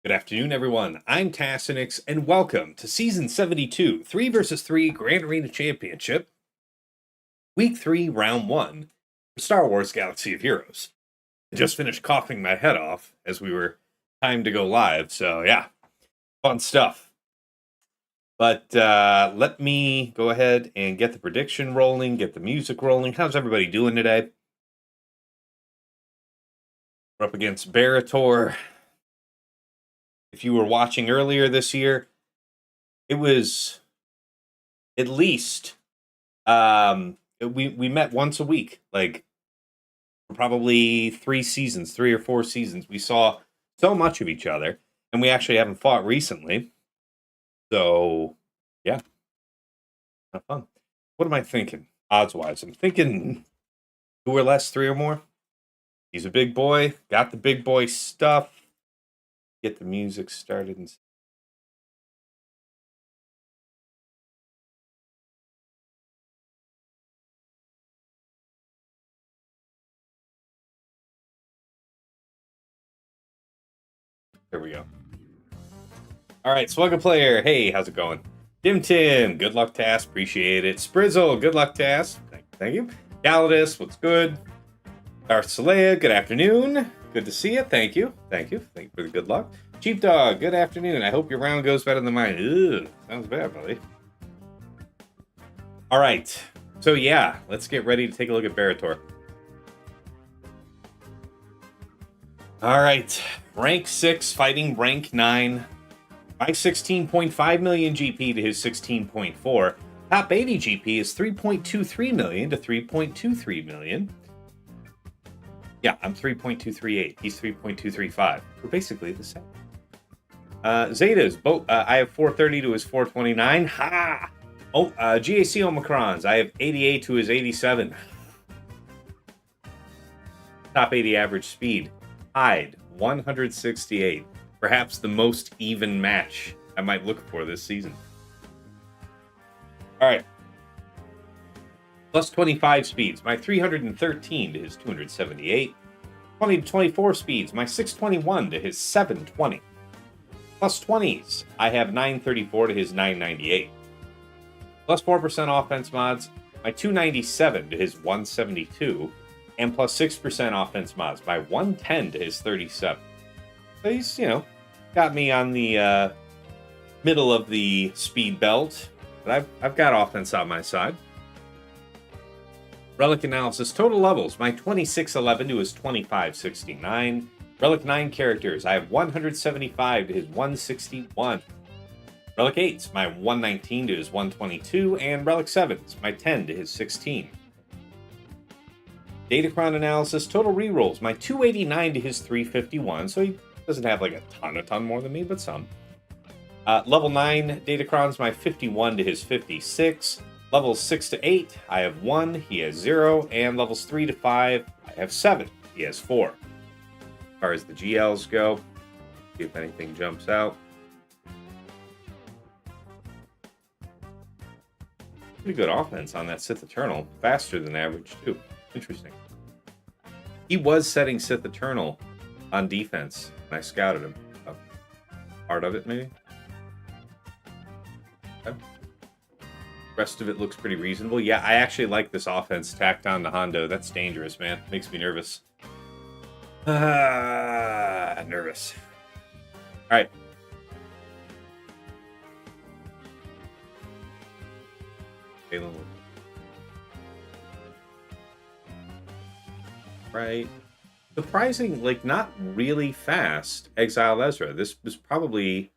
Good afternoon, everyone. I'm Tassenix, and welcome to Season 72, 3 vs 3 Grand Arena Championship, Week 3, Round 1, for Star Wars Galaxy of Heroes. I just finished coughing my head off as we were timed to go live, so yeah, fun stuff. But let me go ahead and get the prediction rolling, get the music rolling. How's everybody doing today? We're up against Berator. If you were watching earlier this year, it was at least we met once a week, like for probably 3 or 4 seasons. We saw so much of each other, and we actually haven't fought recently. So yeah, have fun. What am I thinking? Odds-wise, I'm thinking 2 or less, 3 or more. He's a big boy, got the big boy stuff. Get the music started and there we go. All right, Swugga Player, hey, how's it going? Dim Tim, good luck, Tass, appreciate it. Sprizzle, good luck, Tass, thank you. Galadis, what's good? Darth Leia, good afternoon. Good to see you, thank you. Thank you for the good luck. Sheepdog, good afternoon. I hope your round goes better than mine. Ugh, sounds bad, buddy. All right, so yeah, let's get ready to take a look at Berator. All right, rank 6 fighting rank 9. My 16.5 million GP to his 16.4. Top 80 GP is 3.23 million to 3.23 million. Yeah, I'm 3.238. He's 3.235. We're basically the same. Zetas, both. I have 430 to his 429. Ha! Oh, GAC Omicrons. I have 88 to his 87. Top 80 average speed. Hyde, 168. Perhaps the most even match I might look for this season. All right. Plus 25 speeds, my 313 to his 278. 20 to 24 speeds, my 621 to his 720. Plus 20s, I have 934 to his 998. Plus 4% offense mods, my 297 to his 172. And plus 6% offense mods, my 110 to his 37. So he's, got me on the middle of the speed belt. But I've got offense on my side. Relic analysis, total levels, my 2611 to his 2569. Relic 9 characters, I have 175 to his 161. Relic 8s, my 119 to his 122. And Relic 7s, my 10 to his 16. Datacron analysis, total rerolls, my 289 to his 351. So he doesn't have like a ton more than me, but some. Level 9 Datacrons, my 51 to his 56. Levels 6 to 8, I have 1, he has 0. And levels 3 to 5, I have 7, he has 4. As far as the GLs go, see if anything jumps out. Pretty good offense on that Sith Eternal. Faster than average, too. Interesting. He was setting Sith Eternal on defense when I scouted him. Part of it, maybe? Okay. Rest of it looks pretty reasonable. Yeah, I actually like this offense tacked on to Hondo. That's dangerous, man. Makes me nervous. Nervous. All right. Right. Surprising, like, not really fast Exile Ezra. This was probably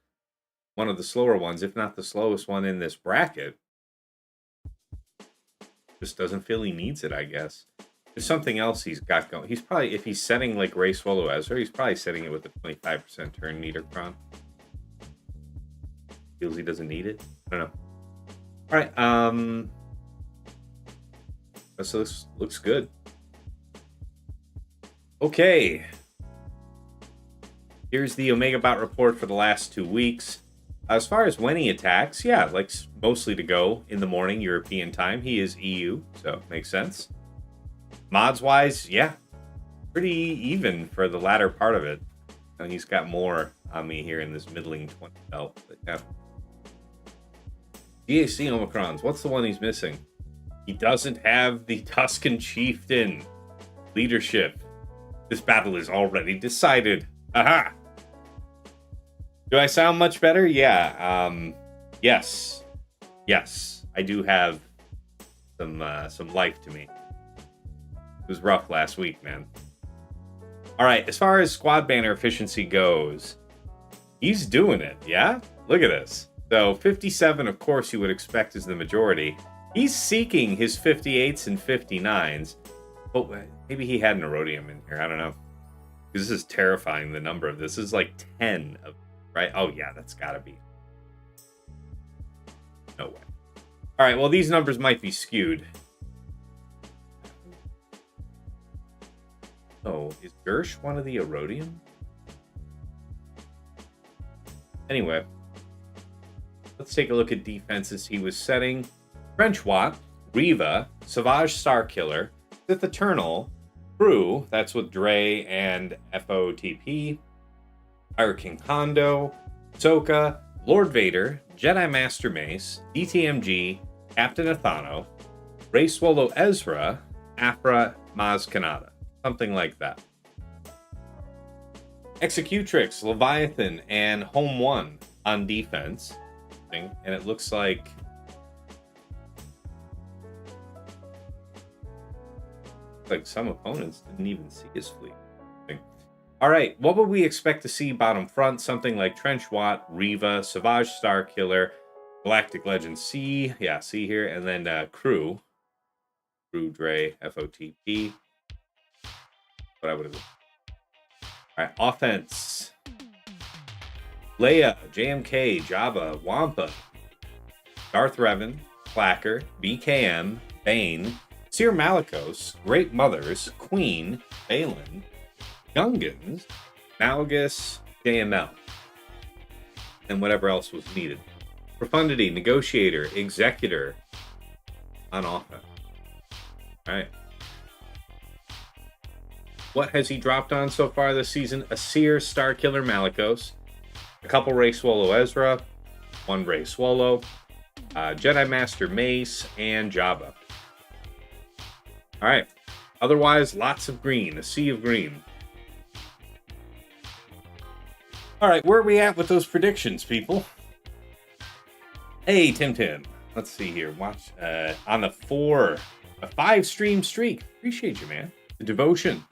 one of the slower ones, if not the slowest one in this bracket. Just doesn't feel he needs it, I guess. There's something else he's got going. He's probably, if he's setting like Rey Swolo Ezra, he's probably setting it with a 25% turn meter cron. Feels he doesn't need it. I don't know. All right. So this looks good. Okay. Here's the Omega Bot report for the last 2 weeks. As far as when he attacks, yeah, like mostly to go in the morning European time. He is EU, so makes sense. Mods wise, yeah, pretty even for the latter part of it. And he's got more on me here in this middling 20 belt. But yeah. GSyn Omicrons. What's the one he's missing? He doesn't have the Tusken Chieftain leadership. This battle is already decided. Aha! Do I sound much better? Yeah. Yes. Yes. I do have some life to me. It was rough last week, man. All right. As far as squad banner efficiency goes, he's doing it. Yeah. Look at this. So 57, of course, you would expect is the majority. He's seeking his 58s and 59s. But maybe he had an Erodium in here. I don't know. This is terrifying, the number of this. This is like 10 of, right? Oh, yeah, that's got to be. No way. All right, well, these numbers might be skewed. Oh, is Boushh one of the Erodium? Anyway, let's take a look at defenses he was setting. Trenchwatt, Reva, Savage Starkiller, Sith Eternal, Crew, that's with DRey and FOTP, Fire King Hondo, Ahsoka, Lord Vader, Jedi Master Mace, DTMG, Captain Athano, Rey Swolo EEzra, Aphra, Maz Kanata. Something like that. Executrix, Leviathan, and Home 1 on defense. And it looks like some opponents didn't even see his fleet. All right, what would we expect to see bottom front? Something like Trenchwatt, Reva, Savage Starkiller, Galactic Legend C. Yeah, C here. And then Crew, DRey, FOTP. What I would have. All right, offense. Leia, JMK, Jabba, Wampa, Darth Revan, Clacker, BKM, Bane, Cere Malicos, Great Mothers, Queen, Balin, Gungans, Malgus, JML, and whatever else was needed. Profundity, Negotiator, Executor on offense. All right. What has he dropped on so far this season? A Cere Starkiller Malicos, a couple Rey Swolo EEzra, one Rey Swolo, Jedi Master Mace, and Jabba. All right. Otherwise, lots of green, a sea of green. All right, where are we at with those predictions, people? Hey, Tim. Let's see here. Watch on the 5 stream streak. Appreciate you, man. The devotion.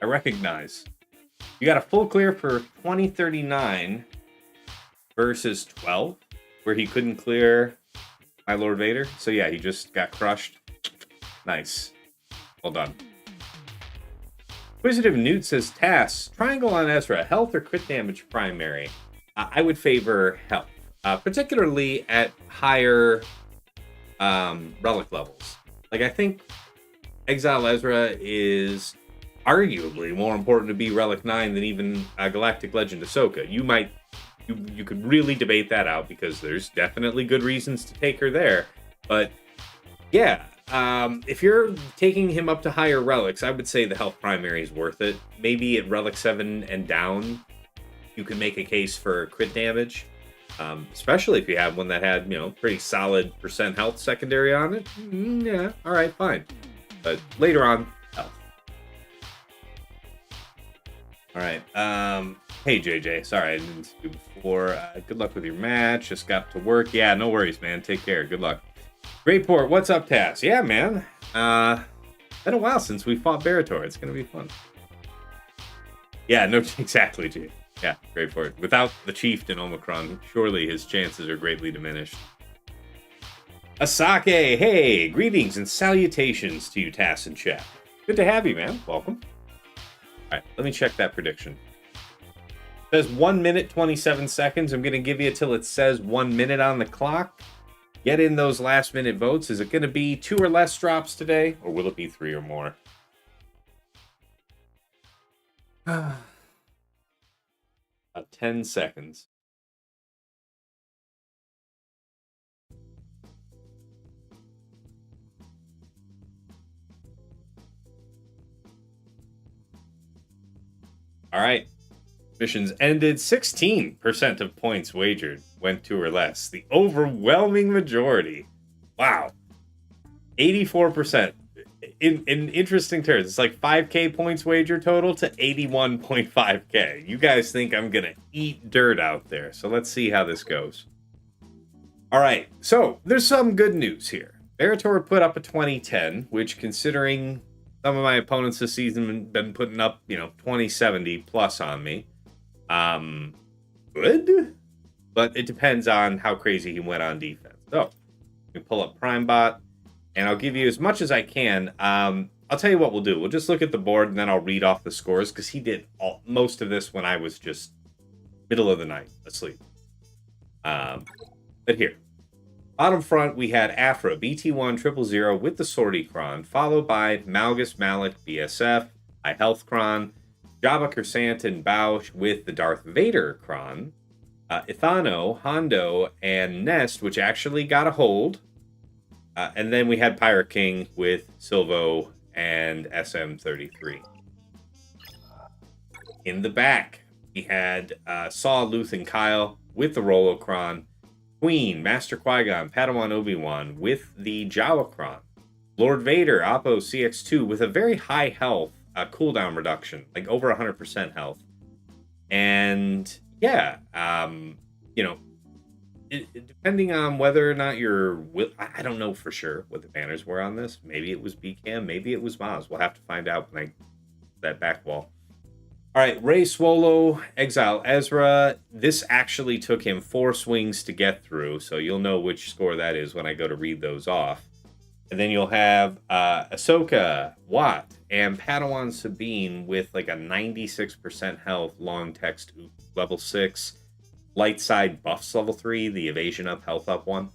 I recognize. You got a full clear for 2039 versus 12, where he couldn't clear my Lord Vader. So yeah, he just got crushed. Nice. Well done. Inquisitive Newt says, Tass, triangle on EEzra, health or crit damage primary? I would favor health, particularly at higher relic levels. Like, I think Exile EEzra is arguably more important to be Relic 9 than even Galactic Legend Ahsoka. You could really debate that out because there's definitely good reasons to take her there. But yeah, if you're taking him up to higher relics, I would say the health primary is worth it. Maybe at Relic 7 and down, you can make a case for crit damage. Especially if you have one that had, pretty solid % health secondary on it. Yeah, all right, fine. But later on, health. All right. Hey, JJ. Sorry I didn't see you before. Good luck with your match. Just got to work. Yeah, no worries, man. Take care. Good luck. Greatport, what's up, Tass? Yeah, man. Been a while since we fought Berator. It's going to be fun. Yeah, no, exactly, G. Yeah, Greatport. Without the Chieftain Omicron, surely his chances are greatly diminished. Asake, hey, greetings and salutations to you, Tass and chat. Good to have you, man. Welcome. All right, let me check that prediction. It says 1 minute, 27 seconds. I'm going to give you till it says 1 minute on the clock. Get in those last minute votes. Is it going to be 2 or less drops today, or will it be 3 or more? About 10 seconds. All right. Missions ended. 16% of points wagered went to or less. The overwhelming majority. Wow. 84%. In interesting terms, it's like 5k points wager total to 81.5k. You guys think I'm going to eat dirt out there. So let's see how this goes. All right. So there's some good news here. Berator put up a 2010, which considering some of my opponents this season have been putting up, 2070 plus on me. Good, but it depends on how crazy he went on defense. So we pull up PrimeBot, and I'll give you as much as I can. I'll tell you what we'll do. We'll just look at the board, and then I'll read off the scores, because he did most of this when I was just middle of the night asleep. But here. Bottom front, we had Aphra, BT1 000 with the Sorticron, followed by Malgus Malik BSF, High Health Cron, Jabba Kersant and Boushh with the Darth Vader Cron, Ithano, Hondo, and Nest, which actually got a hold. And then we had Pirate King with Silvo and SM33. In the back, we had Saw, Luth, and Kyle with the Rolocron, Queen, Master Qui-Gon, Padawan Obi-Wan with the Jawacron, Lord Vader, Appo CX2 with a very high health cooldown reduction, like over 100% health. And yeah, depending on whether or not I don't know for sure what the banners were on this. Maybe it was BCAM, maybe it was Maz. We'll have to find out when I that back wall. All right, Rey, Swolo, Exile, EEzra. This actually took him 4 swings to get through, so you'll know which score that is when I go to read those off. And then you'll have Ahsoka, Watt, and Padawan Sabine with like a 96% health, long text, level 6. Light side buffs, level 3, the evasion up, health up 1.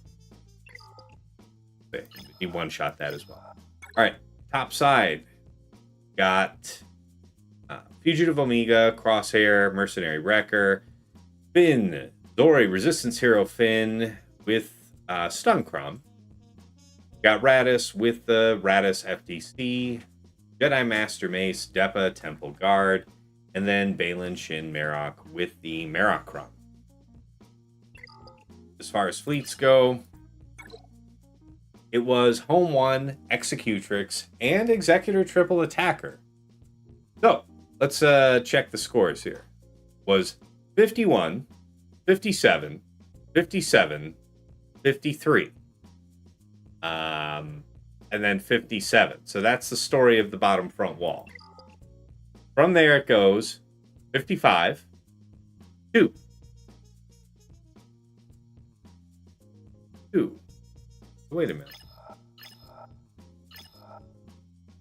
He one-shot that as well. All right, top side. Got Fugitive Omega, Crosshair, Mercenary Wrecker, Finn, Zori, Resistance Hero Finn with Stuncrum. Got Radis with the Radis FDC, Jedi Master Mace, Depa, Temple Guard, and then Balin, Shin, Marok with the Marokron. As far as fleets go, it was Home 1, Executrix, and Executor Triple Attacker. So, let's check the scores here. Was 51, 57, 57, 53. And then 57. So that's the story of the bottom front wall. From there it goes 55, 2. Wait a minute.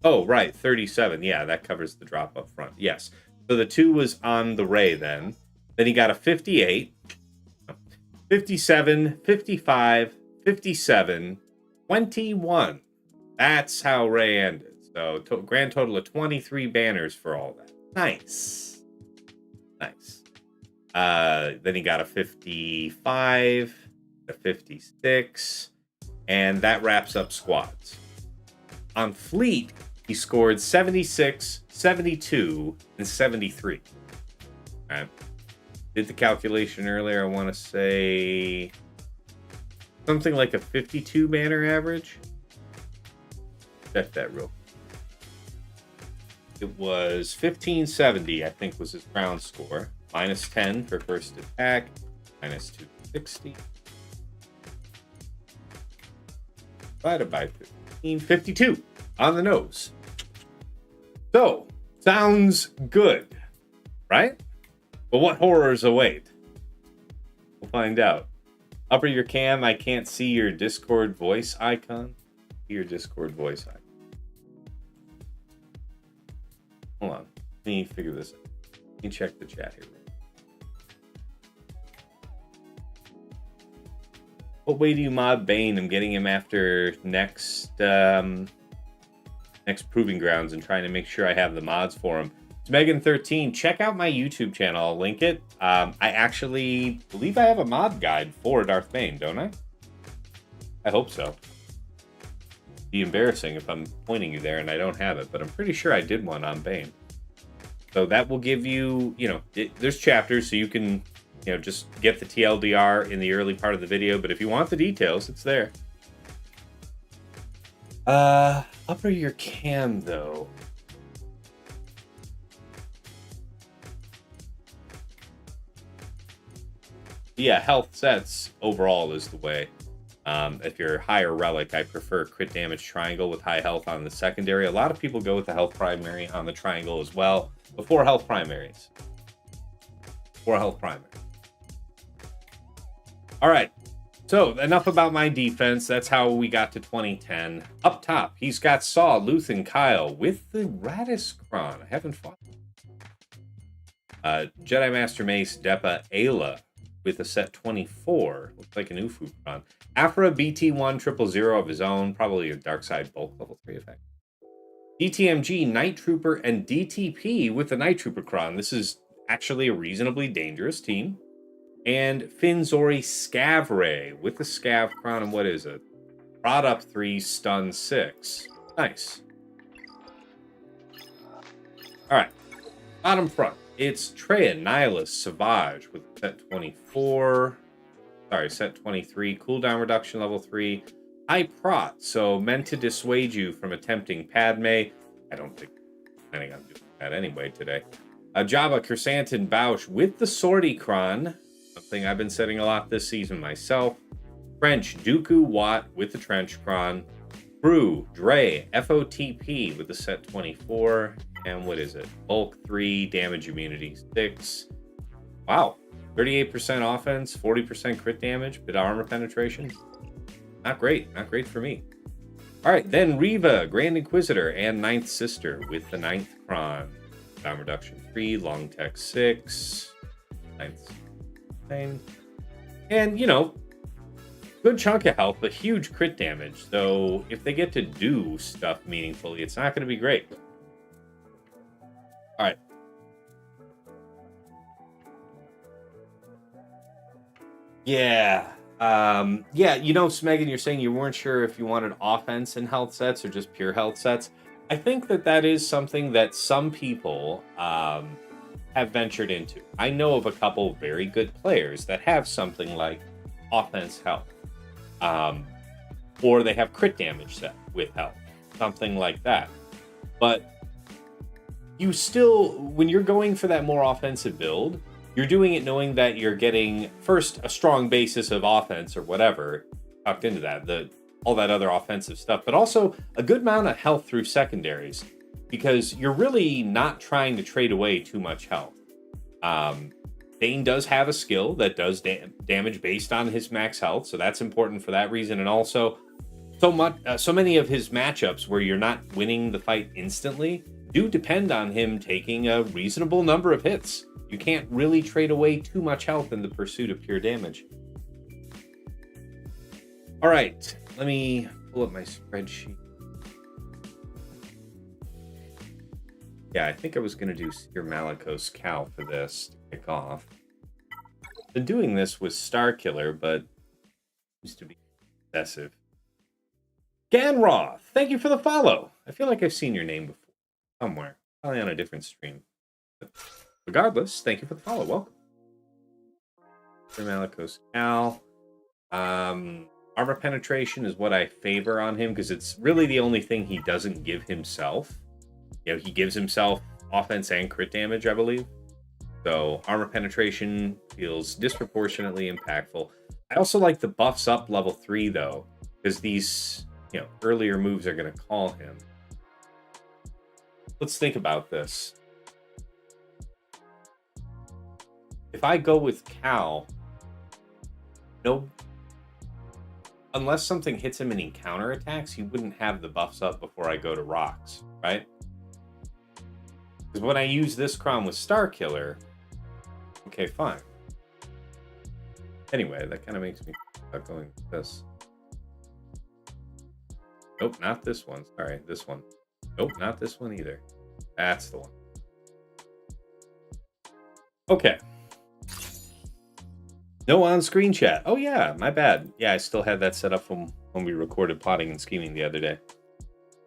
Oh, right, 37. Yeah, that covers the drop up front. Yes. So the 2 was on the Rey then. Then he got a 58, 57, 55, 57, 21. That's how Rey ended. So grand total of 23 banners for all that. Nice. Nice. Then he got a 55, a 56, and that wraps up squads. On fleet, he scored 76, 72, and 73. All right. Did the calculation earlier. I want to say something like a 52 banner average. Check that real quick. It was 1570, I think, was his ground score. Minus 10 for first attack. Minus 260. Divided by 1552 on the nose. So, sounds good, right? But what horrors await? We'll find out. Upper your cam, I can't see your Discord voice icon. See your Discord voice icon. Hold on. Let me figure this out. Let me check the chat here. What way do you mod Bane? I'm getting him after next Proving Grounds and trying to make sure I have the mods for him. It's Megan13. Check out my YouTube channel. I'll link it. I actually believe I have a mod guide for Darth Bane, don't I? I hope so. It'd be embarrassing if I'm pointing you there and I don't have it, but I'm pretty sure I did one on Bane. So that will give you, there's chapters, so you can, just get the TLDR in the early part of the video. But if you want the details, it's there. Upper your cam, though. Yeah, health sets overall is the way. If you're higher relic, I prefer crit damage triangle with high health on the secondary. A lot of people go with the health primary on the triangle as well. Before health primaries. All right. So enough about my defense. That's how we got to 2010. Up top, he's got Saw, Luth, and Kyle with the Radiscron. I haven't fought. Jedi Master Mace, Depa, Ayla with a set 24. Looks like an Ufu Cron. Aphra, BT1, 000 of his own. Probably a Dark Side bulk level 3 effect. DTMG, Night Trooper, and DTP with the Night Trooper Cron. This is actually a reasonably dangerous team. And Finzori Scavray with the Scav Cron. And what is it? Prod up 3, stun 6. Nice. All right. Bottom front. It's Traya, Nihilus, Savage with set 24. Sorry, set 23. Cooldown reduction level 3. High prot, so meant to dissuade you from attempting Padme. I don't think I'm planning on doing that anyway today. Jabba, Kersantin, Boushh with the Sortie Cron. Something I've been setting a lot this season myself. French, Dooku, Watt with the Trench Cron. Brew, DRey, FOTP with the set 24. And what is it? Bulk 3, damage immunity 6. Wow. 38% offense, 40% crit damage, bit of armor penetration. Not great. Not great for me. All right, then Reva, Grand Inquisitor, and Ninth Sister with the 9th Cron. Down reduction 3, long tech 6. 9th 9. And, good chunk of health, but huge crit damage. So if they get to do stuff meaningfully, it's not going to be great. All right. Yeah. Smegan, you're saying you weren't sure if you wanted offense and health sets or just pure health sets. I think that is something that some people have ventured into. I know of a couple very good players that have something like offense health. Or they have crit damage set with health. Something like that. But you still, when you're going for that more offensive build, you're doing it knowing that you're getting, first, a strong basis of offense or whatever, tucked into that, all that other offensive stuff, but also a good amount of health through secondaries, because you're really not trying to trade away too much health. Bane does have a skill that does damage based on his max health, so that's important for that reason, and also so many of his matchups where you're not winning the fight instantly do depend on him taking a reasonable number of hits. You can't really trade away too much health in the pursuit of pure damage. All right, let me pull up my spreadsheet. Yeah, I think I was going to do Cere Malicos Cal for this to kick off. Been doing this with Starkiller, but seems to be excessive. Ganroth, thank you for the follow. I feel like I've seen your name before. Somewhere. Probably on a different stream. But regardless, thank you for the follow. Welcome. Cere Malicos Cal. Armor penetration is what I favor on him, because it's really the only thing he doesn't give himself. He gives himself offense and crit damage, I believe. So armor penetration feels disproportionately impactful. I also like the buffs up level 3, though, because these earlier moves are going to call him. Let's think about this. If I go with Cal, unless something hits him and he counterattacks, he wouldn't have the buffs up before I go to rocks, right? Because when I use this Cron with Starkiller, okay, fine. Anyway, that kind of makes me start going with this. Nope, not this one. Sorry, this one. Nope, not this one either. That's the one. Okay. No on-screen chat. Oh, yeah, my bad. Yeah, I still had that set up from when we recorded Plotting and Scheming the other day.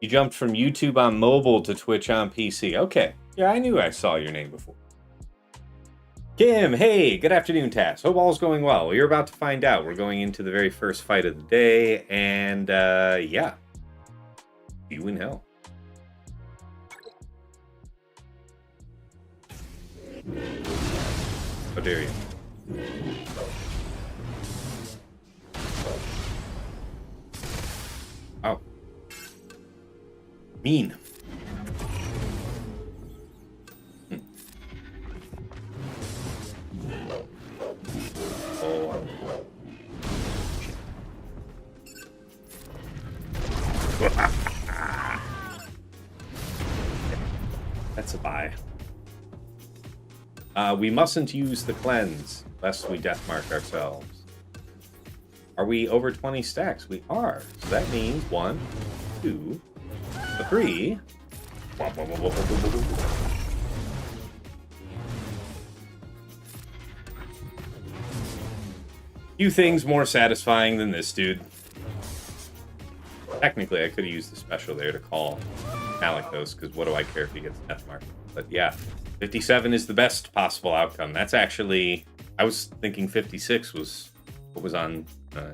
You jumped from YouTube on mobile to Twitch on PC. Okay, Yeah, I knew I saw your name before. Kim, hey, good afternoon, Tass. Hope all's going well. You're about to find out. We're going into the very first fight of the day, and yeah. See you in hell. How dare you? Oh. Mean. Oh. That's a buy. We mustn't use the cleanse, lest we deathmark ourselves. Are we over 20 stacks? We are. So that means 1, 2, 3. Few things more satisfying than this, dude. Technically, I could have used the special there to call Malicos, because what do I care if he gets deathmarked? But yeah, 57 is the best possible outcome. That's actually... I was thinking 56 was what was on... yeah,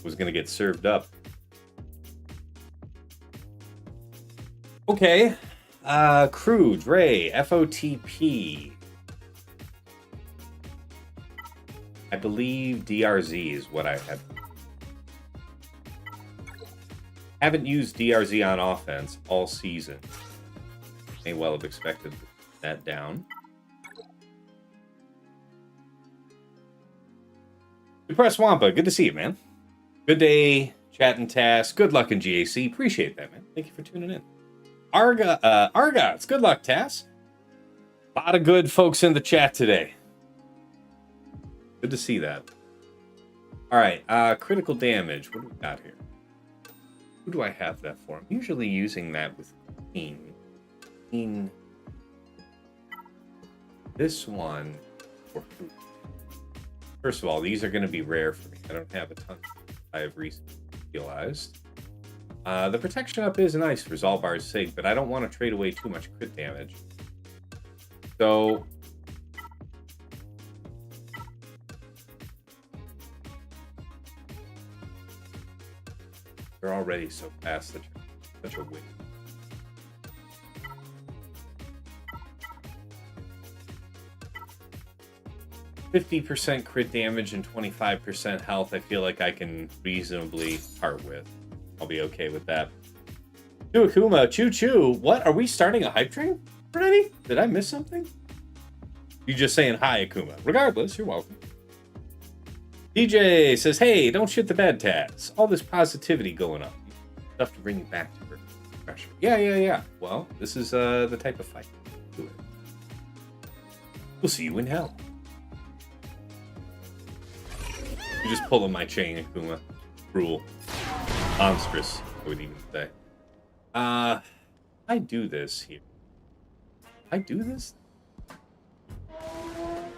was going to get served up. Okay. Crew, DRey, FOTP. I believe DRZ is what I had. Haven't used DRZ on offense all season. May well have expected that down. Depressed Wampa, good to see you, man. Good day, chat and task. Good luck in GAC. Appreciate that, man. Thank you for tuning in. Argots, good luck, Tass. A lot of good folks in the chat today. Good to see that. All right, critical damage. What do we got here? Who do I have that for? I'm usually using that with Queen. This one for who? First of all, these are going to be rare for me. I don't have a ton I have recently realized. The protection up is nice for Zalbar's sake, but I don't want to trade away too much crit damage. So... they're already so fast, such a win. %50 crit damage and 25% health, I feel like I can reasonably part with. I'll be okay with that. Akuma, choo-choo. What? Are we starting a hype train already? Did I miss something? You just saying hi, Akuma. Regardless, you're welcome. DJ says, hey, don't shit the bed, Taz. All this positivity going on. Stuff to bring you back to pressure. Yeah. Well, this is the type of fight. Do it. We'll see you in hell. You just pull on my chain, Akuma. Cruel. Monstrous, I would even say. I do this here. I do this? I'm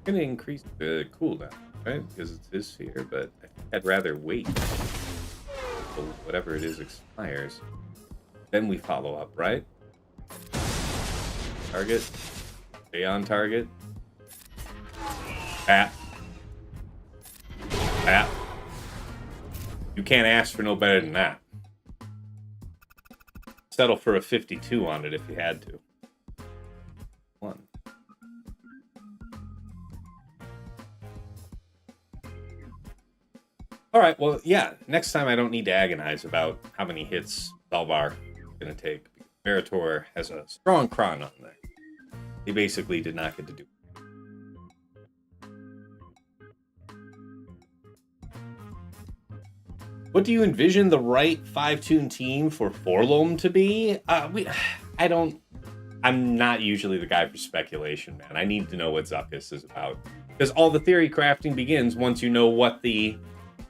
gonna increase the cooldown, right? Because it's his sphere, but I think I'd rather wait until whatever it is expires. Then we follow up, right? Target. Stay on target. Pat. Pat. You can't ask for no better than that. Settle for a 52 on it if you had to. One. All right, well, yeah. Next time I don't need to agonize about how many hits Zalbar is going to take. Berator has a strong cron on there. He basically did not get to do it. What do you envision the right 5-tune team for Forlom to be? I'm not usually the guy for speculation, man. I need to know what Zuckuss is about. Because all the theory crafting begins once you know what the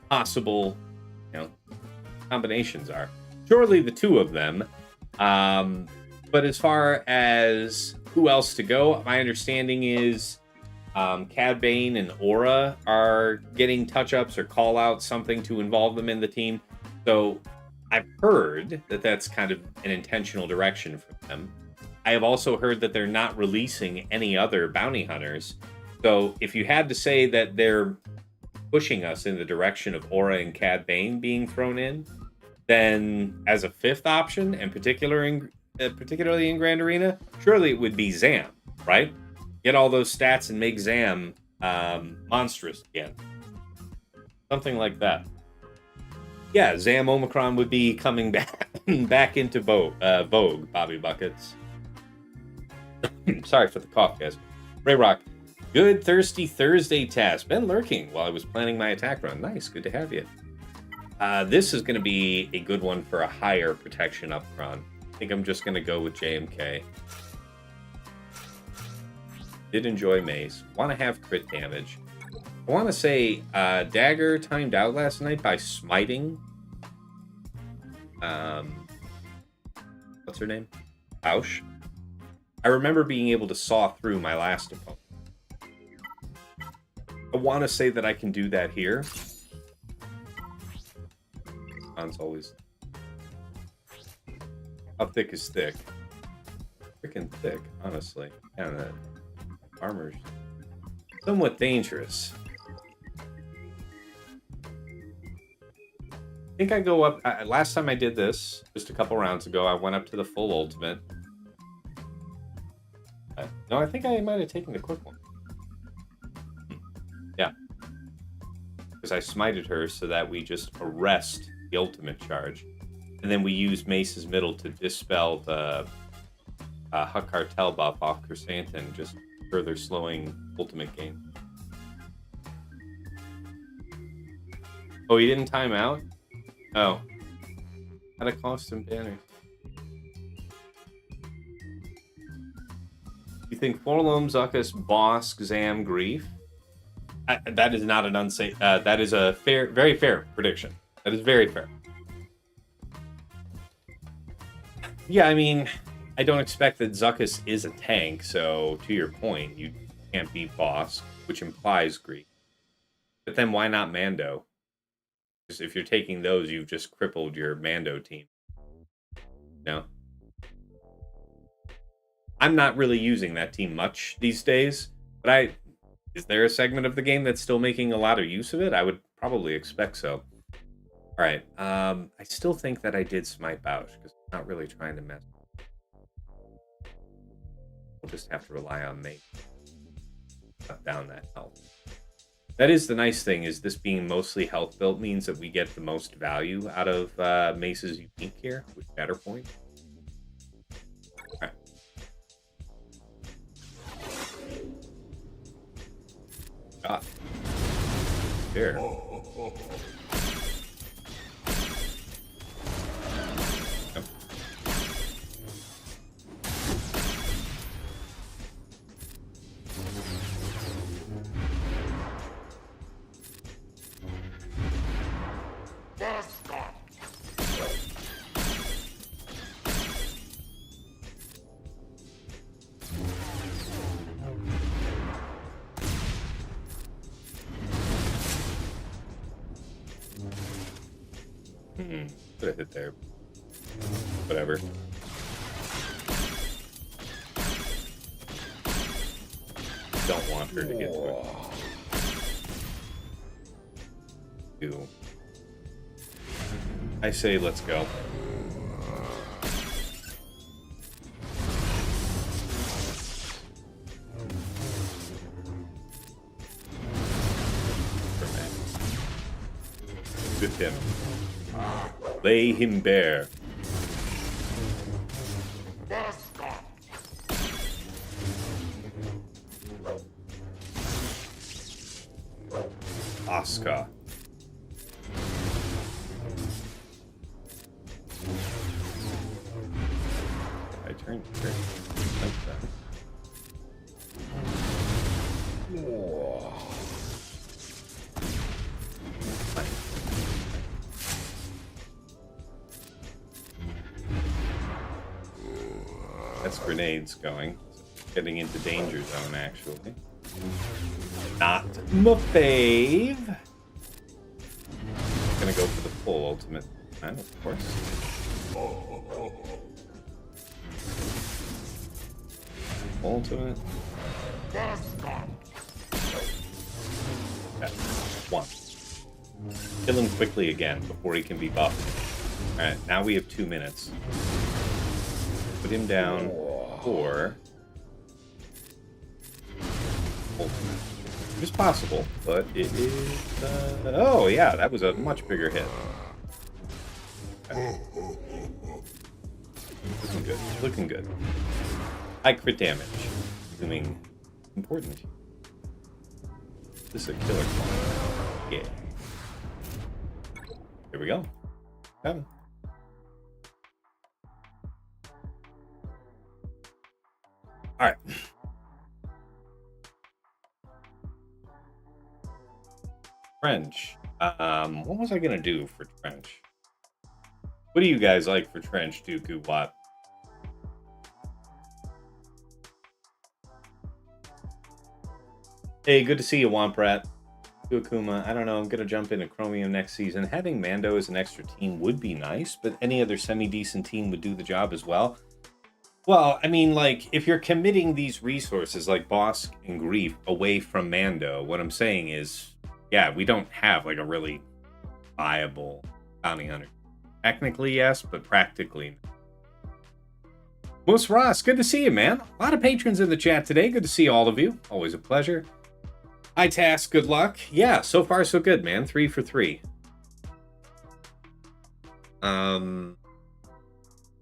possible, combinations are. Surely the two of them. But as far as who else to go, my understanding is Cad Bane and Aura are getting touch-ups or call-outs, something to involve them in the team. So I've heard that that's kind of an intentional direction for them. I have also heard that they're not releasing any other bounty hunters. So if you had to say that they're pushing us in the direction of Aura and Cad Bane being thrown in, then as a fifth option, and particularly in Grand Arena, surely it would be Zam, right? Get all those stats and make Zam monstrous again. Something like that. Yeah, Zam Omicron would be coming back into vogue, Bobby Buckets. Sorry for the cough, guys. Ray Rock, good Thirsty Thursday task. Been lurking while I was planning my attack run. Nice, good to have you. This is going to be a good one for a higher protection up front. I think I'm just going to go with JMK. Did enjoy Mace. Want to have crit damage. I want to say Dagger timed out last night by smiting. What's her name? Boushh. I remember being able to saw through my last opponent. I want to say that I can do that here. It's always... How thick is thick? Freaking thick, honestly. And that armor's somewhat dangerous. I think I go up... last time I did this, just a couple rounds ago, I went up to the full ultimate. No, I think I might have taken the quick one. Yeah. Because I smited her so that we just arrest the ultimate charge. And then we use Mace's middle to dispel the Huck Cartel buff off Chrysanthemum, just further slowing ultimate gain. Oh, he didn't time out? Oh. Had a cost him banners. You think Forlom, Zuckus, Bosk, Zam, Grief? That is not an unsafe... that is a fair, very fair prediction. That is very fair. Yeah, I mean, I don't expect that Zuckus is a tank, so to your point, you can't beat Bosk, which implies Grief. But then why not Mando? Because if you're taking those, you've just crippled your Mando team. No? I'm not really using that team much these days, but is there a segment of the game that's still making a lot of use of it? I would probably expect so. All right, I still think that I did smite Boushh, because I'm not really trying to mess. We'll just have to rely on Mace. Cut down that health. That is the nice thing, is this being mostly health built means that we get the most value out of Mace's unique here, with better point. God. There. Could have hit there. Whatever. Don't want her to get to it. Two. I say let's go. With him. Lay him bare. Oscar. I turned like that. That's grenades going. Getting into danger zone, actually. Not my fave. Gonna go for the full ultimate. And of course. Ultimate. Okay. 1. Kill him quickly again before he can be buffed. Alright, now we have 2 minutes. Put him down for ultimate. It is possible, but it is... oh, yeah, that was a much bigger hit. Okay. Looking good. Looking good. High crit damage. Assuming important. This is a killer clone. Yeah. Here we go. 7. Alright. Trench. What was I gonna do for Trench? What do you guys like for Trench, Dooku? What? Hey, good to see you, Womprat. Akuma, I don't know, I'm gonna jump into Chromium next season. Having Mando as an extra team would be nice, but any other semi-decent team would do the job as well. Well, I mean, like, if you're committing these resources like Boushh and Grief away from Mando, what I'm saying is, yeah, we don't have, like, a really viable bounty hunter. Technically, yes, but practically no. Moose Ross, good to see you, man. A lot of patrons in the chat today. Good to see all of you. Always a pleasure. Hi, Task. Good luck. Yeah, so far so good, man. 3 for 3. Talking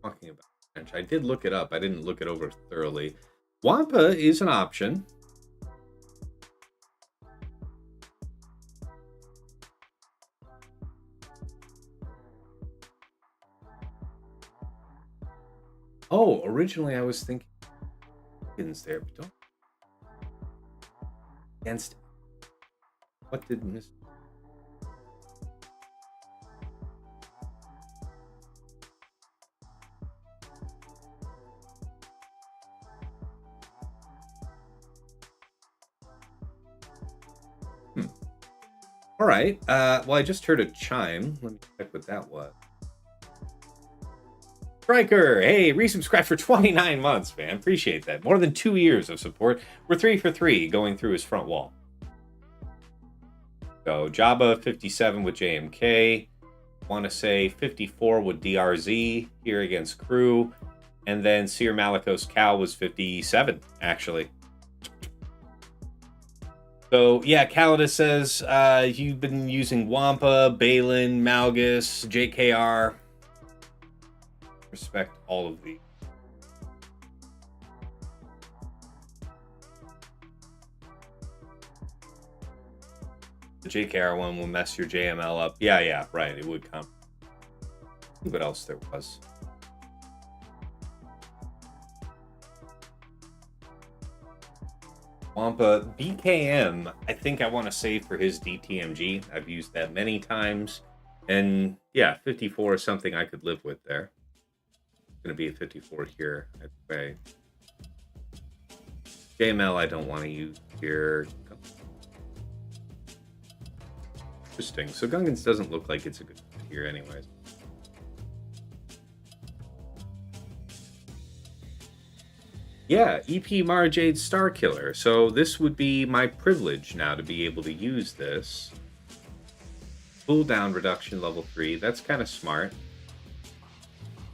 about French. I did look it up. I didn't look it over thoroughly. Wampa is an option. Oh, originally I was thinking there, but don't against what did miss? All right. Well, I just heard a chime. Let me check what that was. Striker, hey, resubscribe for 29 months, man. Appreciate that. More than 2 years of support. We're 3 for 3 going through his front wall. So Jabba 57 with JMK. Want to say 54 with DRZ here against Crew. And then Cere Malicos Cal was 57, actually. So, yeah, Calidus says you've been using Wampa, Balin, Malgus, JKR. Respect all of these. The JKR one will mess your JML up. Yeah, right. It would come. What else there was? Wampa BKM, I think I want to save for his DTMG. I've used that many times. And yeah, 54 is something I could live with there. Going to be a 54 here, I'd say. JML I don't want to use here. Interesting. So Gungans doesn't look like it's a good fit here anyways. Yeah, EP MaraJ Star Killer. So this would be my privilege now to be able to use this. Cooldown reduction level 3. That's kind of smart.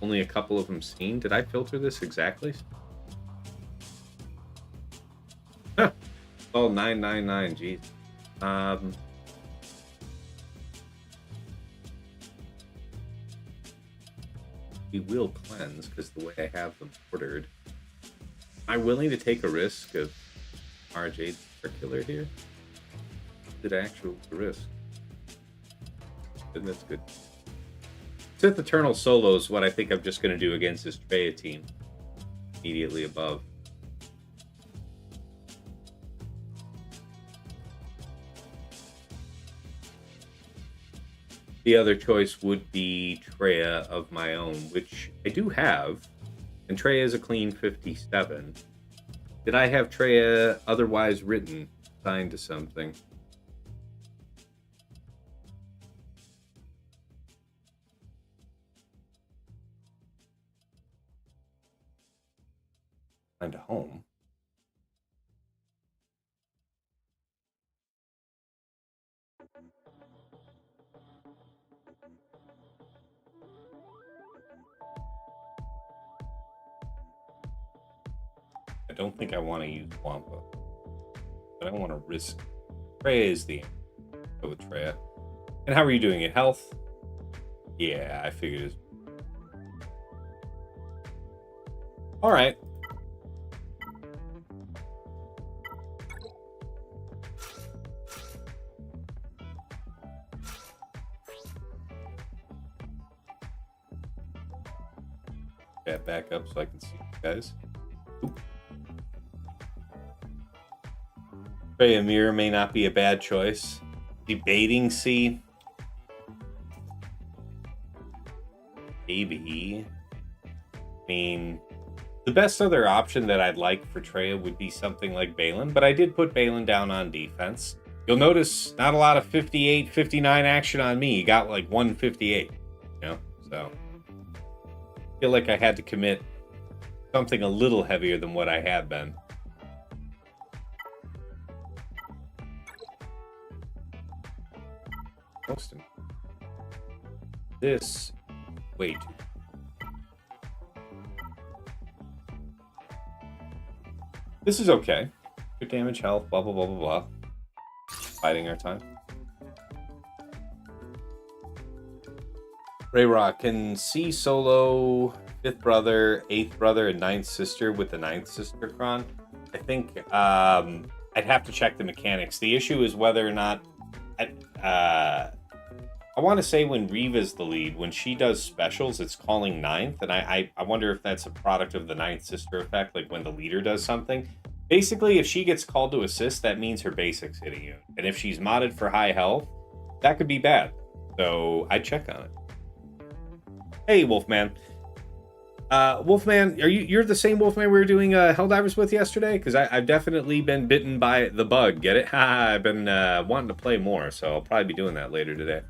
Only a couple of them seen. Did I filter this exactly? Huh. Oh, 999. Geez. We will cleanse because the way I have them ordered. Am I willing to take a risk of MaraJ Circular here? Did actual risk? And that's good. Sith Eternal Solo is what I think I'm just going to do against this Traya team. Immediately above. The other choice would be Traya of my own, which I do have. And Traya is a clean 57. Did I have Traya otherwise written, signed to something? Find a home. I don't think I want to use Wampa, but I don't want to risk. Traya is the answer. Go with Traya. And how are you doing at health? Yeah, I figured it. All right. Chat back up so I can see you guys. Oop. Traya Mirror may not be a bad choice. Debating C. Maybe. I mean, the best other option that I'd like for Traya would be something like Balin, but I did put Balin down on defense. You'll notice not a lot of 58, 59 action on me. You got like 158, you know? So I feel like I had to commit something a little heavier than what I have been. Most of this way too. This is okay. Good damage, health, blah blah blah blah blah. Fighting our time. Rayrock can see Solo, 5th brother, 8th brother, and 9th sister with the 9th sister Kron. I think I'd have to check the mechanics. The issue is whether or not I want to say when Reva's the lead, when she does specials, it's calling 9th, and I wonder if that's a product of the 9th sister effect, like when the leader does something. Basically, if she gets called to assist, that means her basics hitting you. And if she's modded for high health, that could be bad. So I'd check on it. Hey, Wolfman. Wolfman, you're the same Wolfman we were doing Helldivers with yesterday? Because I've definitely been bitten by the bug. Get it? I've been wanting to play more, so I'll probably be doing that later today.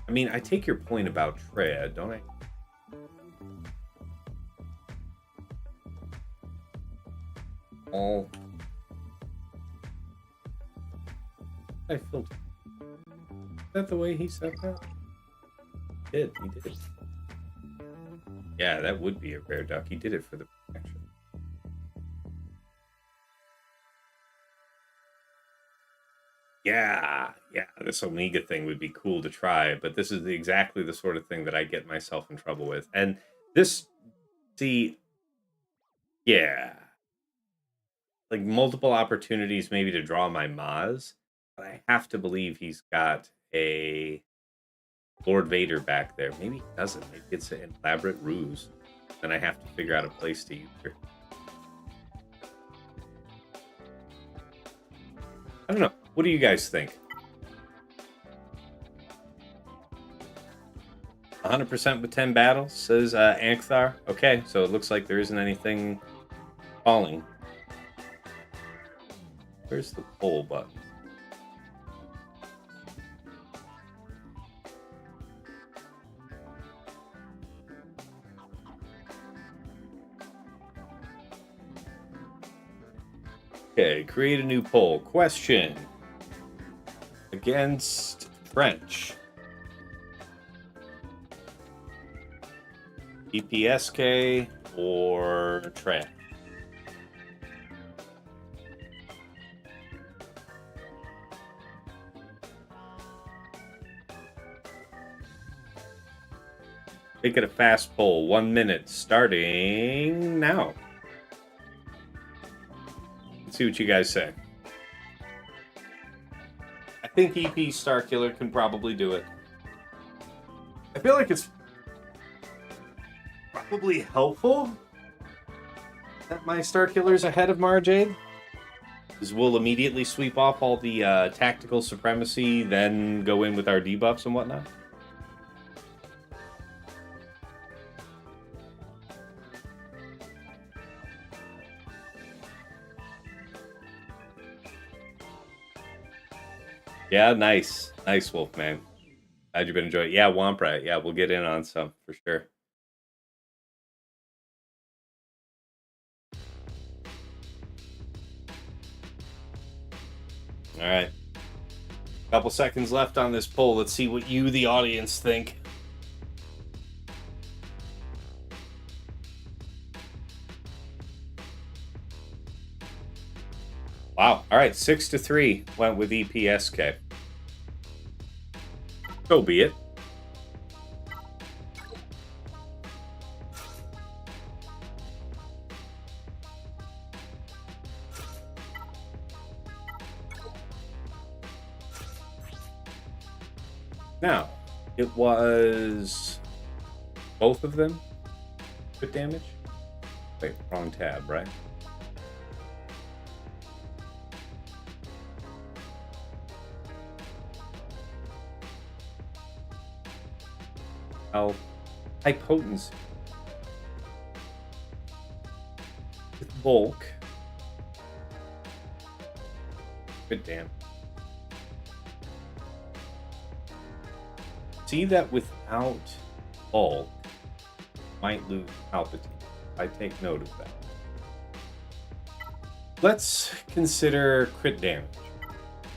I mean, I take your point about Traya, don't I? All I filter. Is that the way he said that? He did. Yeah, that would be a rare duck. He did it for the protection. Yeah, this Omega thing would be cool to try, but this is exactly the sort of thing that I get myself in trouble with. And this, see, yeah, like multiple opportunities maybe to draw my Maz, but I have to believe he's got a Lord Vader back there. Maybe he doesn't. Maybe it's an elaborate ruse. Then I have to figure out a place to use her. I don't know. What do you guys think? 100% with 10 battles, says Ankhthar. Okay, so it looks like there isn't anything falling. Where's the pull button? Okay, create a new poll. Question. Against French. EPSK or Traya? Make it a fast poll. 1 minute starting now. Let's see what you guys say. I think EP Starkiller can probably do it. I feel like it's probably helpful that my Starkiller's ahead of MaraJ, because we'll immediately sweep off all the tactical supremacy, then go in with our debuffs and whatnot. Yeah, nice. Nice, Wolfman. Glad you've been enjoying it. Yeah, Womp Rat. Yeah, we'll get in on some for sure. All right. Couple seconds left on this poll. Let's see what you, the audience, think. Wow. All right. 6-3 went with EPSK. So be it. Now, it was both of them crit damage? Wait, wrong tab, right? High potency. With bulk. Good damn. See that without bulk might lose Palpatine. I take note of that. Let's consider crit damage.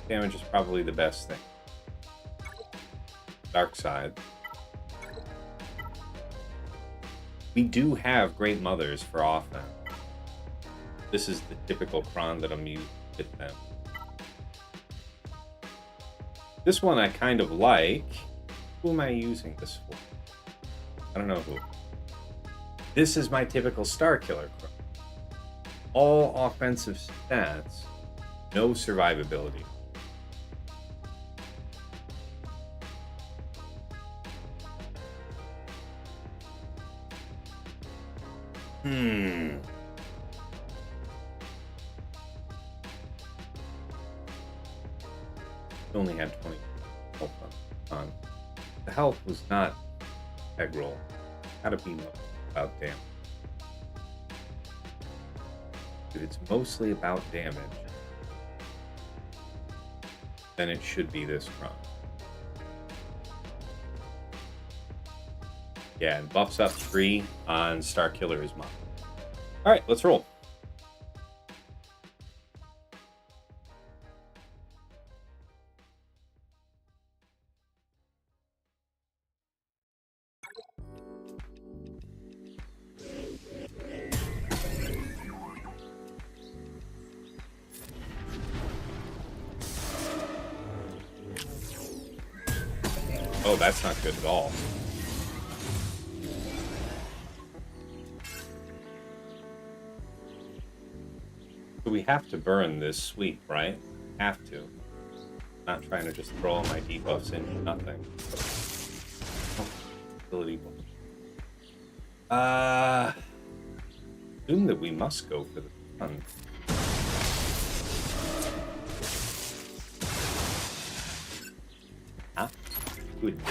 Damage is probably the best thing. Dark side. We do have Great Mothers for offense. This is the typical cron that I'm using with them. This one I kind of like. Who am I using this for? I don't know who. This is my typical Star Killer cron. All offensive stats, no survivability. Only had 20 health on. The health was not integral. Gotta be about damage. If it's mostly about damage, then it should be this run. Yeah, and buffs up 3 on Star Killer is mine. Alright, let's roll. Oh, that's not good at all. So we have to burn this sweep, right? Have to. Not trying to just throw all my debuffs into nothing. Oh, ability buff. Assume that we must go for the fun. Huh? Good. I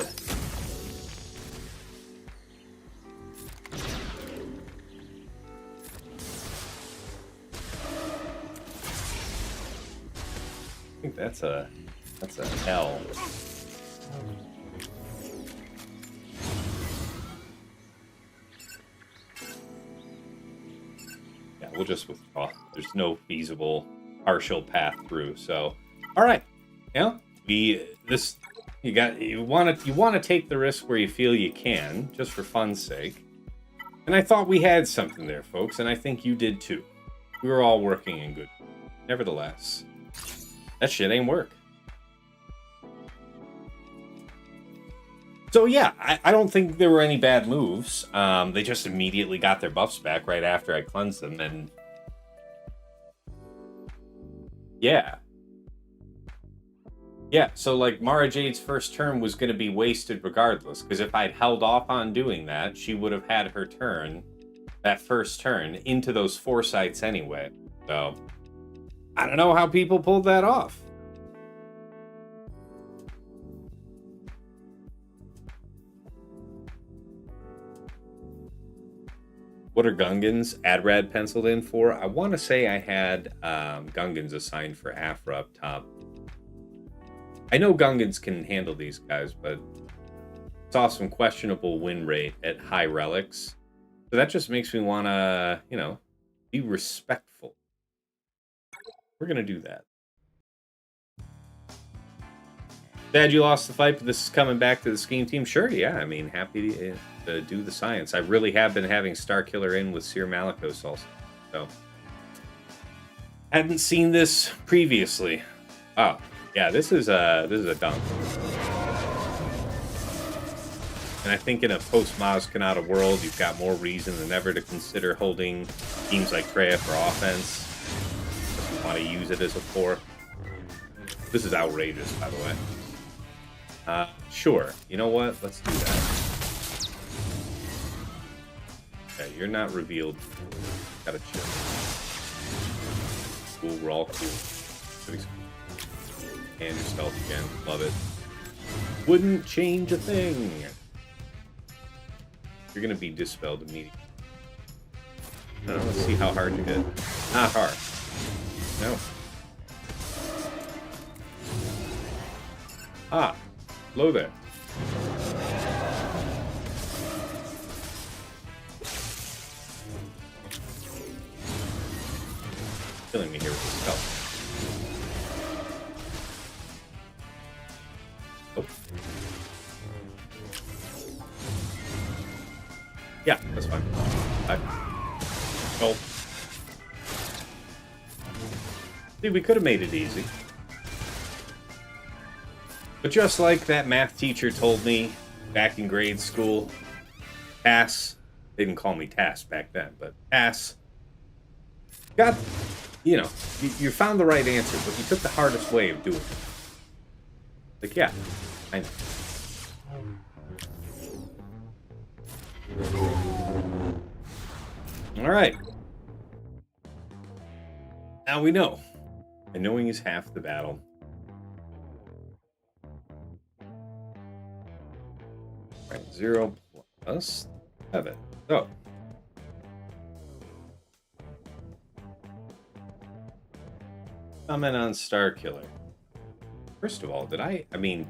think that's a L. Yeah, we'll just withdraw. There's no feasible partial path through. So, all right, yeah, you want to take the risk where you feel you can, just for fun's sake. And I thought we had something there, folks, and I think you did too. We were all working in good. Nevertheless, that shit ain't work. So yeah, I don't think there were any bad moves. They just immediately got their buffs back right after I cleansed them, and yeah. Yeah, so like MaraJ's first turn was going to be wasted regardless, because if I'd held off on doing that, she would have had her turn, that first turn, into those foresights anyway. So, I don't know how people pulled that off. What are Gungans Adrad penciled in for? I want to say I had Gungans assigned for Aphra up top. I know Gungans can handle these guys, but saw some questionable win rate at high relics. So that just makes me want to, you know, be respectful. We're going to do that. Sad you lost the fight, but this is coming back to the scheme team. Sure, yeah. I mean, happy to do the science. I really have been having Star Killer in with Cere Malicos also. So, hadn't seen this previously. Oh, yeah, this is a dunk. And I think in a post-Maz Kanata world, you've got more reason than ever to consider holding teams like Traya for offense. If you want to use it as a 4. This is outrageous, by the way. Sure. You know what? Let's do that. Okay, you're not revealed. Gotta chill. Cool, we're all cool. And your stealth again. Love it. Wouldn't change a thing. You're gonna be dispelled immediately. Let's see how hard you hit. Not hard. No. Ah, hello there. Killing me here with this stealth. Oh. Yeah, that's fine. Oh. See, we could have made it easy. But just like that math teacher told me back in grade school, Tass, they didn't call me Tass back then, but Tass, got, you know, you found the right answer, but you took the hardest way of doing it. Like, yeah, I know. All right. Now we know. And knowing is half the battle. All right, 0 plus 7. So. Comment on Star Killer. First of all, did I mean,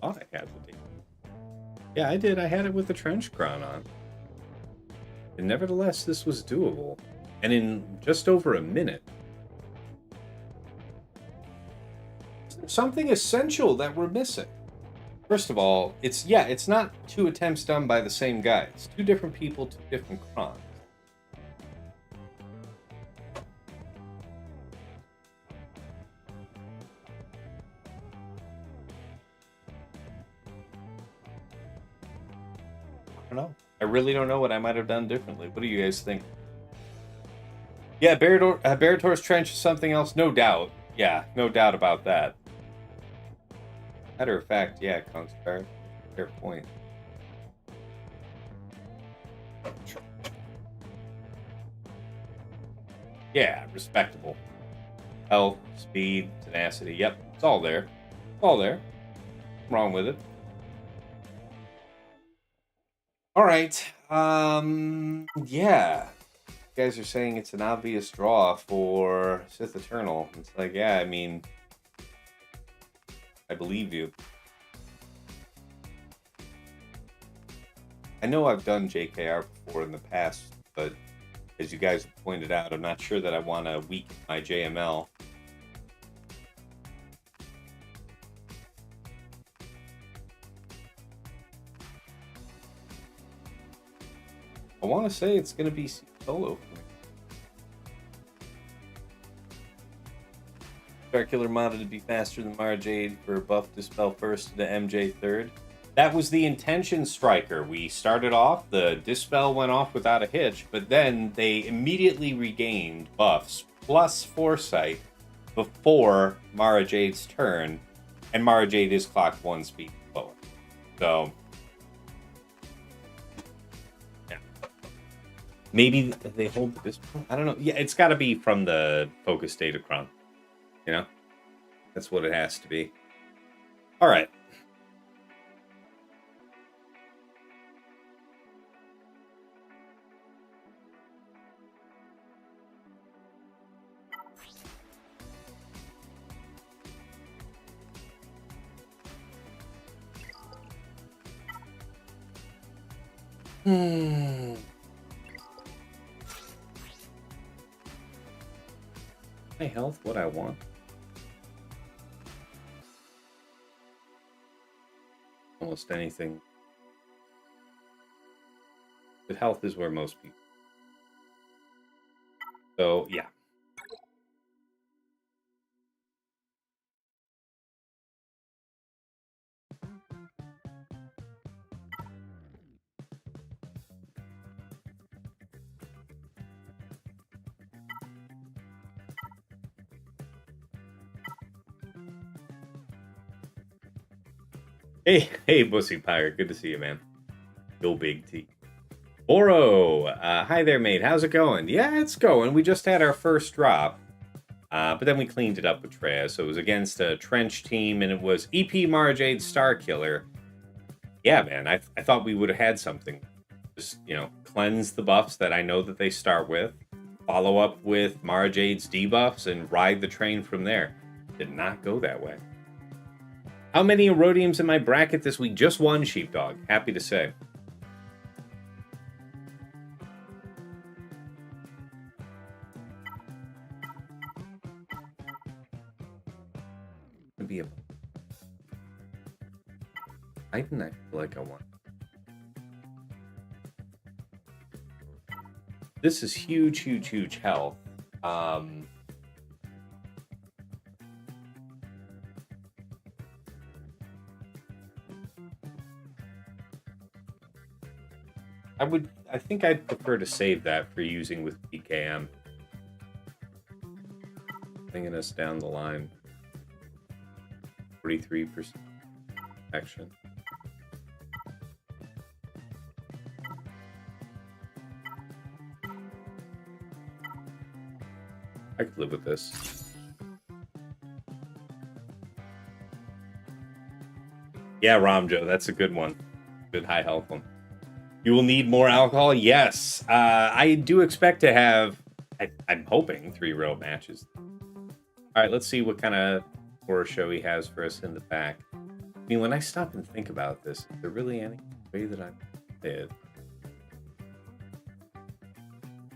I thought I had the. Yeah, I did. I had it with the trench crown on. And nevertheless, this was doable. And in just over a minute. Something essential that we're missing. First of all, it's not 2 attempts done by the same guy. It's 2 different people, 2 different crons. I don't know. I really don't know what I might have done differently. What do you guys think? Yeah, Berator's Trench is something else, no doubt. Yeah, no doubt about that. Matter of fact, yeah, Conspire. Fair point. Yeah, respectable. Health, speed, tenacity. Yep, it's all there. All there. Nothing wrong with it. All right. Yeah. You guys are saying it's an obvious draw for Sith Eternal. It's like, yeah, I mean, I believe you. I know I've done JKR before in the past, but as you guys have pointed out, I'm not sure that I want to weaken my JML. I want to say it's going to be Solo for me. Star Killer modded to be faster than MaraJ for buff Dispel first to the MJ third. That was the intention, Striker. We started off, the Dispel went off without a hitch, but then they immediately regained buffs plus Foresight before MaraJ's turn, and MaraJ is clocked 1 speed slower. So, yeah. Maybe they hold the Dispel? I don't know. Yeah, it's got to be from the Focus Datacron. You know? That's what it has to be. All right. My health, what I want. Almost anything. But health is where most people. So, yeah. Hey, Bussy Pirate. Good to see you, man. Go Big T. Oro, hi there, mate. How's it going? Yeah, it's going. We just had our first drop, but then we cleaned it up with Traya. So it was against a trench team, and it was EP MaraJ Star Killer. Yeah, man, I thought we would have had something. Just, cleanse the buffs that I know that they start with, follow up with MaraJ's debuffs, and ride the train from there. Did not go that way. How many Erodiums in my bracket this week? Just one, Sheepdog. Happy to say. I didn't feel like I want. This is huge health. I think I'd prefer to save that for using with PKM. Bringing us down the line. 43% action. I could live with this. Yeah, Ramjo, that's a good one. Good high health one. You will need more alcohol? Yes. I do expect to have, I'm hoping, 3 real matches. All right, let's see what kind of horror show he has for us in the back. I mean, when I stop and think about this, is there really any way that I did?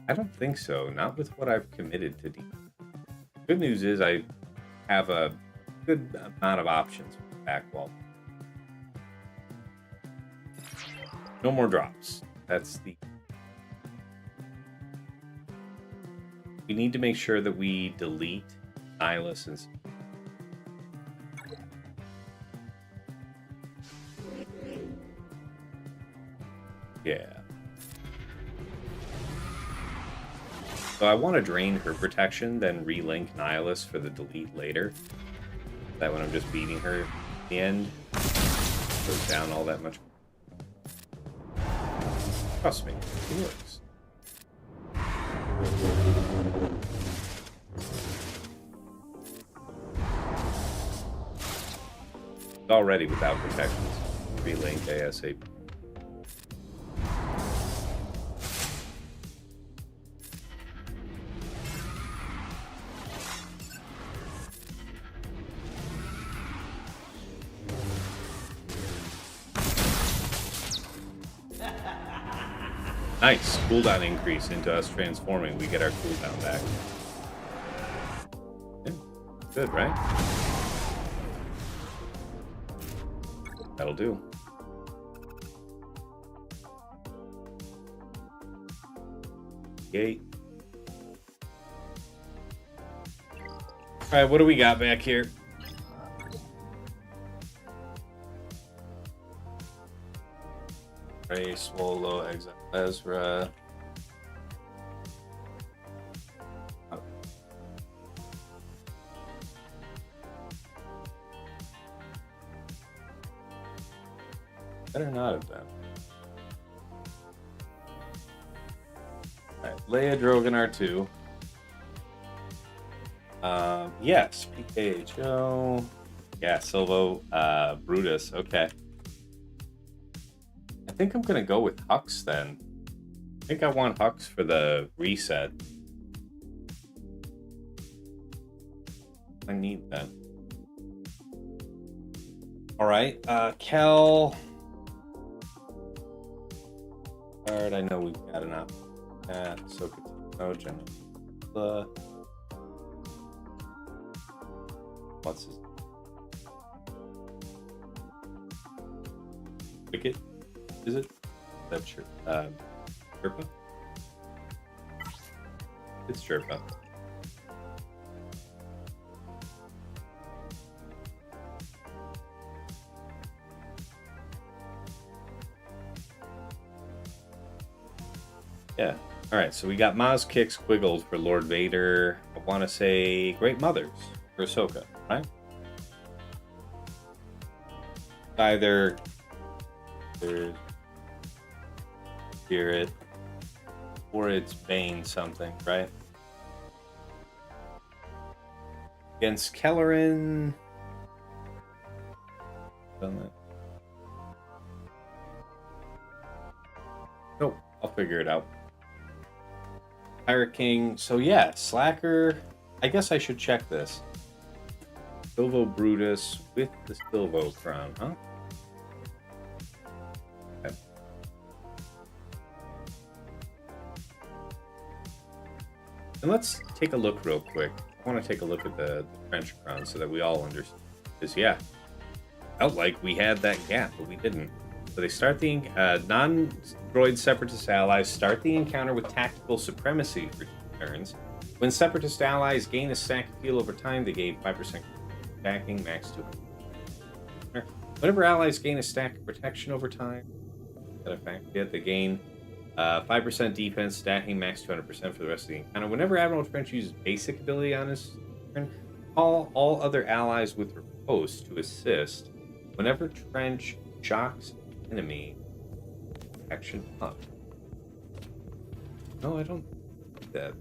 I don't think so. Not with what I've committed to do. Good news is I have a good amount of options for the back wall. No more drops. That's the... We need to make sure that we delete Nihilus and... Yeah. So I want to drain her protection, then relink Nihilus for the delete later. That when I'm just beating her at the end, goes down all that much. Trust me, it works. It's already without protections. Relink ASAP. Nice. Cooldown increase into us transforming. We get our cooldown back. Yeah. Good, right? That'll do. Gate. Alright, what do we got back here? DRey, Swolo, EEzra. Oh. Better not have been. Alright, Leia, Drogan, R2. Yes, PKHO. Yeah, Silvo, Brutus. Okay. I think I'm going to go with Hux then. I think I want Hux for the reset. I need that. All right, Kel. card. I know we've got an option. So General. What's his? Wicket? Is it? That's sure. Chirpa? It's Chirpa. Yeah. Alright, so we got Maz Kicks Quiggled for Lord Vader. I want to say Great Mothers for Ahsoka, right? Either Spirit or it's Bane something, right? Against Kelleran. Done that. Nope, I'll figure it out. Pirate King. So yeah, Slacker. I guess I should check this. Silvo Brutus with the Silvo crown, huh? Okay. And let's take a look real quick. I want to take a look at the trench crown so that we all understand. Because yeah, felt like we had that gap, but we didn't. So they start the non-droid Separatist allies start the encounter with tactical supremacy for 2 turns. When Separatist allies gain a stack of heal over time, they gain 5% stacking, max 200. Whenever allies gain a stack of protection over time, that effect, they gain 5% defense, stacking, max 200% for the rest of the encounter. Whenever Admiral Trench uses basic ability on his turn, call all other allies with riposte to assist. Whenever Trench shocks enemy, action up. No, I don't do that.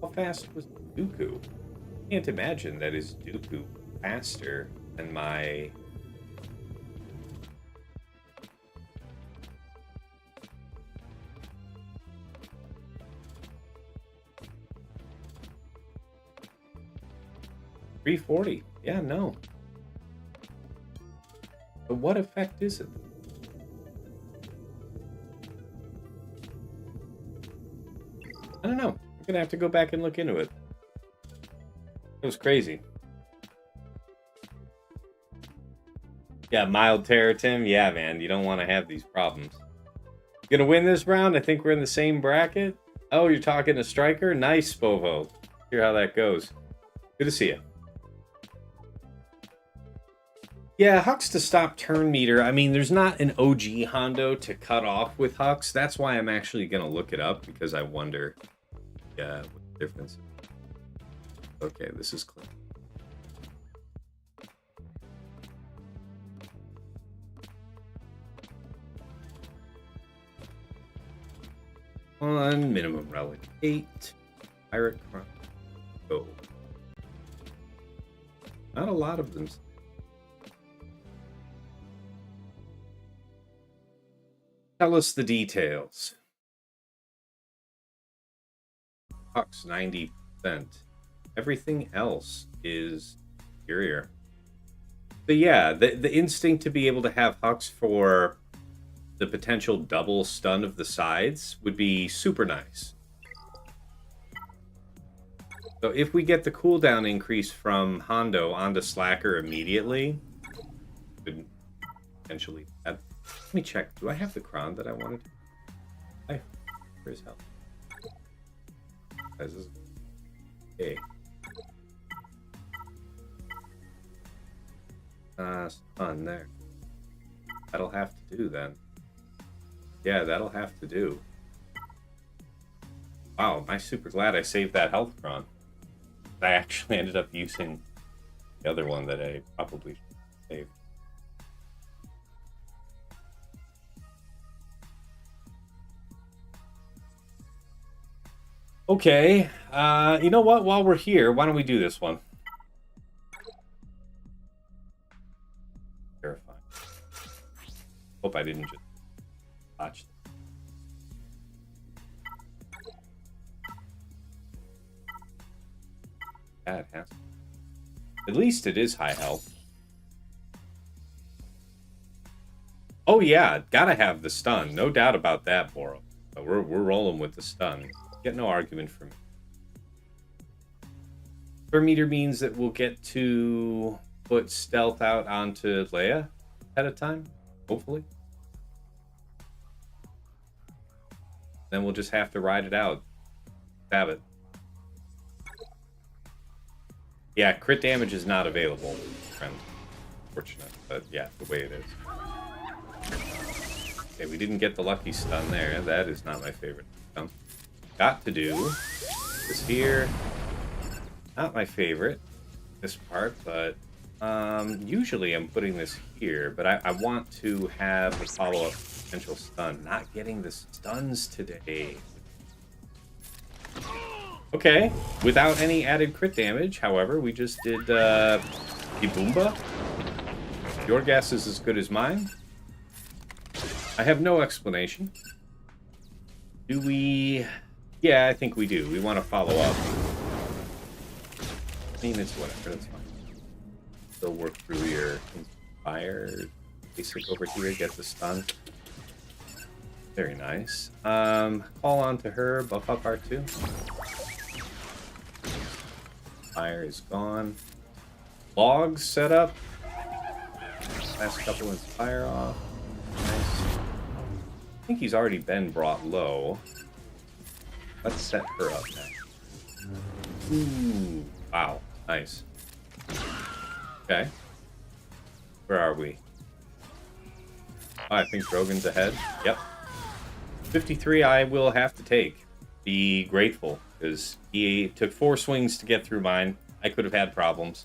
How fast was Dooku? I can't imagine that is Dooku faster than my... $340. Yeah, no. But what effect is it? I don't know. I'm gonna have to go back and look into it. It was crazy. Yeah, mild terror, Tim. Yeah, man, you don't want to have these problems. Gonna win this round? I think we're in the same bracket. Oh, you're talking to Striker? Nice, Spovo. Hear how that goes. Good to see you. Yeah, Hux to stop turn meter. I mean, there's not an OG Hondo to cut off with Hux. That's why I'm actually going to look it up, because I wonder what the difference is. Okay, this is clean. On minimum relic 8. Pirate Crown. Go. Not a lot of them. Tell us the details. Hux 90%. Everything else is superior. But yeah, the instinct to be able to have Hux for the potential double stun of the sides would be super nice. So if we get the cooldown increase from Hondo onto Slacker immediately, could potentially add. Let me check. Do I have the crown that I wanted? Where's health? Okay. Stun there. That'll have to do then. Yeah, that'll have to do. Wow, I'm super glad I saved that health crown. I actually ended up using the other one that I probably should save. Okay, you know what? While we're here, why don't we do this one? Terrifying. Hope I didn't just watch this. Yeah, it has. At least it is high health. Oh yeah, gotta have the stun. No doubt about that, Boro. But we're rolling with the stun. Get no argument from me. Per meter means that we'll get to put stealth out onto Leia at a time, hopefully. Then we'll just have to ride it out. Have it. Yeah, crit damage is not available, friend. Fortunate, but yeah, the way it is. Okay, we didn't get the lucky stun there. That is not my favorite stun. Got to do this here. Not my favorite, this part, but usually I'm putting this here, but I want to have the follow-up potential stun. Not getting the stuns today. Okay, without any added crit damage, however, we just did Boomba. Your guess is as good as mine. I have no explanation. Do we... Yeah, I think we do. We want to follow up. I mean, it's whatever, that's fine. Still work through your Inspire basic over here, get the stun. Very nice. Call on to her, buff up R2. Fire is gone. Logs set up. Last couple Inspire off. Nice. I think he's already been brought low. Let's set her up now. Ooh, wow, nice. Okay. Where are we? Oh, I think Drogan's ahead. Yep. 53 I will have to take. Be grateful, because he took 4 swings to get through mine. I could have had problems.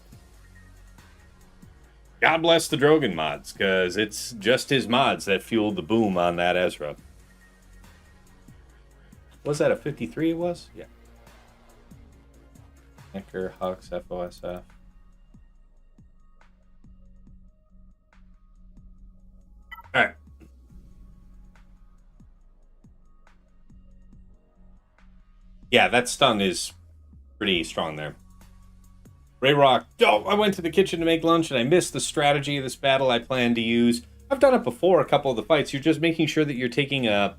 God bless the Drogan mods, because it's just his mods that fueled the boom on that EEzra. Was that a 53 it was? Yeah. Necker, Hux, FOSF. Alright. Yeah, that stun is pretty strong there. Ray Rock, oh, I went to the kitchen to make lunch and I missed the strategy of this battle I plan to use. I've done it before, a couple of the fights. You're just making sure that you're taking a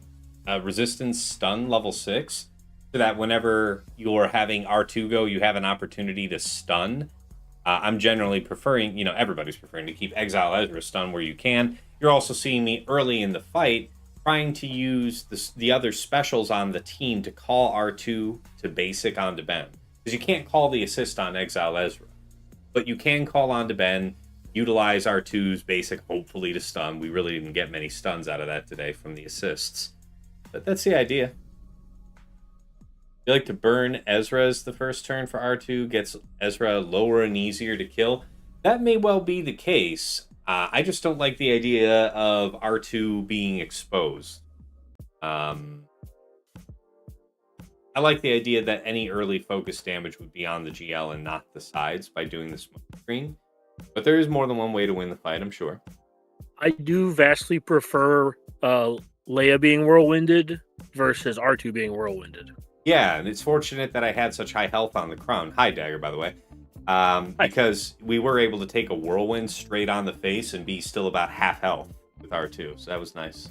resistance stun level 6 so that whenever you're having R2 go, you have an opportunity to stun. I'm generally preferring, everybody's preferring to keep Exile EEzra stun where you can. You're also seeing me early in the fight trying to use the other specials on the team to call R2 to basic onto Ben. Because you can't call the assist on Exile EEzra. But you can call onto Ben, utilize R2's basic, hopefully to stun. We really didn't get many stuns out of that today from the assists. But that's the idea. You like to burn EEzra's the first turn for R2, gets EEzra lower and easier to kill. That may well be the case. I just don't like the idea of R2 being exposed. I like the idea that any early focus damage would be on the GL and not the sides by doing the smoke screen. But there is more than one way to win the fight, I'm sure. I do vastly prefer Leia being whirlwinded versus R2 being whirlwinded. Yeah, and it's fortunate that I had such high health on the crown. Hi, Dagger, by the way. Because we were able to take a whirlwind straight on the face and be still about half health with R2, so that was nice.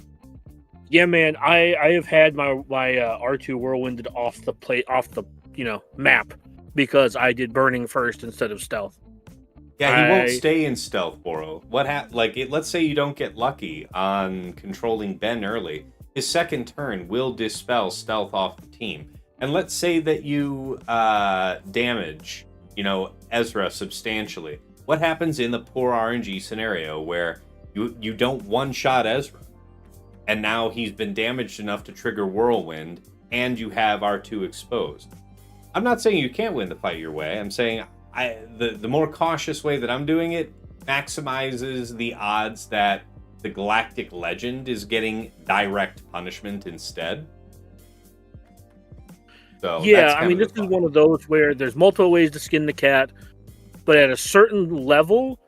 Yeah, man, I have had my R2 whirlwinded off the map because I did burning first instead of stealth. Yeah, he won't stay in stealth, Boro. Let's say you don't get lucky on controlling Ben early. His second turn will dispel stealth off the team. And let's say that you damage, EEzra substantially. What happens in the poor RNG scenario where you don't one-shot EEzra, and now he's been damaged enough to trigger Whirlwind, and you have R2 exposed? I'm not saying you can't win the fight your way. I'm saying the more cautious way that I'm doing it maximizes the odds that the Galactic Legend is getting direct punishment instead. So yeah, I mean, this is one of those where there's multiple ways to skin the cat, but at a certain level,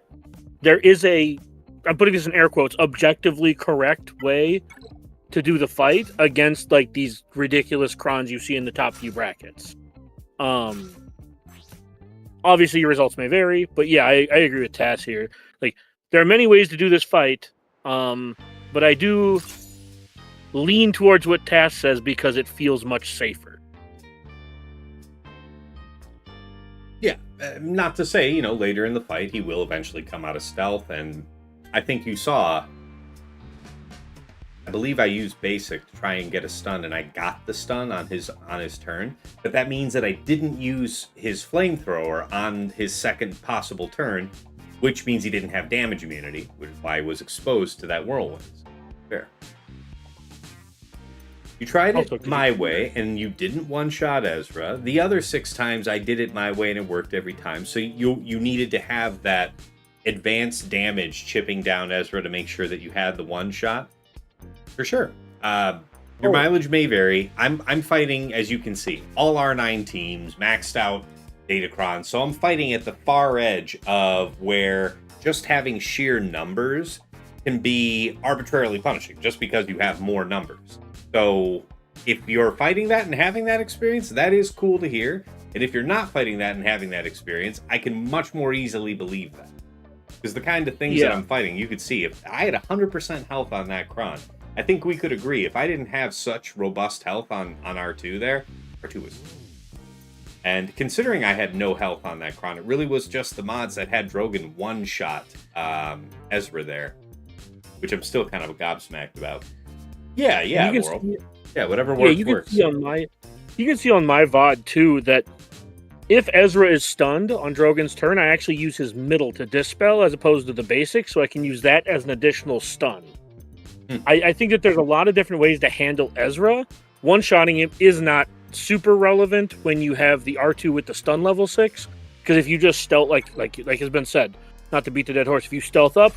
there is I'm putting this in air quotes, objectively correct way to do the fight against like these ridiculous crons you see in the top few brackets. Obviously your results may vary, but yeah, I agree with Tass here. Like, there are many ways to do this fight. but I do lean towards what Tass says because it feels much safer. Yeah, not to say, you know, later in the fight he will eventually come out of stealth, and I think you saw, I believe I used basic to try and get a stun, and I got the stun on his turn, but that means that I didn't use his flamethrower on his second possible turn, which means he didn't have damage immunity, which is why I was exposed to that whirlwind. Fair. You tried it my way, and you didn't one-shot EEzra. The other 6 times I did it my way, and it worked every time. So you needed to have that advanced damage chipping down EEzra to make sure that you had the one-shot. For sure. Your mileage may vary. I'm fighting, as you can see, all R9 teams, maxed out Datacron. So I'm fighting at the far edge of where just having sheer numbers can be arbitrarily punishing, just because you have more numbers. So if you're fighting that and having that experience, that is cool to hear. And if you're not fighting that and having that experience, I can much more easily believe that. Because the kind of things that I'm fighting, you could see, if I had 100% health on that Kron, I think we could agree, if I didn't have such robust health on R2 there, R2 was... And considering I had no health on that Kron, it really was just the mods that had Drogan one-shot EEzra there, which I'm still kind of gobsmacked about. Yeah, whatever works, works. You can see on my VOD, too, that if EEzra is stunned on Drogan's turn, I actually use his middle to dispel as opposed to the basic, so I can use that as an additional stun. I think that there's a lot of different ways to handle EEzra. One-shotting him is not super relevant when you have the R2 with the stun level 6, because if you just stealth, like has been said, not to beat the dead horse, if you stealth up...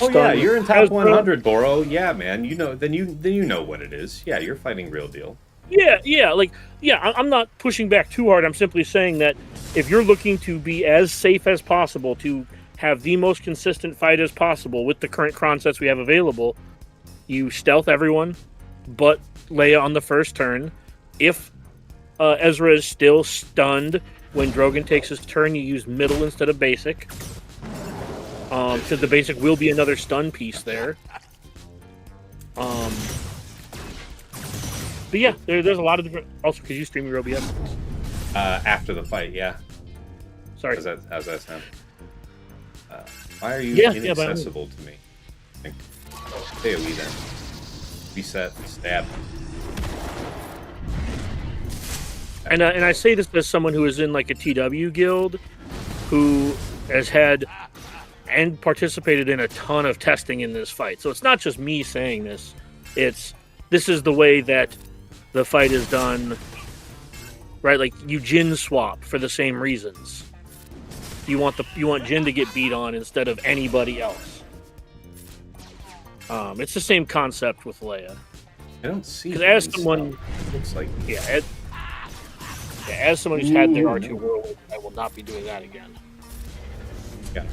Oh yeah, you're in top 100, Boro. Yeah, man, you know, then you know what it is. Yeah, you're fighting real deal. I'm not pushing back too hard. I'm simply saying that if you're looking to be as safe as possible, to have the most consistent fight as possible with the current Kron sets we have available, you stealth everyone but Leia on the first turn. If EEzra is still stunned when Drogan takes his turn, you use middle instead of basic. Because the basic will be another stun piece there. But yeah, there's a lot of different... Also, because you stream your OBS. After the fight, yeah. Sorry. How's that sound? Why are you inaccessible to me? AoE then. Reset, stab. And I say this as someone who is in like a TW guild, who has had and participated in a ton of testing in this fight. So it's not just me saying this. This is the way that the fight is done, right? Like you Jin swap for the same reasons. You want Jin to get beat on instead of anybody else. It's the same concept with Leia. I don't see. Because as someone, looks like as someone who's had their R2 whirlwind, I will not be doing that again. Yeah.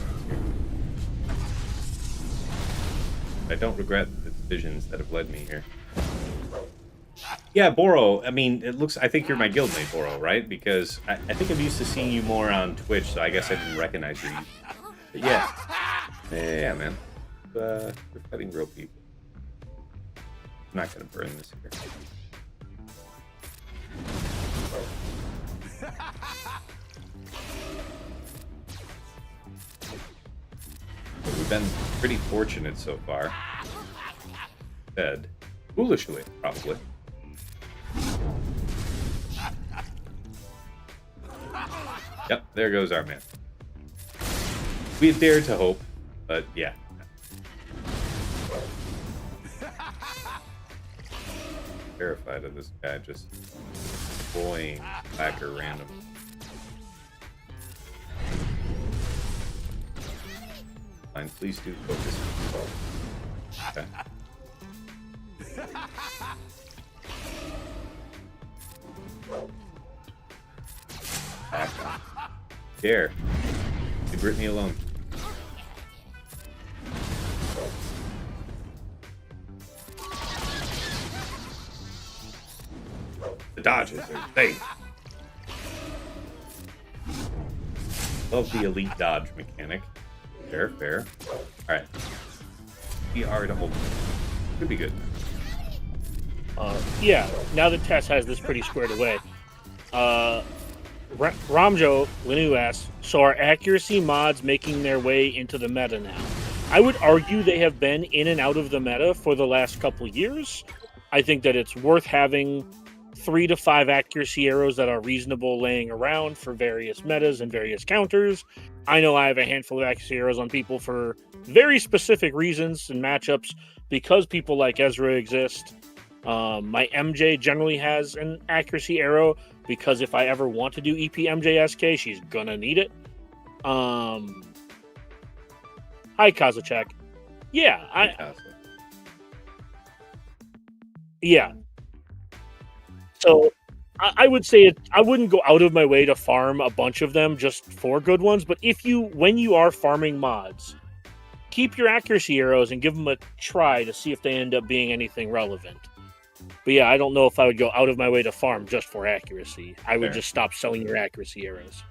I don't regret the decisions that have led me here. Yeah, Boro, I mean, I think you're my guildmate, Boro, right? Because I think I'm used to seeing you more on Twitch, so I guess I didn't recognize you. But yeah. Yeah, man. We're fighting real people. I'm not going to burn this here. We've been pretty fortunate so far. Dead. Foolishly, probably. Yep, there goes our man. We had dared to hope, but yeah. Terrified of this guy just bullying backer randomly. Fine, please do focus. Okay. Back on. Dare. Leave Brittany alone. The dodges are safe. Love the elite dodge mechanic. Fair. Alright. We are to hold. Could be good. Yeah, now that Tess has this pretty squared away. Ramjo Linu asks, so are accuracy mods making their way into the meta now? I would argue they have been in and out of the meta for the last couple years. I think that it's worth having 3 to 5 accuracy arrows that are reasonable laying around for various metas and various counters. I know I have a handful of accuracy arrows on people for very specific reasons and matchups because people like EEzra exist. My MJ generally has an accuracy arrow because if I ever want to do EP MJ SK, she's gonna need it. Hi, Kazacek. Yeah, yeah. So I would say I wouldn't go out of my way to farm a bunch of them just for good ones. But when you are farming mods, keep your accuracy arrows and give them a try to see if they end up being anything relevant. But yeah, I don't know if I would go out of my way to farm just for accuracy. I would just stop selling your accuracy arrows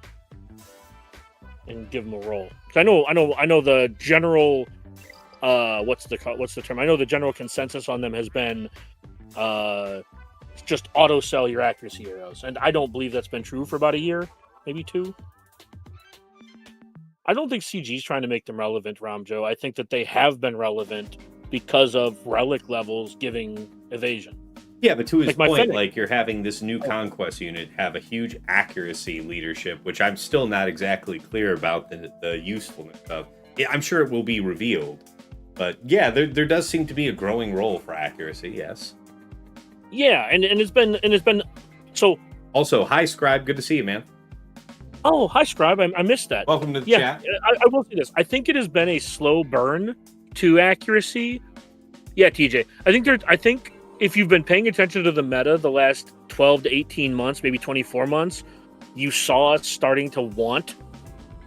and give them a roll. Because I know the general what's the term? I know the general consensus on them has been just auto sell your accuracy arrows, and I don't believe that's been true for about a year, maybe 2. I don't think CG's trying to make them relevant, Ramjo. I think that they have been relevant because of relic levels giving evasion. Yeah, but to his point, like you're having this new conquest unit have a huge accuracy leadership, which I'm still not exactly clear about the usefulness of. Yeah, I'm sure it will be revealed, but yeah, there does seem to be a growing role for accuracy. Yes. Yeah, and it's been so. Also, hi Scribe, good to see you, man. Oh, hi Scribe, I missed that. Welcome to the chat. I will say this. I think it has been a slow burn to accuracy. Yeah, TJ. I think if you've been paying attention to the meta the last 12 to 18 months, maybe 24 months, you saw us starting to want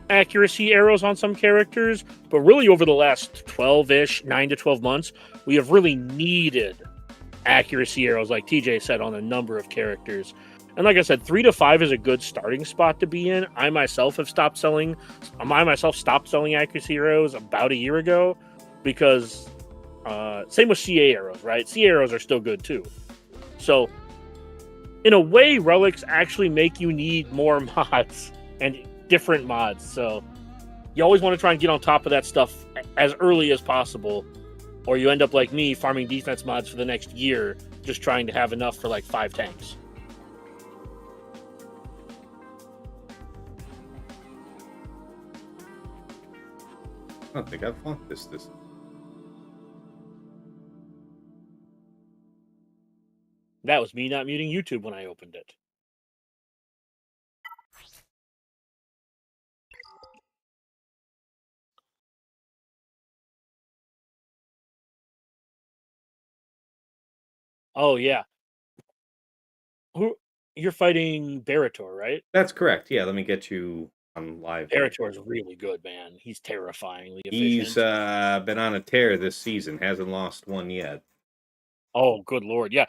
accuracy arrows on some characters, but really over the last 12-ish, 9 to 12 months, we have really needed accuracy arrows, like TJ said, on a number of characters. And like I said, 3 to 5 is a good starting spot to be in. I myself stopped selling accuracy arrows about a year ago because same with CA arrows, right? CA arrows are still good too. So in a way, relics actually make you need more mods and different mods. So you always want to try and get on top of that stuff as early as possible, or you end up like me farming defense mods for the next year, just trying to have enough for like 5 tanks. I don't think I've fought this. That was me not muting YouTube when I opened it. Oh, yeah. You're fighting Berator, right? That's correct. Yeah, let me get you on live. Berator is really good, man. He's terrifyingly efficient. He's been on a tear this season. Hasn't lost one yet. Oh, good lord. Yeah.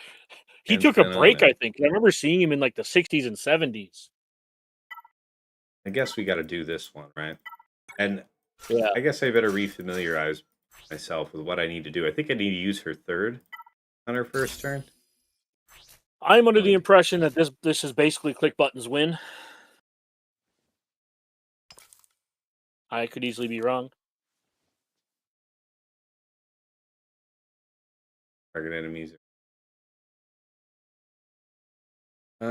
He took a break, I think. I remember seeing him in like the 60s and 70s. I guess we got to do this one, right? And yeah, I guess I better refamiliarize myself with what I need to do. I think I need to use her third on her first turn. I'm under the impression that this is basically click buttons win. I could easily be wrong. Target enemies. You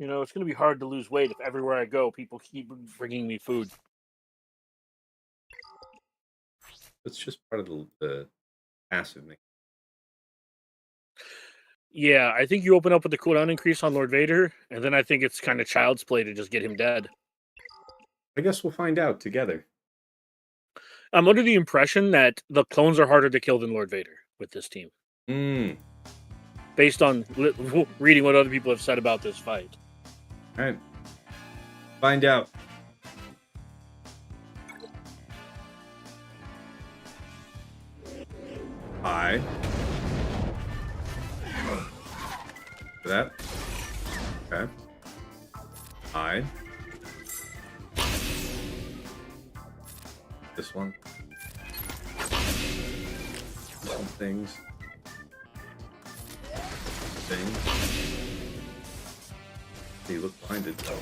know, it's going to be hard to lose weight if everywhere I go, people keep bringing me food. It's just part of the passive mechanic. Yeah, I think you open up with the cooldown increase on Lord Vader, and then I think it's kind of child's play to just get him dead. I guess we'll find out together. I'm under the impression that the clones are harder to kill than Lord Vader with this team. Based on reading what other people have said about this fight. All right. Find out. Hi. For that. Okay. Hi. this one. Some things. You look blinded though.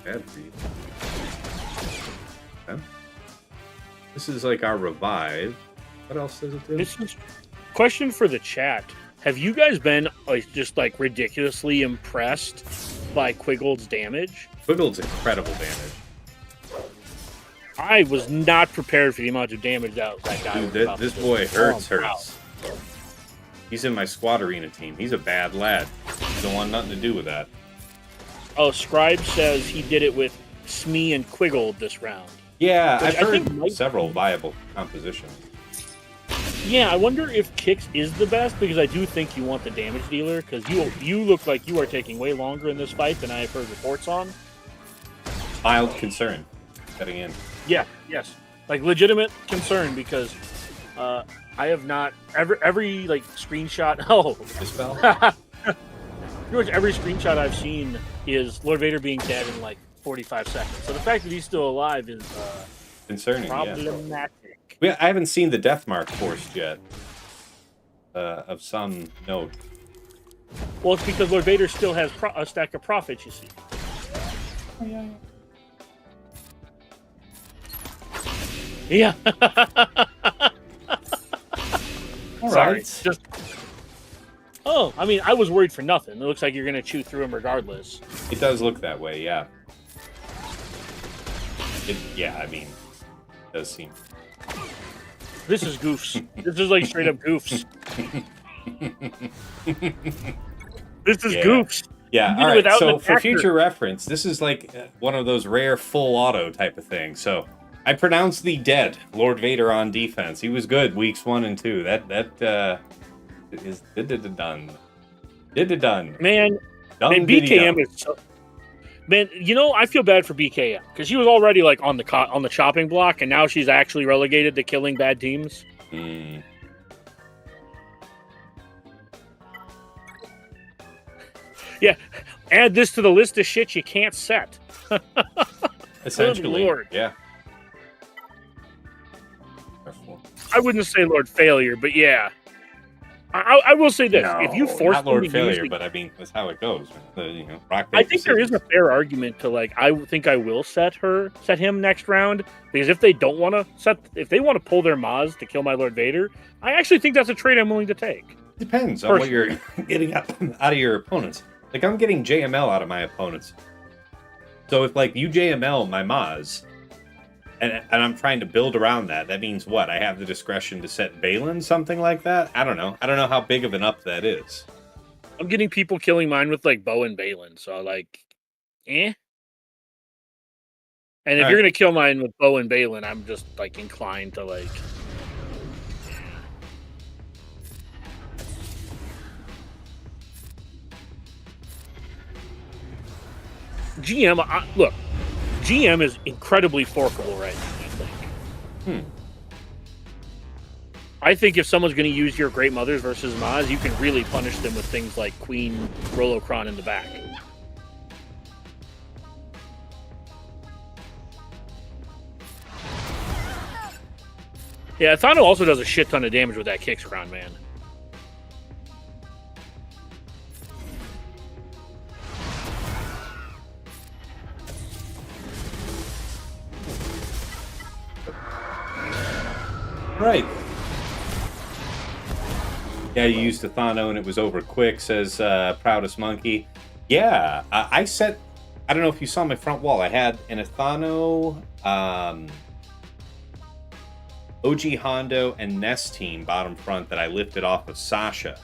Bad read. Okay. This is like our revive. What else does it do? This is question for the chat. Have you guys been just ridiculously impressed by Quigold's damage? Quigold's incredible damage. I was not prepared for the amount of damage that guy was about this to boy do. hurts. Wow. He's in my squad arena team. He's a bad lad. Don't want nothing to do with that. Oh, Scribe says he did it with Smee and Quigold this round. Yeah, Which I've I think heard several viable compositions. Yeah, I wonder if Kix is the best, because I do think you want the damage dealer, because you look like you are taking way longer in this fight than I have heard reports on. Mild concern getting in. Yeah, yes. Legitimate concern, because I have not... Every screenshot... Oh! Dispel? Pretty much every screenshot I've seen is Lord Vader being dead in 45 seconds. So the fact that he's still alive is concerning, problematic. Yeah. I haven't seen the death mark forced yet. Of some note. Well, it's because Lord Vader still has a stack of prophets, you see. Oh, yeah. Yeah. All Sorry. right. Just... Oh, I mean, I was worried for nothing. It looks like you're going to chew through him regardless. It does look that way, yeah. I mean, it does seem... This is goofs. This is straight up goofs. This is goofs. Yeah, all right. So for future reference, this is one of those rare full auto type of things. So I pronounced the dead Lord Vader on defense. He was good weeks 1 and 2. That is done. Man, BKM is so... Man, I feel bad for BKM because she was already on the chopping block, and now she's actually relegated to killing bad teams. Yeah, add this to the list of shit you can't set. Essentially, Lord. Yeah. I wouldn't say Lord Failure, but yeah. I will say this: if you force not Lord them to Failure, use but I mean that's how it goes. Rock, I think there is a fair argument to I think I will set him next round, because if they don't want to if they want to pull their Maz to kill my Lord Vader, I actually think that's a trade I'm willing to take. Depends on what you're getting out of your opponents. I'm getting JML out of my opponents. So if you JML my Maz, and I'm trying to build around that, that means what? I have the discretion to set Balin, something like that? I don't know. I don't know how big of an up that is. I'm getting people killing mine with Bo and Balin, so eh. And if you're gonna kill mine with Bo and Balin, I'm just inclined to GM. Look, GM is incredibly forkable right now, I think. I think if someone's going to use your Great Mothers versus Maz, you can really punish them with things like Queen Rolocron in the back. Yeah, Thano also does a shit ton of damage with that Kix Crown, man. Right. Yeah, you used a Thano and it was over quick, says Proudest Monkey. Yeah, I set... I don't know if you saw my front wall. I had an Athano, OG Hondo, and Ness team bottom front that I lifted off of Sasha.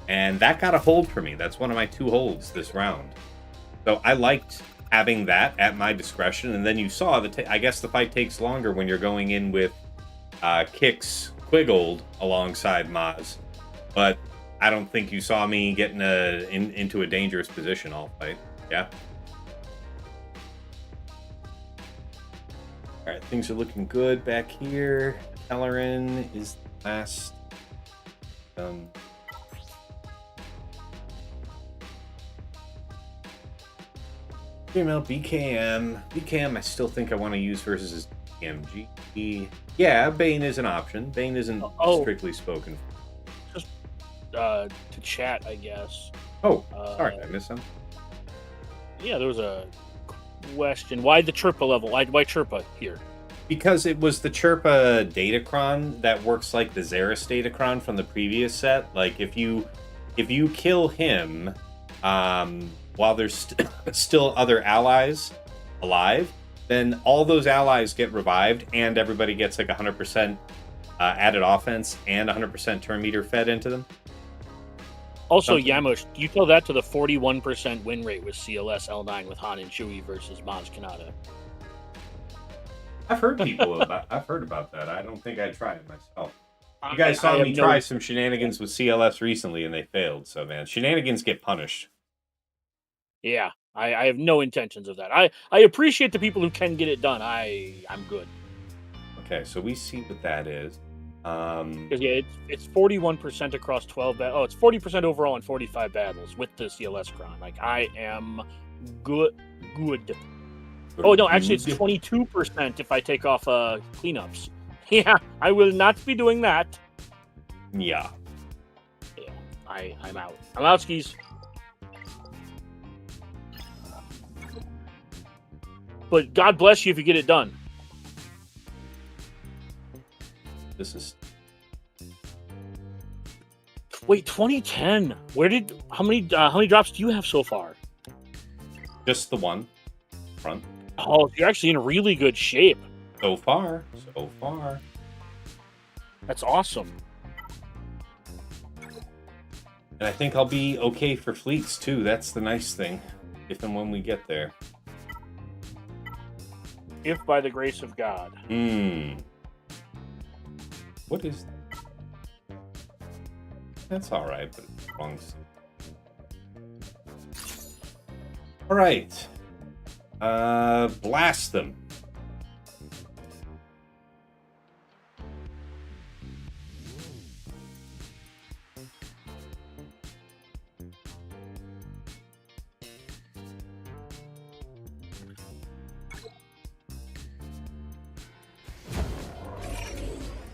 And that got a hold for me. That's one of my 2 holds this round. So I liked having that at my discretion. And then you saw that I guess the fight takes longer when you're going in with Kix Quigold alongside Maz. But I don't think you saw me getting into a dangerous position all fight. Yeah? Alright, things are looking good back here. Kellerin is the last. Female BKM. BKM I still think I want to use versus his MG. Yeah, Bane is an option. Bane isn't strictly spoken. Just to chat, I guess. Oh, sorry, I missed something. Yeah, there was a question. Why the Chirpa level? Why Chirpa here? Because it was the Chirpa Datacron that works like the Xeris Datacron from the previous set. Like if you kill him, while there's still other allies alive, then all those allies get revived, and everybody gets like 100% added offense and 100% turn meter fed into them. Also, Yamush, you tell that to the 41% win rate with CLS L9 with Han and Chewie versus Maz Kanata. I've heard about that. I don't think I'd try it myself. You guys saw me try some shenanigans with CLS recently, and they failed. So, man, shenanigans get punished. Yeah, I have no intentions of that. I appreciate the people who can get it done. I'm good. Okay, so we see what that is. Because it's 41% across 12 battles. Oh, it's 40% overall in 45 battles with the CLS Cron. Like, I am good. Oh, no, actually, it's 22% if I take off cleanups. Yeah, I will not be doing that. Yeah. Yeah, I'm out. I'm out, skis. But God bless you if you get it done. This is... Wait, 2010. How many drops do you have so far? Just the one. Front. Oh, you're actually in really good shape. So far. That's awesome. And I think I'll be okay for fleets, too. That's the nice thing. If and when we get there. If by the grace of God. What is that? That's alright, but it's wrong. Alright. Blast them.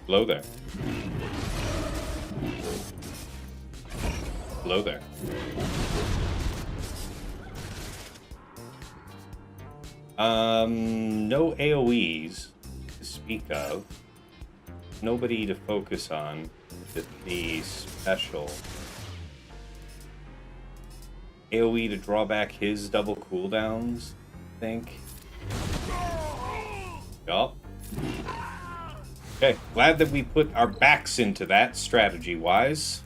Hello there. Hello there. No AoEs to speak of. Nobody to focus on with the special. AoE to draw back his double cooldowns, I think. Yup. Okay, glad that we put our backs into that strategy-wise.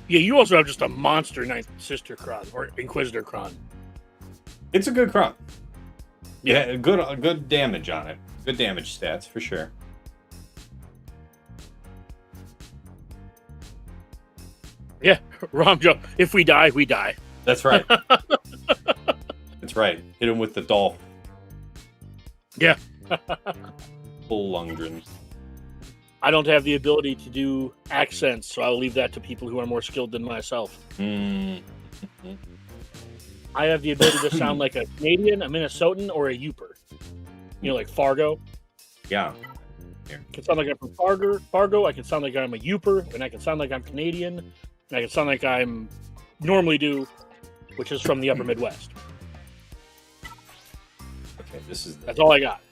Yeah, you also have just a monster Ninth Sister Cron, or Inquisitor Cron. It's a good Cron. Yeah, good damage on it. Good damage stats, for sure. Yeah, Ramjo, if we die, we die. That's right. That's right. Hit him with the Dolph. Yeah. Full Lundgren. I don't have the ability to do accents, so I'll leave that to people who are more skilled than myself. I have the ability to sound like a Canadian, a Minnesotan, or a Youper. You know, like Fargo. Yeah. I can sound like I'm from Fargo. I can sound like I'm a Youper, and I can sound like I'm Canadian, and I can sound like I'm normally do, which is from the Upper Midwest. Okay, that's all I got.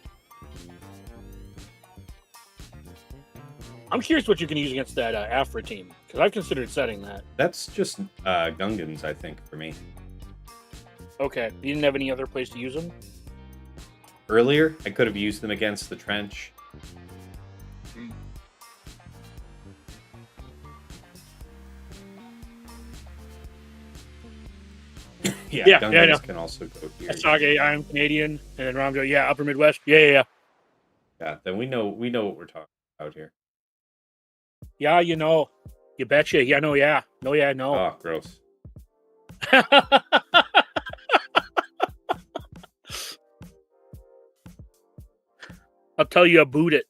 I'm curious what you can use against that Aphra team, because I've considered setting that. That's just Gungans, I think, for me. Okay. You didn't have any other place to use them? Earlier, I could have used them against the trench. Yeah, Gungans can also go here. Sage, I'm Canadian, and then Ramjo, yeah, Upper Midwest. Yeah. Yeah, then we know what we're talking about here. Yeah, you know. You betcha. Yeah, no, yeah. No, yeah, no. Oh, gross. I'll tell you, I boot it.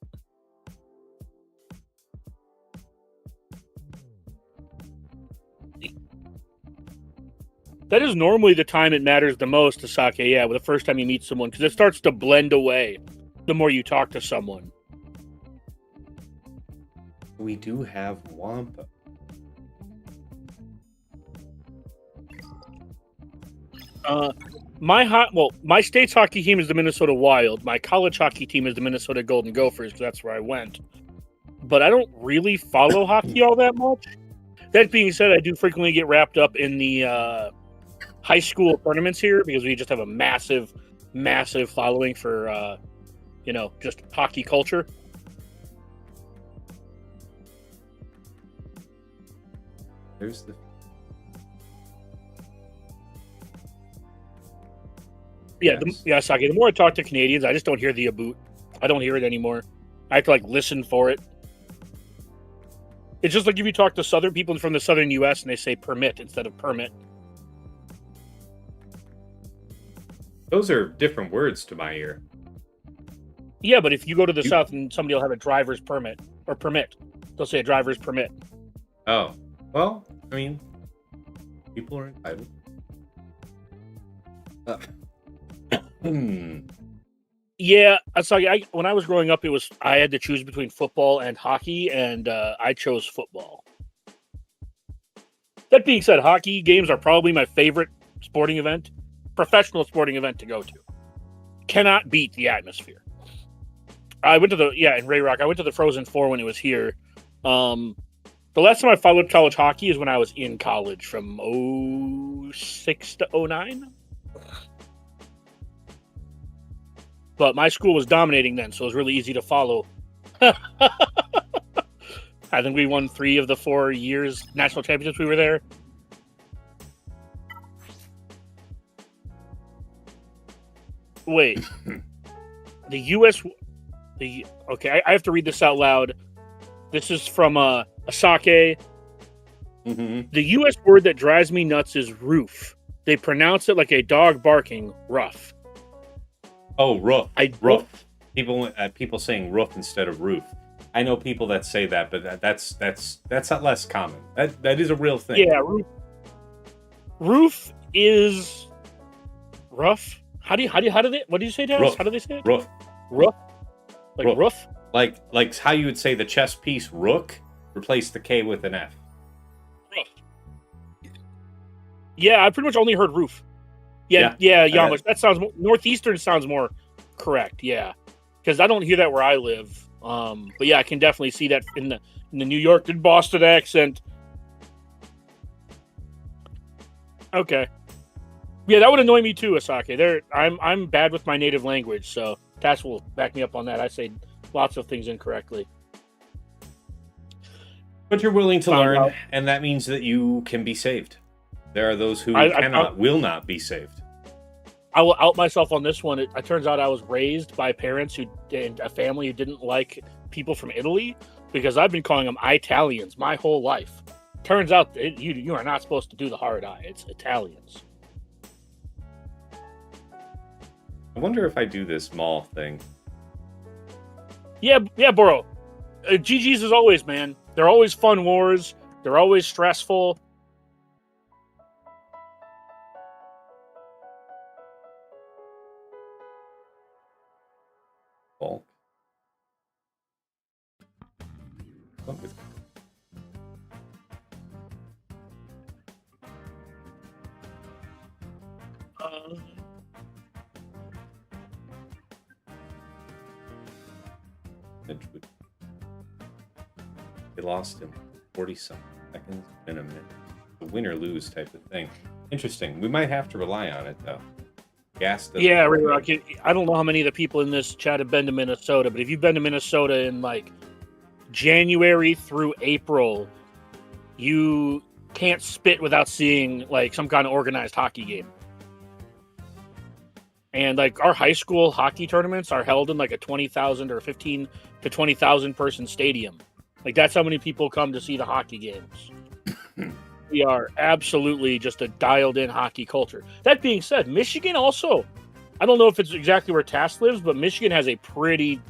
That is normally the time it matters the most to sake, yeah, the first time you meet someone, because it starts to blend away the more you talk to someone. We do have Wampa. My state's hockey team is the Minnesota Wild. My college hockey team is the Minnesota Golden Gophers, because that's where I went. But I don't really follow hockey all that much. That being said, I do frequently get wrapped up in the high school tournaments here, because we just have a massive, massive following for, just hockey culture. There's the... Saki. The more I talk to Canadians, I just don't hear the aboot. I don't hear it anymore. I have to listen for it. It's just like if you talk to Southern people from the Southern U.S. and they say permit instead of permit. Those are different words to my ear. Yeah, but if you go to the South and somebody will have a driver's permit or permit, they'll say a driver's permit. Oh, well, I mean, people are entitled. Yeah, when I was growing up, I had to choose between football and hockey, and I chose football. That being said, hockey games are probably my favorite professional sporting event to go to. Cannot beat the atmosphere. I went to in Ray Rock. I went to the Frozen Four when it was here. The last time I followed college hockey is when I was in college, from 2006 to 2009. But my school was dominating then, so it was really easy to follow. I think we won 3 of the 4 years national championships we were there. Wait. The U.S. Okay, I have to read this out loud. This is from Asake. Mm-hmm. The U.S. word that drives me nuts is roof. They pronounce it like a dog barking, rough. Oh, roof. Roof. People saying roof instead of roof. I know people that say that, but that's not less common. That is a real thing. Yeah, roof is rough. What do you say, Dallas? Roof. How do they say it? Roof. Roof? Like roof? Like how you would say the chess piece rook, replace the K with an F. Roof. Yeah, I pretty much only heard roof. Yeah, Yamash. That sounds northeastern sounds more correct. Yeah, because I don't hear that where I live. But yeah, I can definitely see that in the New York and Boston accent. Okay. Yeah, that would annoy me too, Asake. I'm bad with my native language, so Tass will back me up on that. I say lots of things incorrectly. But you're willing to learn, and that means that you can be saved. There are those who will not be saved. I will out myself on this one. It turns out I was raised by parents and a family who didn't like people from Italy, because I've been calling them Italians my whole life. Turns out you are not supposed to do the hard I. It's Italians. I wonder if I do this mall thing. Yeah, Boro. GG's as always, man. They're always fun wars. They're always stressful. Bulk. They lost in 40-something seconds in a minute. A win or lose type of thing. Interesting. We might have to rely on it, though. Yeah, I don't know how many of the people in this chat have been to Minnesota, but if you've been to Minnesota in January through April, you can't spit without seeing some kind of organized hockey game. And our high school hockey tournaments are held in a 20,000 or 15 to 20,000 person stadium. That's how many people come to see the hockey games. We are absolutely just a dialed-in hockey culture. That being said, Michigan also, I don't know if it's exactly where Tass lives, but Michigan has a pretty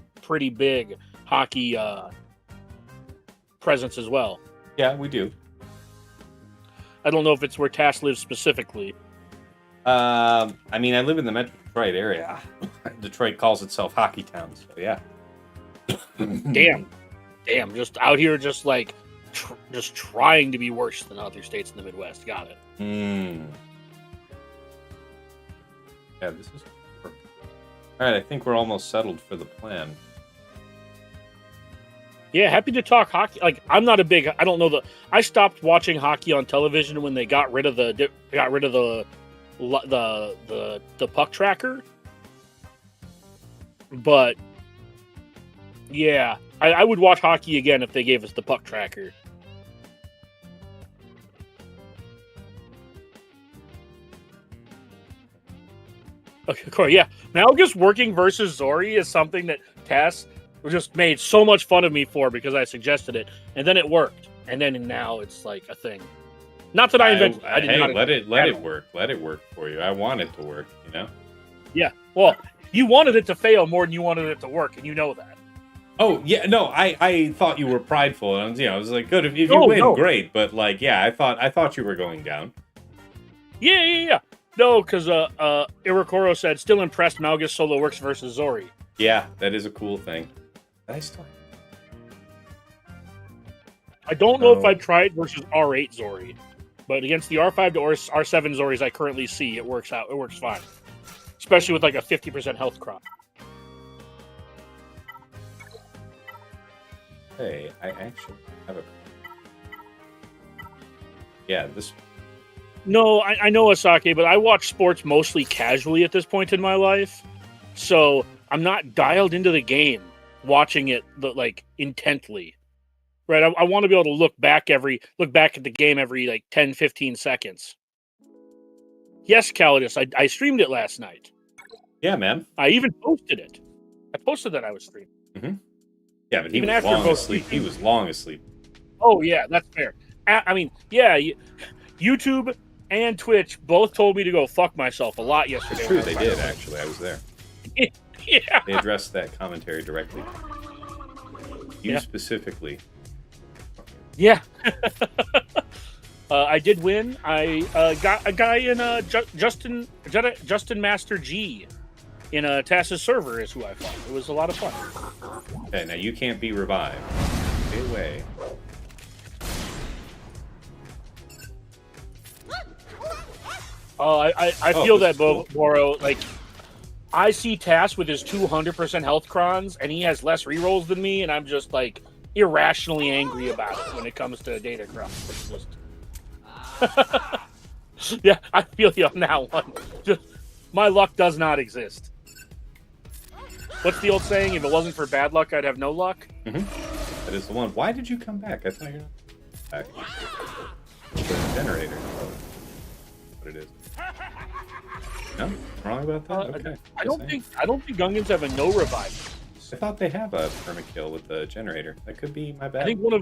big hockey presence as well. Yeah, we do. I don't know if it's where Tass lives specifically, I mean, I live in the Metro Detroit area. Detroit calls itself Hockey Town, so yeah. Damn, just out here, just like, just trying to be worse than other states in the Midwest. Got it. Yeah, this is perfect. All right, I think we're almost settled for the plan. Yeah, happy to talk hockey. Like, I'm not a big. I don't know I stopped watching hockey on television when they got rid of the puck tracker. But yeah, I would watch hockey again if they gave us the puck tracker. Okay, cool. Yeah, Malicos working versus Zori is something that Tass just made so much fun of me for because I suggested it, and then it worked, and then now it's like a thing. Not that I invented. I did not let it work. Let it work for you. I want it to work. You know. Yeah. Well, you wanted it to fail more than you wanted it to work, and you know that. Oh yeah, no, I thought you were prideful, and I was like, good if you win, great. But like, yeah, I thought you were going down. Yeah. No, because Irakoro said still impressed. Malicos solo works versus Zori. Yeah, that is a cool thing. I don't know if I'd try it versus R8 Zori, but against the R5 to R7 Zoris I currently see, it works out. It works fine, especially with like a 50% health crop. Hey, I actually have a. Yeah, this. No, I know Asake, but I watch sports mostly casually at this point in my life, so I'm not dialed into the game watching it like intently. Right, I want to be able to look back at the game every like 10-15 seconds. Yes, Calidus, I streamed it last night. Yeah, man. I even posted it. I posted that I was streaming. Mm-hmm. Yeah, but he even was after long asleep. He was long asleep. Oh yeah, that's fair. I mean, yeah, YouTube and Twitch both told me to go fuck myself a lot yesterday. It's true, they did actually. I was there. Yeah, they addressed that commentary directly. You specifically. Yeah. I did win. I got a guy in Justin Master G in a Tass's server is who I fought. It was a lot of fun. Okay, now you can't be revived. Stay away. I feel that, cool. Boro. Like, I see Tass with his 200% health crons, and he has less rerolls than me, and I'm just like irrationally angry about it when it comes to data crops. Yeah, I feel you on that one. Just my luck does not exist. What's the old saying? If it wasn't for bad luck, I'd have no luck. Mm-hmm. That is the one. Why did you come back? I thought you were back. The generator. What it is? No, wrong about that. Okay. I don't think Gungans have a no revive. I thought they have a permakill with the generator. That could be my bad. I think one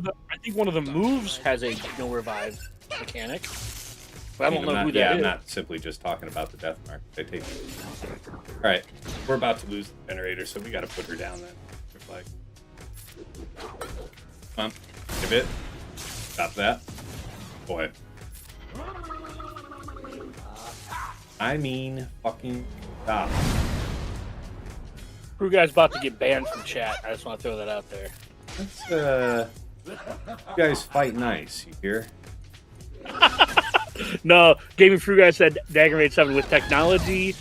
of the moves has a no revive mechanic. But I don't know who that is. I'm not simply just talking about the death mark. They take it. All right, we're about to lose the generator, so we got to put her down then. Like, come on, give it. Stop that, boy. I mean, fucking stop. Crew guy's about to get banned from chat. I just want to throw that out there. You guys fight nice, you hear? No, Gaming Fruit Guy said Dagger Mage 7 with technology.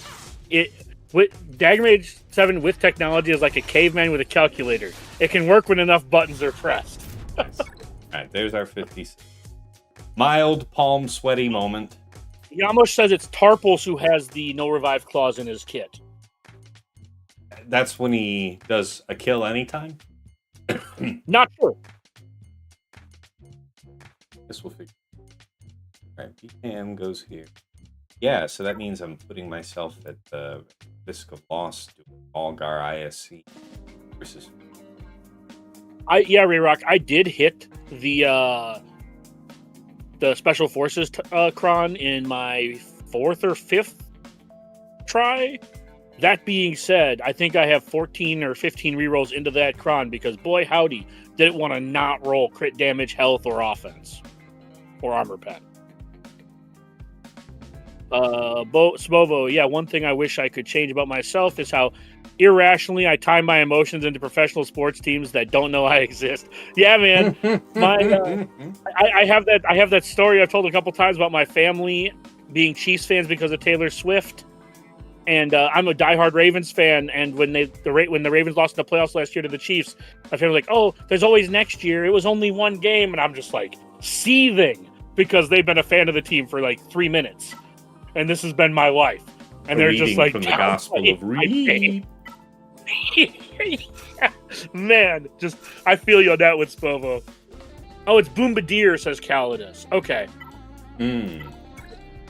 Dagger Mage 7 with technology is like a caveman with a calculator. It can work when enough buttons are pressed. Nice. All right, there's our 50. Mild palm sweaty moment. Yamosh says it's Tarples who has the no revive clause in his kit. That's when he does a kill anytime? Not sure. This will figure. All right, PKM goes here. Yeah, so that means I'm putting myself at the risk of loss to Algar ISC versus. Rayrock, I did hit the Special Forces cron in my 4th or 5th try. That being said, I think I have 14 or 15 rerolls into that cron because, boy howdy, didn't want to not roll crit damage, health, or offense. Or armor pen. Svovo, yeah, one thing I wish I could change about myself is how irrationally I tie my emotions into professional sports teams that don't know I exist. Yeah, man. I have that story I've told a couple times about my family being Chiefs fans because of Taylor Swift. And I'm a diehard Ravens fan, and when the Ravens lost in the playoffs last year to the Chiefs, my family was like, "Oh, there's always next year. It was only one game," and I'm just like seething because they've been a fan of the team for like 3 minutes, and this has been my life. And they're just like, from the Gospel of Reed. Man, just I feel you on that with Spovo. Oh, it's Boombadeer, says Calidus. Okay.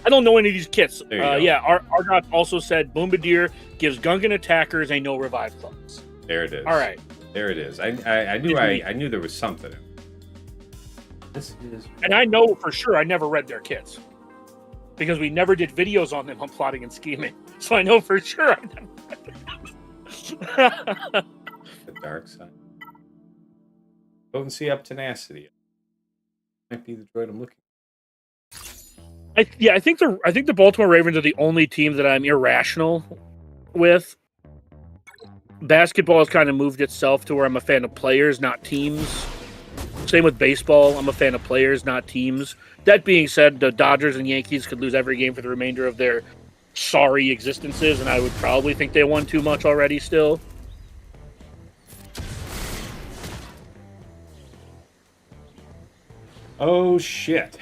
I don't know any of these kits. Yeah, Argot also said Boombadeer gives Gungan attackers a no revive clause. There it is. All right. There it is. I knew there was something. This is, and I know for sure I never read their kits because we never did videos on them on plotting and scheming. So I know for sure I never read them. The dark side. Potency up tenacity. Might be the droid I'm looking for. I think the Baltimore Ravens are the only team that I'm irrational with. Basketball has kind of moved itself to where I'm a fan of players, not teams. Same with baseball. I'm a fan of players, not teams. That being said, the Dodgers and Yankees could lose every game for the remainder of their sorry existences, and I would probably think they won too much already still. Oh, shit.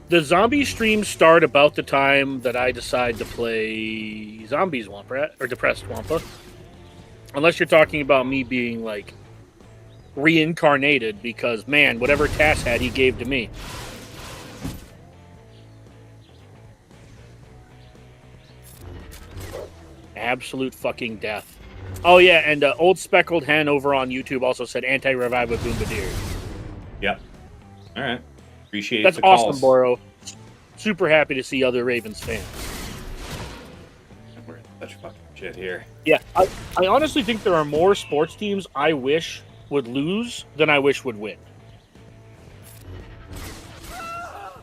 The zombie streams start about the time that I decide to play Zombies Wampa, or Depressed Wampa. Unless you're talking about me being, like, reincarnated, because, man, whatever Tass had, he gave to me. Absolute fucking death. Oh, yeah, and Old Speckled Hen over on YouTube also said anti-revive with Boombadeer. Yep. All right. Appreciate That's the awesome, calls. Boro. Super happy to see other Ravens fans. We're in such fucking shit here. Yeah, I honestly think there are more sports teams I wish would lose than I wish would win.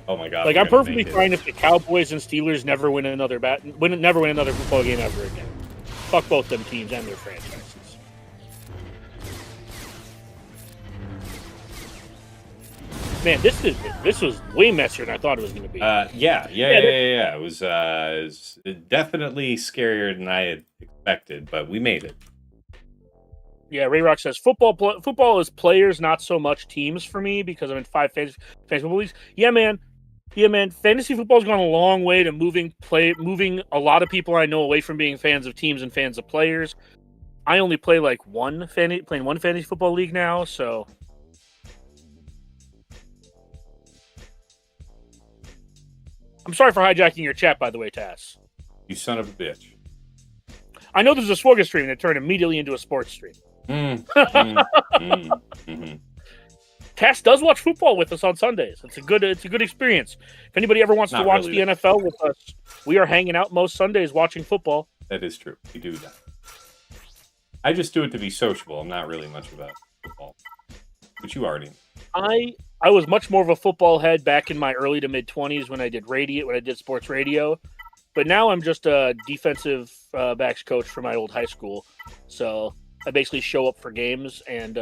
Oh my god! Like I'm perfectly fine if the Cowboys and Steelers never win another football game ever again. Fuck both them teams and their franchises. Man, this was way messier than I thought it was going to be. Yeah. It was definitely scarier than I had expected, but we made it. Yeah, Ray Rock says football is players, not so much teams for me because I'm in 5 fantasy football leagues. Yeah, man. Fantasy football's gone a long way to moving a lot of people I know away from being fans of teams and fans of players. I only play like playing one fantasy football league now, so. I'm sorry for hijacking your chat, by the way, Tass. You son of a bitch. I know there's a Swogga stream that turned immediately into a sports stream. Tass does watch football with us on Sundays. It's a good experience. If anybody ever wants to watch the NFL with us, we are hanging out most Sundays watching football. That is true. We do that. I just do it to be sociable. I'm not really much about football, which you already know. I was much more of a football head back in my early to mid 20s when I did sports radio, but now I'm just a defensive backs coach for my old high school. So I basically show up for games and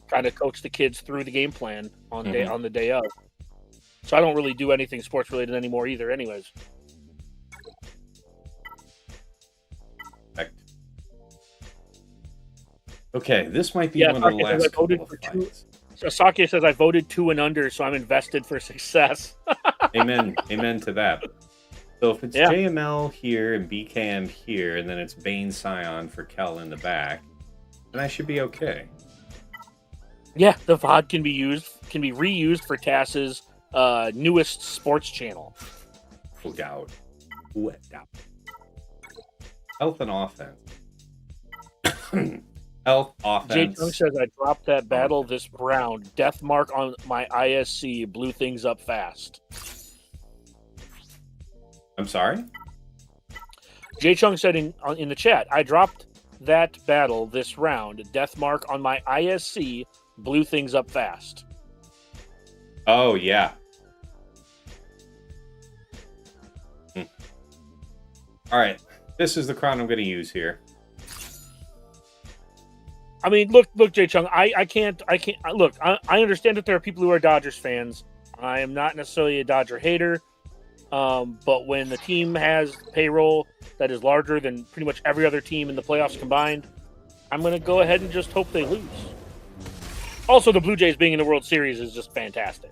kind of coach the kids through the game plan on the day of. So I don't really do anything sports related anymore either. Anyways. Okay, this might be one of the last couple of fights. Sake says I voted 2 and under, so I'm invested for success. Amen to that. So if it's JML here and BKM here, and then it's Bane Scion for Kel in the back, then I should be okay. Yeah, the VOD can be reused for Tass's newest sports channel. Without. Health and offense. Health, offense. Jay Chung says I dropped that battle this round. Death mark on my ISC. Blew things up fast. I'm sorry? Jay Chung said in the chat, I dropped that battle this round. Death mark on my ISC. Blew things up fast. Oh, yeah. All right. This is the crown I'm going to use here. I mean, look, Jay Chung. I can't. Look, I understand that there are people who are Dodgers fans. I am not necessarily a Dodger hater. But when the team has payroll that is larger than pretty much every other team in the playoffs combined, I'm going to go ahead and just hope they lose. Also, the Blue Jays being in the World Series is just fantastic.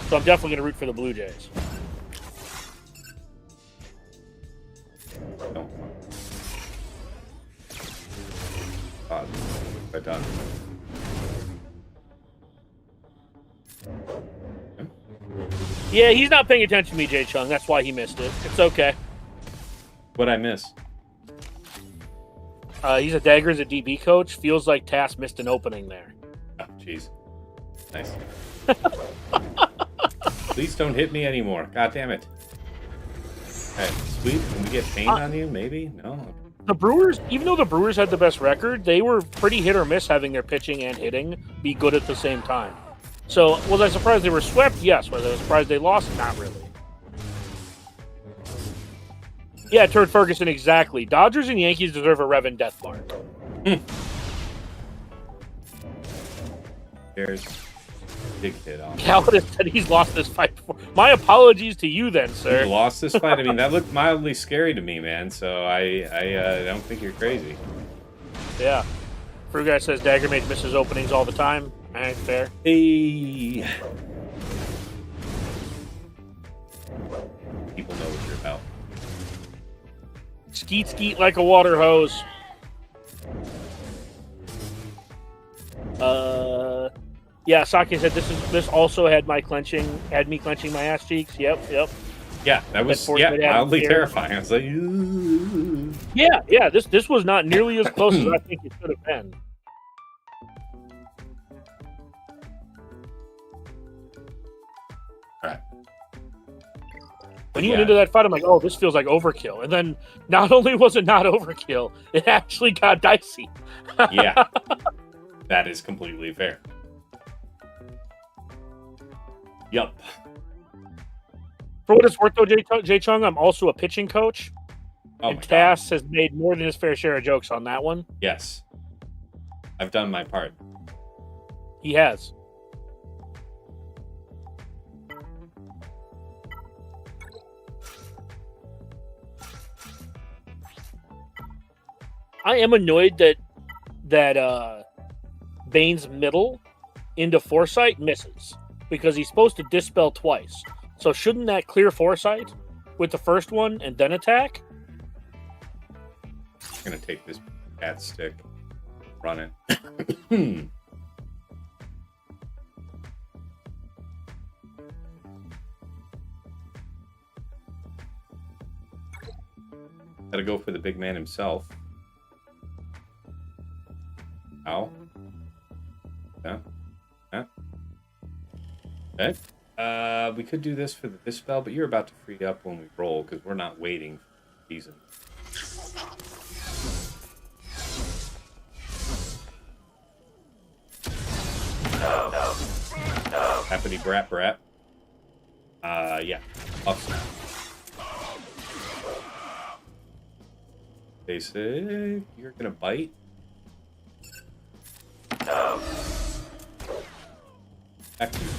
So I'm definitely going to root for the Blue Jays. No. We're done. Yeah, he's not paying attention to me, Jay Chung. That's why he missed it. It's okay. What'd I miss? He's a Daggers a DB coach. Feels like Tass missed an opening there. Oh, jeez. Nice. Please don't hit me anymore. God damn it. Alright, sweet. Can we get paint on you? Maybe? No? The Brewers, even though the Brewers had the best record, they were pretty hit or miss having their pitching and hitting be good at the same time. So, was I surprised they were swept? Yes. Was I surprised they lost? Not really. Yeah, Turd Ferguson, exactly. Dodgers and Yankees deserve a Revan death mark. There's big hit on. Calvin said he's lost this fight before. My apologies to you then, sir. You lost this fight? I mean, that looked mildly scary to me, man, so I don't think you're crazy. Yeah. Fruit Guy says Dagger Mage misses openings all the time. Fair. Hey. People know what you're about. Skeet skeet like a water hose. Yeah, Saki said this also had me clenching my ass cheeks. Yep. Yeah, that was mildly terrifying. I was like, ooh. Yeah. This was not nearly as close as I think it should have been. All right. When you went into that fight, I'm like, oh, this feels like overkill. And then not only was it not overkill, it actually got dicey. Yeah, that is completely fair. Yup. For what it's worth, though, Jay Chung, I'm also a pitching coach. Oh, and Tass has made more than his fair share of jokes on that one. Yes. I've done my part. He has. I am annoyed that Bane's middle into Foresight misses because he's supposed to dispel twice. So shouldn't that clear Foresight with the first one and then attack? I'm gonna take this cat stick, run it. Gotta go for the big man himself. Ow. Yeah. Okay. We could do this for the dispel, but you're about to free up when we roll because we're not waiting for the season. No. Happity brat. Yeah. Awesome. Basic. You're gonna bite. No. Back to you.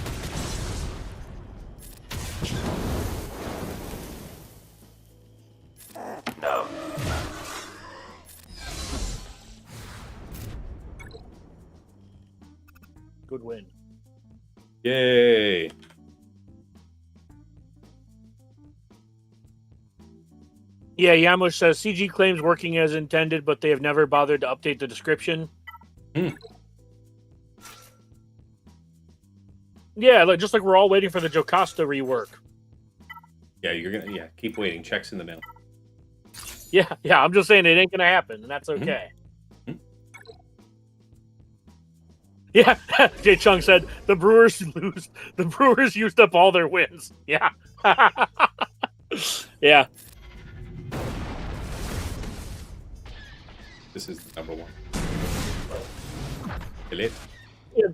No. Good win. Yay. Yeah, Yamush says CG claims working as intended, but they have never bothered to update the description. Yeah, just like we're all waiting for the Jocasta rework. Yeah, you're gonna keep waiting. Checks in the mail. Yeah, I'm just saying it ain't gonna happen, and that's okay. Yeah, Jay Chung said the Brewers lose. The Brewers used up all their wins. Yeah. Yeah. This is the number one. Kill it. Yeah.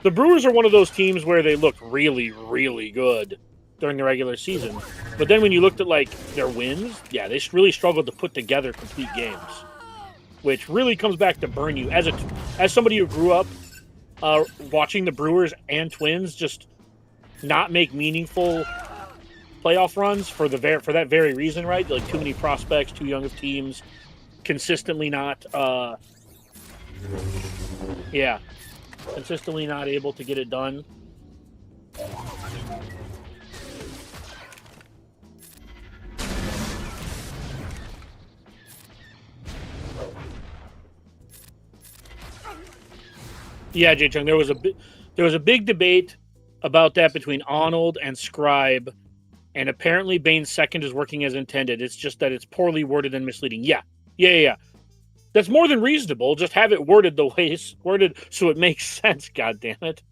The Brewers are one of those teams where they looked really, really good during the regular season. But then when you looked at like their wins, yeah, they really struggled to put together complete games, which really comes back to burn you. As somebody who grew up watching the Brewers and Twins just not make meaningful playoff runs for that very reason, right? Like too many prospects, too young of teams, consistently not consistently not able to get it done. Yeah, Jay Chung, there was a big debate about that between Arnold and Scribe, and apparently Bane's second is working as intended. It's just that it's poorly worded and misleading. Yeah. That's more than reasonable. Just have it worded the way it's worded so it makes sense, God damn it.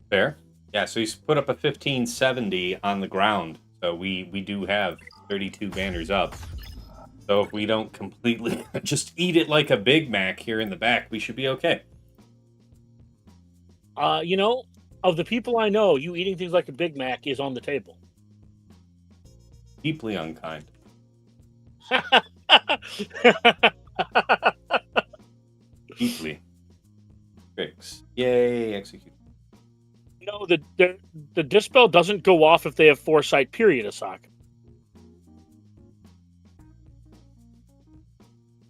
Fair. Yeah, so he's put up a 1570 on the ground. So we do have 32 banners up. So if we don't completely just eat it like a Big Mac here in the back, we should be okay. Of the people I know, you eating things like a Big Mac is on the table. Deeply unkind. Deeply. Fix. Yay, execute. No, the dispel doesn't go off if they have foresight, period, Asaka.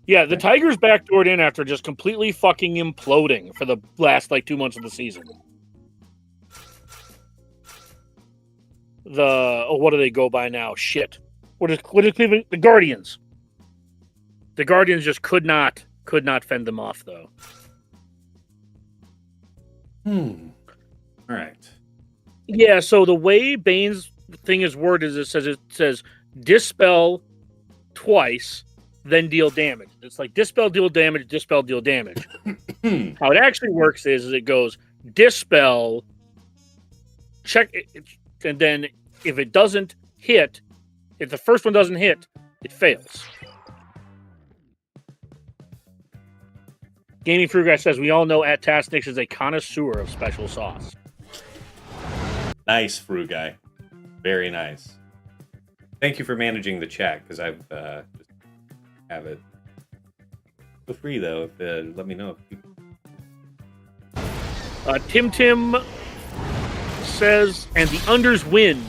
Yeah, the Tigers backdoored in after just completely fucking imploding for the last, 2 months of the season. What do they go by now? Shit. What is Cleveland? The Guardians. The Guardians just could not fend them off, though. All right. Yeah, so the way Bane's thing is worded is it says dispel twice, then deal damage. It's like dispel, deal damage, dispel, deal damage. How it actually works is it goes dispel, check, and then if it doesn't hit, if the first one doesn't hit, it fails. Gaming Fruit Guy says, we all know at Tassenix is a connoisseur of special sauce. Nice, Fruit Guy. Very nice. Thank you for managing the chat, because I've just have it. Feel free, though. Let me know. Tim says, and the unders win.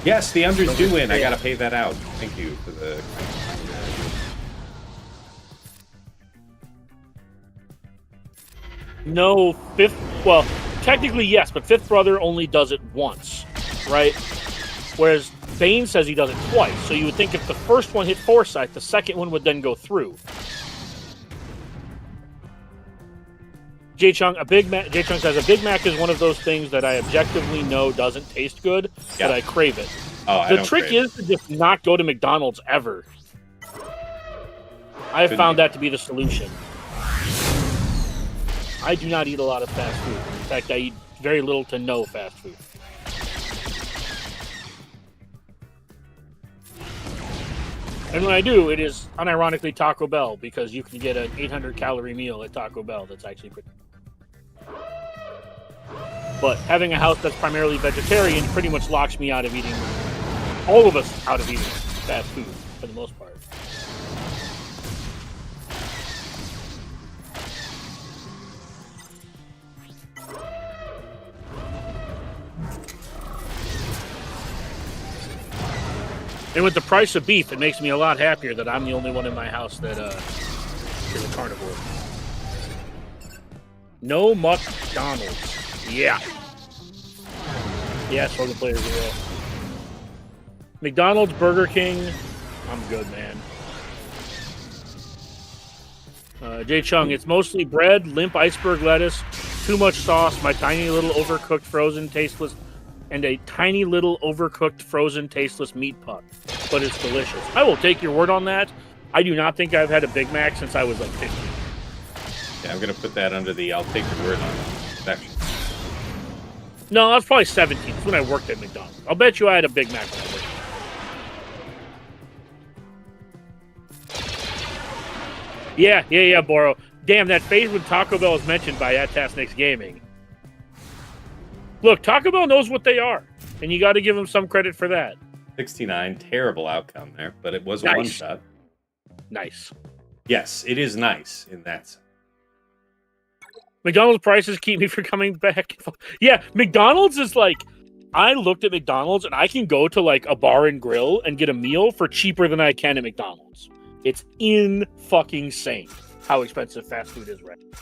Yes, the unders do win. I got to pay that out. Thank you for the... No, technically yes, but Fifth Brother only does it once, right? Whereas Bane says he does it twice. So you would think if the first one hit foresight, the second one would then go through. Jay Chung says, a Big Mac is one of those things that I objectively know doesn't taste good, but I crave it. The trick is to just not go to McDonald's ever. I have found that to be the solution. I do not eat a lot of fast food. In fact, I eat very little to no fast food. And when I do, it is unironically Taco Bell, because you can get an 800-calorie meal at Taco Bell that's actually pretty... But having a house that's primarily vegetarian pretty much locks me out of eating... all of us out of eating fast food, for the most part. And with the price of beef, it makes me a lot happier that I'm the only one in my house that is a carnivore. No McDonald's. Yeah. Yeah, Slogan Players will. McDonald's, Burger King. I'm good, man. Jay Chung, it's mostly bread, limp iceberg lettuce, too much sauce, my tiny little overcooked frozen tasteless, and a tiny little overcooked frozen tasteless meat puck. But it's delicious. I will take your word on that. I do not think I've had a Big Mac since I was 15. Yeah, I'm going to put that under the I'll take your word on it section. No, I was probably 17. That's when I worked at McDonald's. I'll bet you I had a Big Mac when I worked. Yeah, Boro. Damn, that phase when Taco Bell was mentioned by Tassenix Gaming. Look, Taco Bell knows what they are, and you got to give them some credit for that. 69, terrible outcome there, but it was a Nice. one-shot. Nice. Yes, it is nice in that sense. McDonald's prices keep me from coming back. Yeah, McDonald's is like, I looked at McDonald's and I can go to like a bar and grill and get a meal for cheaper than I can at McDonald's. It's insane how expensive fast food is right now.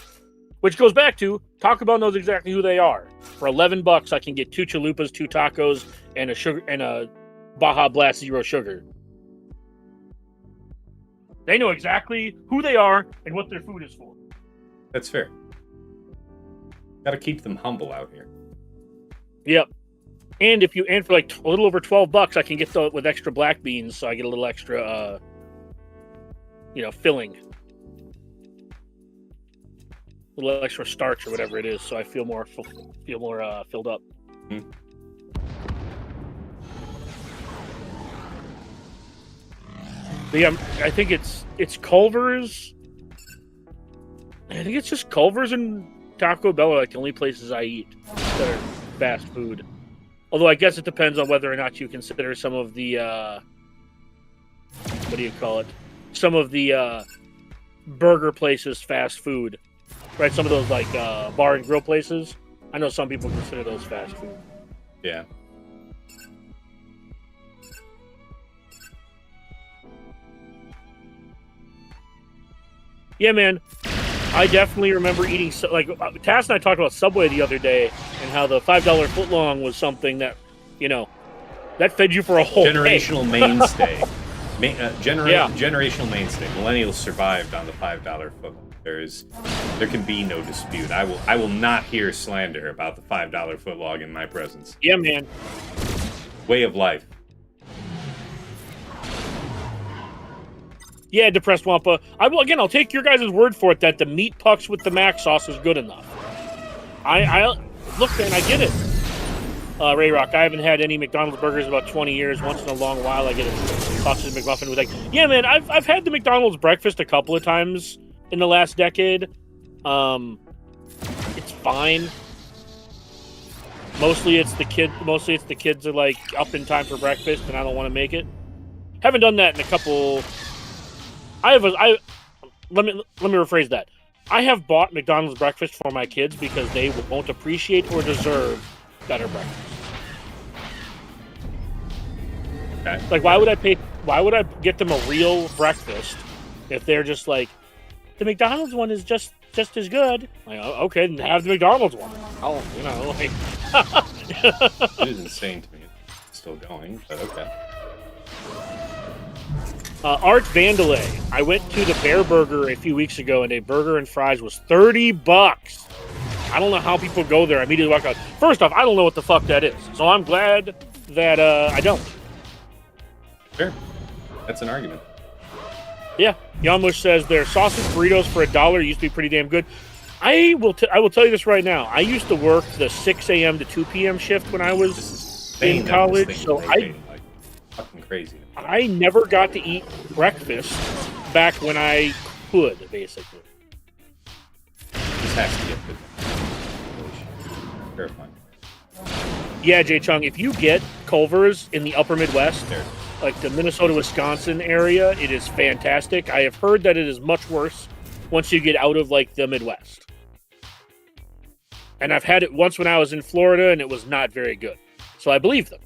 Which goes back to Taco Bell knows exactly who they are. For $11, I can get 2 chalupas, 2 tacos, and a Baja Blast Zero Sugar. They know exactly who they are and what their food is for. That's fair. Got to keep them humble out here. Yep. And for like a little over $12, I can get with extra black beans, so I get a little extra, filling, a little extra starch or whatever it is, so I feel more filled up. Mm-hmm. But yeah, I think it's Culver's. I think it's just Culver's and Taco Bell are like the only places I eat that are fast food. Although I guess it depends on whether or not you consider some of the some of the burger places fast food, right? Some of those like bar and grill places. I know some people consider those fast food. Yeah. Yeah, man. I definitely remember eating, Tass and I talked about Subway the other day and how the $5 footlong was something that, that fed you for a whole generational day. mainstay. Yeah. Generational mainstay. Millennials survived on the $5 footlong. There can be no dispute. I will not hear slander about the $5 footlong in my presence. Yeah, man. Way of life. Yeah, Depressed Wampa. I'll take your guys' word for it that the meat pucks with the mac sauce is good enough. Look, man, I get it. Ray Rock, I haven't had any McDonald's burgers in about 20 years. Once in a long while, I get a sausage McMuffin with yeah, man, I've had the McDonald's breakfast a couple of times in the last decade. It's fine. Mostly it's the kids are like up in time for breakfast and I don't want to make it. Haven't done that in a couple. Let me rephrase that. I have bought McDonald's breakfast for my kids because they won't appreciate or deserve better breakfast. Okay. Like, why would I get them a real breakfast if they're just like, the McDonald's one is just as good? Like, okay, then have the McDonald's one. It is insane to me. It's still going, but okay. Art Vandalay. I went to the Bear Burger a few weeks ago, and a burger and fries was $30. I don't know how people go there. I immediately walk out. First off, I don't know what the fuck that is, so I'm glad that I don't. Sure, that's an argument. Yeah, Yamush says their sausage burritos for $1 used to be pretty damn good. I will tell you this right now. I used to work the 6 a.m. to 2 p.m. shift when I was in college, so fucking crazy. I never got to eat breakfast back when I could, basically. This has to get good. Terrifying. Yeah, Jay Chung, if you get Culver's in the upper Midwest, like the Minnesota, Wisconsin area, it is fantastic. I have heard that it is much worse once you get out of like the Midwest. And I've had it once when I was in Florida, and it was not very good. So I believe them.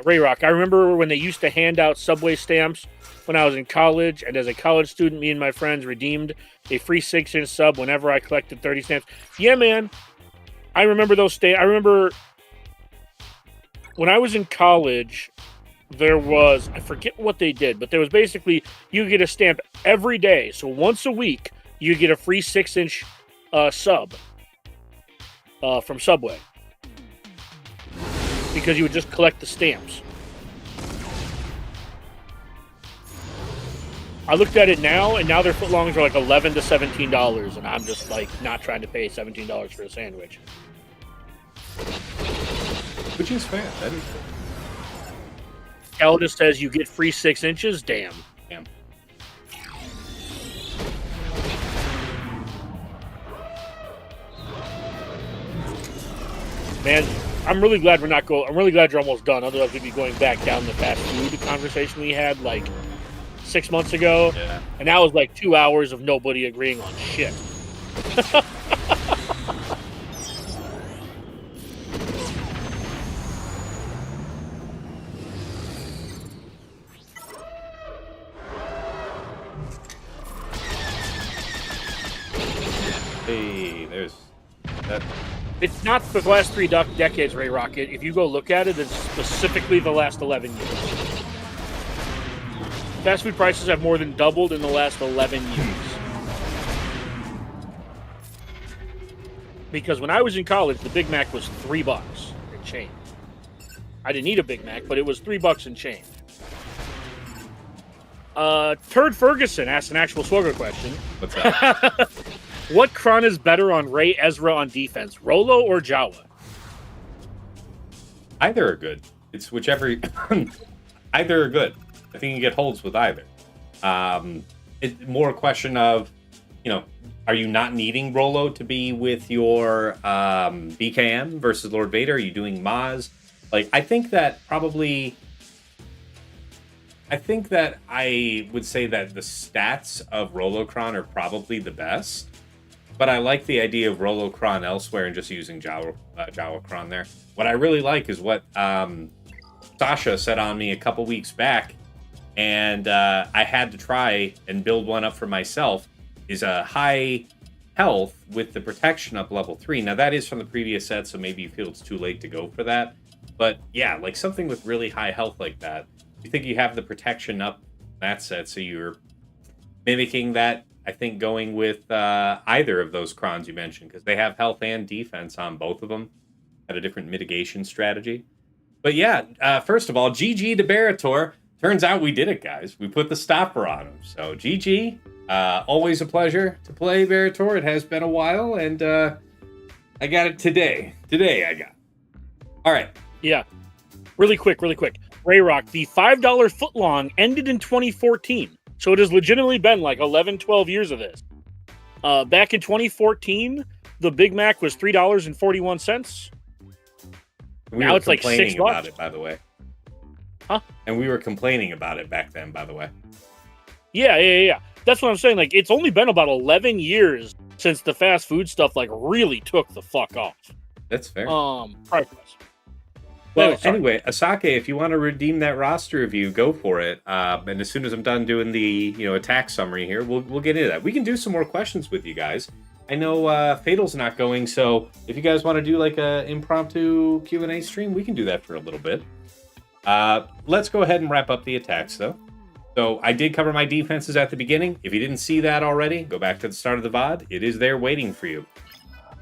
Ray Rock, I remember when they used to hand out Subway stamps when I was in college, and as a college student, me and my friends redeemed a free 6-inch sub whenever I collected 30 stamps. Yeah, man. I remember those stamps. I remember when I was in college, there was, I forget what they did, but there was basically, you get a stamp every day. So once a week, you get a free 6-inch sub from Subway. Because you would just collect the stamps. I looked at it now, and now their footlongs are like $11 to $17, and I'm just like not trying to pay $17 for a sandwich. Which is fair. That is fair. Eldest says you get free 6 inches. Damn. Man, I'm really glad we're not I'm really glad you're almost done. Otherwise, we'd be going back down the fast food conversation we had like 6 months ago. Yeah. And that was like 2 hours of nobody agreeing on shit. Hey, there's that. It's not the last 3 decades, Ray Rocket. If you go look at it, it's specifically the last 11 years. Fast food prices have more than doubled in the last 11 years. Because when I was in college, the Big Mac was $3 and change. I didn't eat a Big Mac, but it was $3 and change. Turd Ferguson asked an actual Swogger question. What's that? What Kron is better on EEzra on defense, Rolo or Jawa? Either are good. It's whichever. Either are good. I think you get holds with either. It's more a question of, are you not needing Rolo to be with your BKM versus Lord Vader? Are you doing Maz? I think that I would say that the stats of Rolocron are probably the best. But I like the idea of Rolocron elsewhere and just using Jawacron there. What I really like is what Sasha said on me a couple weeks back, and I had to try and build one up for myself, is a high health with the protection up level 3. Now, that is from the previous set, so maybe you feel it's too late to go for that. But yeah, something with really high health like that. You think you have the protection up that set, so you're mimicking that. I think going with either of those Krons you mentioned, because they have health and defense on both of them at a different mitigation strategy. But yeah, first of all, GG to Berator. Turns out we did it, guys. We put the stopper on him. So GG. Always a pleasure to play Berator. It has been a while, and I got it today. Today I got it. All right. Yeah. Really quick. Rayrock, the $5 footlong ended in 2014. So it has legitimately been 11, 12 years of this. Back in 2014, the Big Mac was $3.41. Now it's $6 about it, by the way. Huh? And we were complaining about it back then, by the way. Yeah. That's what I'm saying. It's only been about 11 years since the fast food stuff really took the fuck off. That's fair. Price-wise. Well, anyway, Asake, if you want to redeem that roster review, go for it. And as soon as I'm done doing the attack summary here, we'll get into that. We can do some more questions with you guys. I know Fatal's not going, so if you guys want to do a impromptu Q&A stream, we can do that for a little bit. Let's go ahead and wrap up the attacks, though. So I did cover my defenses at the beginning. If you didn't see that already, go back to the start of the VOD. It is there waiting for you.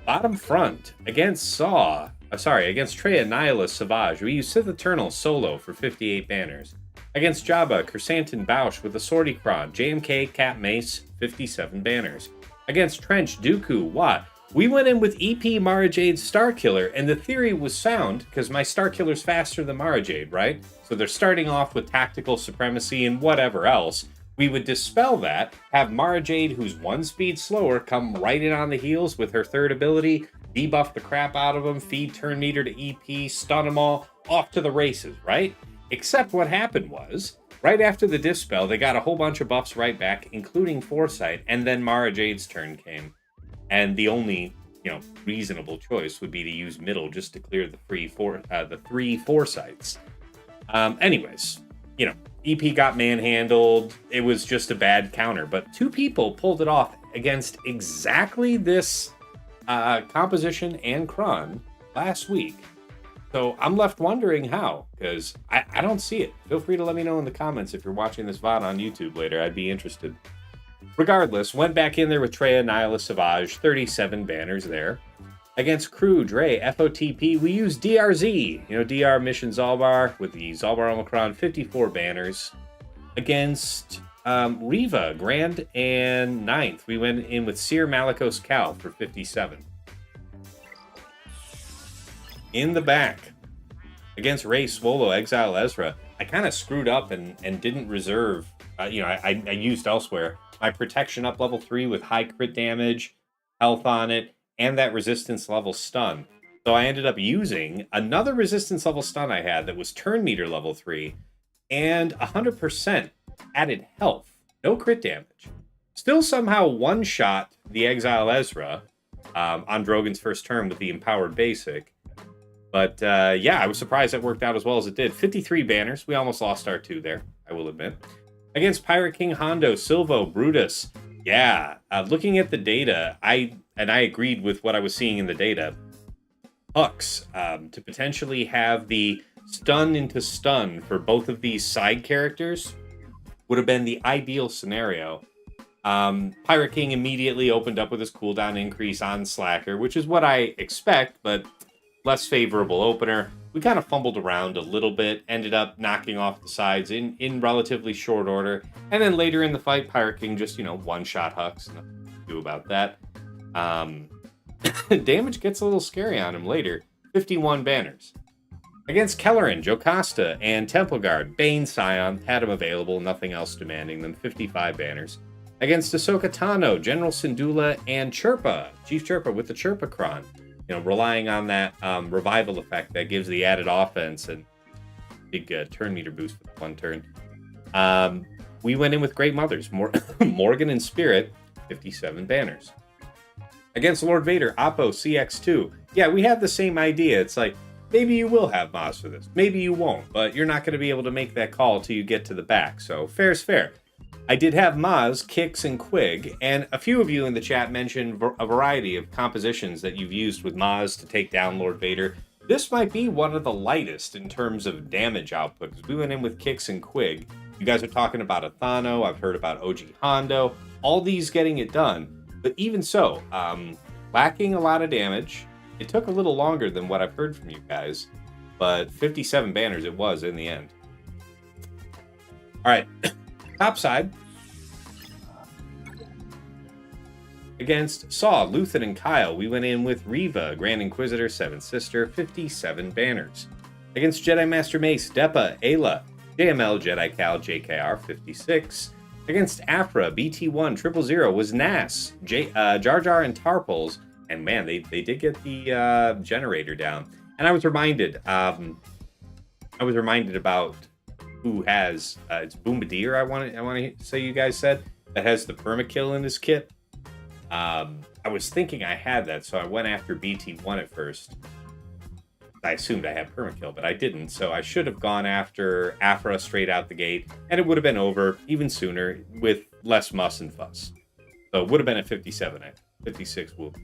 Bottom front, against Traya, Nihilus, Savage, we use Sith Eternal solo for 58 banners. Against Jabba, Chrysanthemum, Boushh with a Sortikron, JMK, Cap Mace, 57 banners. Against Trench, Dooku, Watt, we went in with EP MaraJade's Starkiller, and the theory was sound, because my Starkiller's faster than MaraJade, right? So they're starting off with tactical supremacy and whatever else. We would dispel that, have MaraJade, who's 1 speed slower, come right in on the heels with her third ability, debuff the crap out of them, feed turn meter to EP, stun them all, off to the races, right? Except what happened was, right after the dispel, they got a whole bunch of buffs right back, including Foresight, and then MaraJade's turn came. And the only, reasonable choice would be to use middle just to clear the 3 Foresights. Anyways, EP got manhandled. It was just a bad counter, but 2 people pulled it off against exactly this composition and Kron last week. So I'm left wondering how, because I don't see it. Feel free to let me know in the comments if you're watching this VOD on YouTube later. I'd be interested. Regardless, went back in there with Traya, Nihilus, Savage, 37 banners there. Against Crew, DRey, FOTP, we use DRZ, DR Mission Zaalbar with the Zaalbar Omicron, 54 banners. Against Riva, Grand and 9th, we went in with Cere, Malicos, Cal for 57. In the back, against Rey, Swolo, Exile, EEzra, I kind of screwed up and didn't reserve, I used elsewhere, my protection up level 3 with high crit damage, health on it, and that resistance level stun. So I ended up using another resistance level stun I had that was turn meter level 3 and 100% added health. No crit damage. Still somehow one-shot the EEzra on Drogan's first turn with the Empowered Basic. But yeah, I was surprised that worked out as well as it did. 53 banners. We almost lost our 2 there, I will admit. Against Pirate King Hondo, Silvo, Brutus. Yeah, looking at the data, I agreed with what I was seeing in the data. Hux, to potentially have the stun into stun for both of these side characters would have been the ideal scenario. Pirate King immediately opened up with his cooldown increase on Slacker, which is what I expect, but less favorable opener. We kind of fumbled around a little bit, ended up knocking off the sides in relatively short order, and then later in the fight, Pirate King just, one-shot Hux. Nothing to do about that. Damage gets a little scary on him later. 51 banners. Against Kelleran, Jocasta, and Temple Guard, Bane Scion had him available, nothing else demanding them. 55 banners. Against Ahsoka Tano, General Syndulla, and Chirpa, Chief Chirpa with the Chirpa Cron. Relying on that revival effect that gives the added offense and big turn meter boost for the 1 turn. We went in with Great Mothers, Morgan and Spirit, 57 banners. Against Lord Vader, Appo, CX2. Yeah, we have the same idea. It's like, maybe you will have Maz for this. Maybe you won't, but you're not going to be able to make that call till you get to the back. So, fair's fair. I did have Maz, Kix, and Quig, and a few of you in the chat mentioned a variety of compositions that you've used with Maz to take down Lord Vader. This might be one of the lightest in terms of damage output, because we went in with Kix and Quig. You guys are talking about Athano, I've heard about OG Hondo, all these getting it done. But even so, lacking a lot of damage. It took a little longer than what I've heard from you guys, but 57 banners it was in the end. All right, top side. Against Saw, Luthen, and Kyle, we went in with Reva, Grand Inquisitor, Seventh Sister, 57 banners. Against Jedi Master Mace, Depa, Ayla, JML, Jedi Cal, JKR, 56. Against Aphra, BT1, 000 was Nass, Jar Jar, and Tarples. And man, they did get the generator down. And I was reminded about who has it's Bombardier. I want to say you guys said that has the permakill in his kit. I was thinking I had that, so I went after BT1 at first. I assumed I had permakill, but I didn't, so I should have gone after Aphra straight out the gate, and it would have been over even sooner with less muss and fuss. So it would have been at 57, 56 whoop.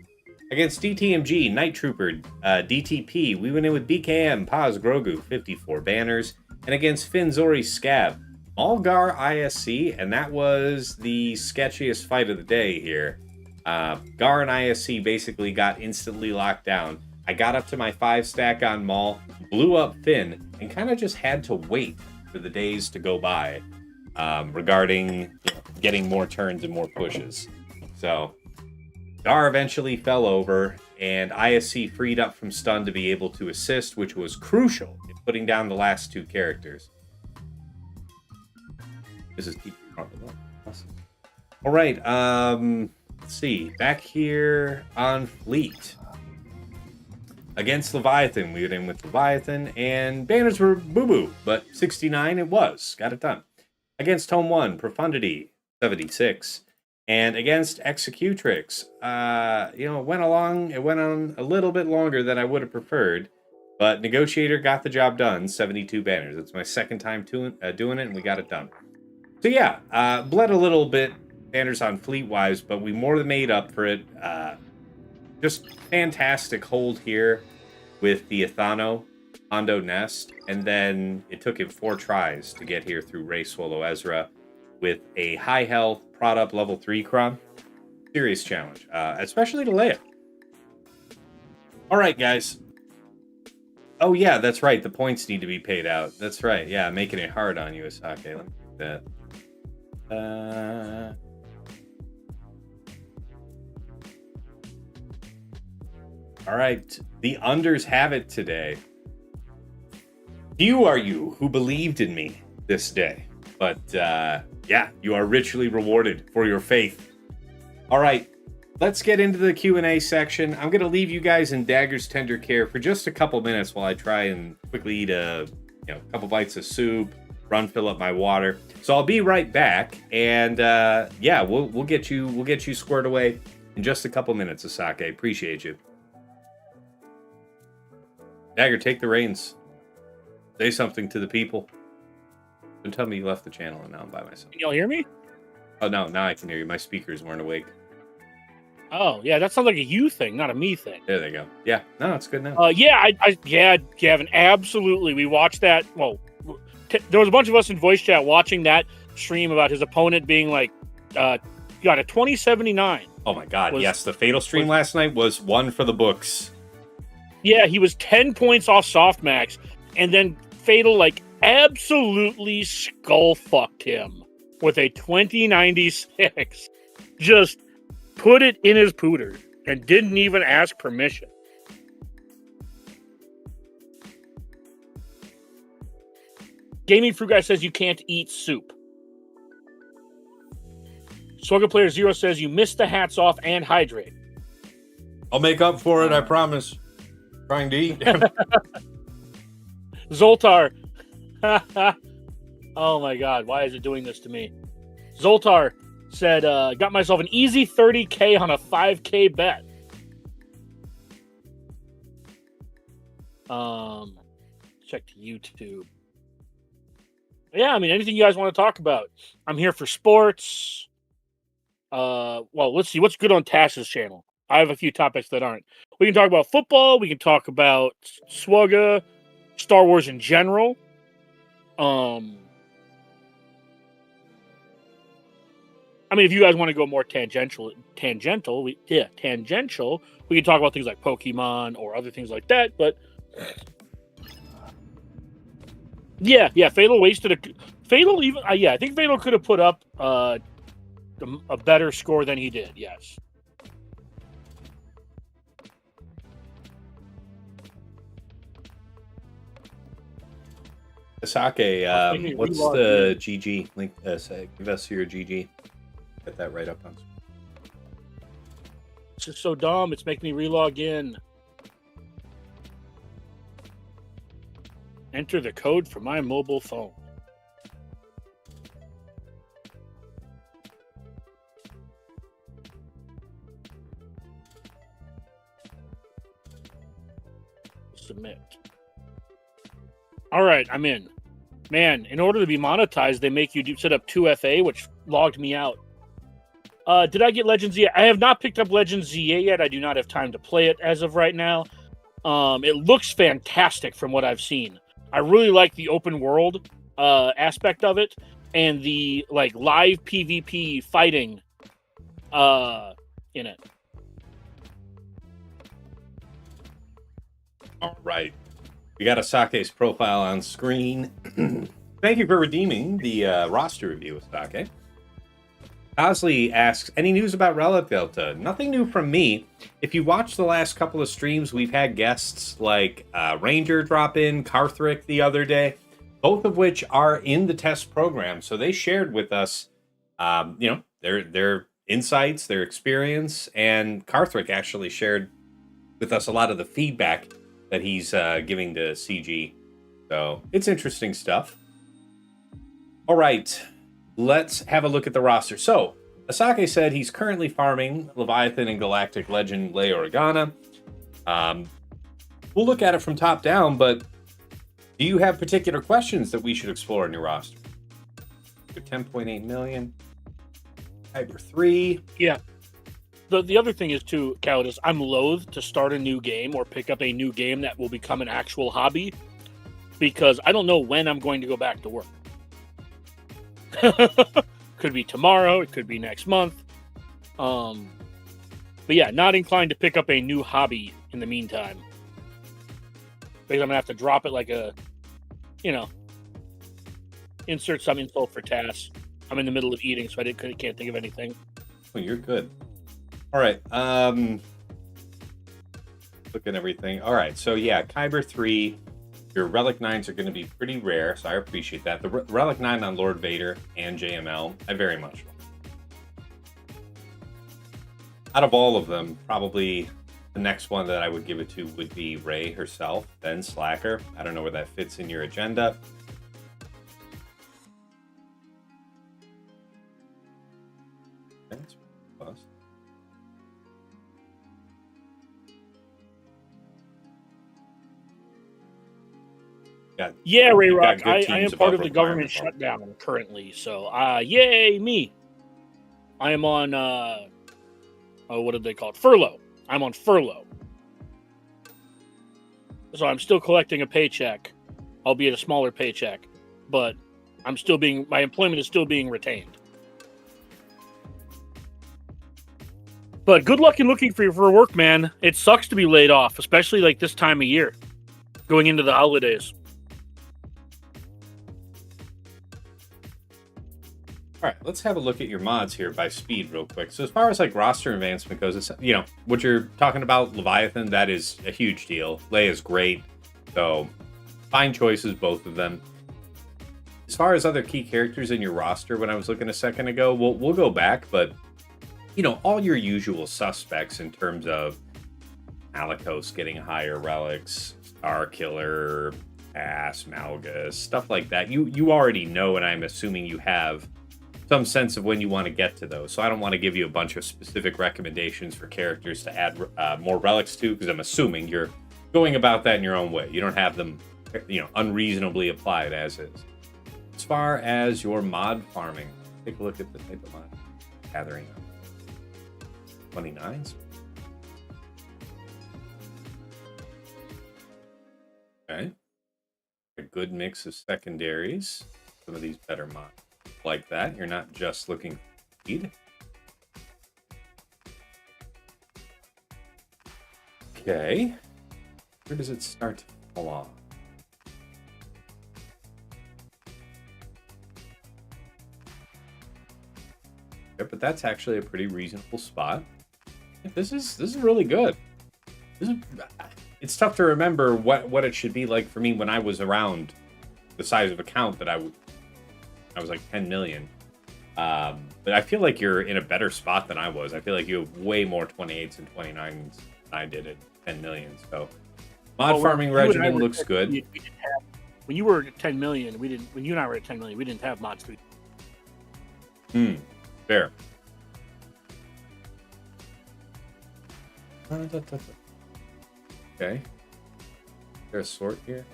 Against DTMG, Night Trooper, DTP, we went in with BKM, Paz, Grogu, 54 banners. And against Finn Zori Scab, Malgar ISC, and that was the sketchiest fight of the day here. Gar and ISC basically got instantly locked down. I got up to my 5-stack on Maul, blew up Finn, and kind of just had to wait for the days to go by regarding getting more turns and more pushes. So Gar eventually fell over, and ISC freed up from stun to be able to assist, which was crucial in putting down the last 2 characters. This is awesome. All right, let's see. Back here on Fleet. Against Leviathan, we went in with Leviathan, and banners were boo-boo, but 69 it was. Got it done. Against Tome 1, Profundity, 76. And against Executrix, it went on a little bit longer than I would have preferred, but Negotiator got the job done, 72 banners. It's my second time doing it, and we got it done. So yeah, bled a little bit, banners on Fleet-wise, but we more than made up for it. Just fantastic hold here with the Athano Hondo Nest, and then it took him 4 tries to get here through Rey, Swolo, EEzra with a high health prod up level 3 Cron. Serious challenge, especially to Leia. All right, guys. Oh yeah, that's right. The points need to be paid out. That's right. Yeah, making it hard on you, Asake. Let me do that. All right, the unders have it today. Few are you who believed in me this day, but yeah, you are richly rewarded for your faith. All right, let's get into the Q&A section. I'm going to leave you guys in Dagger's tender care for just a couple minutes while I try and quickly eat a couple bites of soup, fill up my water. So I'll be right back, and we'll get you squared away in just a couple minutes, Asake. Appreciate you. Dagger, take the reins. Say something to the people. Don't tell me you left the channel and now I'm by myself. Can y'all hear me? Oh, no, now I can hear you. My speakers weren't awake. Oh, yeah, that sounds like a you thing, not a me thing. There they go. Yeah, no, it's good now. Gavin, absolutely. We watched that. Well, there was a bunch of us in voice chat watching that stream about his opponent being like, got a 2079. Oh my God, yes, the Fatal stream last night was one for the books. Yeah, he was 10 points off softmax, and then Fatal, like, absolutely skull-fucked him with a 2096. Just put it in his pooter and didn't even ask permission. Gaming Fruit Guy says you can't eat soup. Swugger Player Zero says you missed the hats off and hydrate. I'll make up for it, I promise. Trying to eat. Zoltar. Oh my God, why is it doing this to me? Zoltar said, got myself an easy 30K on a 5K bet. Check YouTube. Yeah, I mean, anything you guys want to talk about. I'm here for sports. Well, let's see. What's good on Tass's channel? I have a few topics that aren't. We can talk about football. We can talk about Swugga, Star Wars in general. I mean, if you guys want to go more tangential, we can talk about things like Pokemon or other things like that. But yeah, Fatal wasted Fatal even. I think Fatal could have put up a better score than he did. Yes. Asake, what's the GG link? Give us your GG. Get that right up on. This is so dumb. It's making me relog in. Enter the code for my mobile phone. Submit. All right, I'm in. Man, in order to be monetized, they make you set up 2FA, which logged me out. Did I get Legends ZA? I have not picked up Legends ZA yet. I do not have time to play it as of right now. It looks fantastic from what I've seen. I really like the open world aspect of it and the live PvP fighting in it. All right. We got Asake's profile on screen. Thank you for redeeming the roster review, Asake. Osley asks, any news about Relic Delta? Nothing new from me. If you watch the last couple of streams, we've had guests like Ranger drop in, Karthric the other day, both of which are in the test program. So they shared with us, their insights, their experience, and Karthric actually shared with us a lot of the feedback that he's giving to CG. So it's interesting stuff. All right, let's have a look at the roster. So Asake said he's currently farming Leviathan and Galactic Legend Leia Organa. We'll look at it from top down, but do you have particular questions that we should explore in your roster? 10.8 million. Kyber 3. Yeah. The other thing is, too, Calidus, I'm loath to start a new game or pick up a new game that will become an actual hobby because I don't know when I'm going to go back to work. Could be tomorrow. It could be next month. But yeah, not inclined to pick up a new hobby in the meantime. Because I'm going to have to drop it like a, insert some info for tasks. I'm in the middle of eating, so I can't think of anything. Well, you're good. All right. Look at everything. All right. So yeah, Kyber 3. Your Relic 9s are going to be pretty rare, so I appreciate that. The Relic 9 on Lord Vader and JML, I very much out of all of them, probably the next one that I would give it to would be Rey herself, then Slacker. I don't know where that fits in your agenda. That's close. Yeah, Ray Rock, I am part of the government shutdown currently, so yay me. I am on what did they call it? Furlough. I'm on furlough. So I'm still collecting a paycheck, albeit a smaller paycheck, but my employment is still being retained. But good luck in looking for work, man. It sucks to be laid off, especially like this time of year, going into the holidays. All right, let's have a look at your mods here by speed real quick. So as far as like roster advancement goes, it's, you know, what you're talking about, Leviathan, that is a huge deal. Leia's great. So fine choices, both of them. As far as other key characters in your roster, when I was looking a second ago, we'll go back, but you know, all your usual suspects in terms of Malicos getting higher relics, Starkiller, Ass, Malgus, stuff like that. You already know, and I'm assuming you have some sense of when you want to get to those. So I don't want to give you a bunch of specific recommendations for characters to add more relics to, because I'm assuming you're going about that in your own way. You don't have them, you know, unreasonably applied as is. As far as your mod farming, take a look at the type of mod gathering. 29s. Okay. A good mix of secondaries. Some of these better mods like that. You're not just looking for speed. Okay. Where does it start to fall off? Yeah, but that's actually a pretty reasonable spot. This is really good. It's tough to remember what it should be like for me when I was around the size of account that I was like 10 million. But I feel like you're in a better spot than I was. I feel like you have way more 28s and 29s than I did at 10 million. So mod farming regimen looks good. We didn't have, when you were at 10 million, when you and I were at 10 million, we didn't have mods. Fair. Okay. Is there a sort here?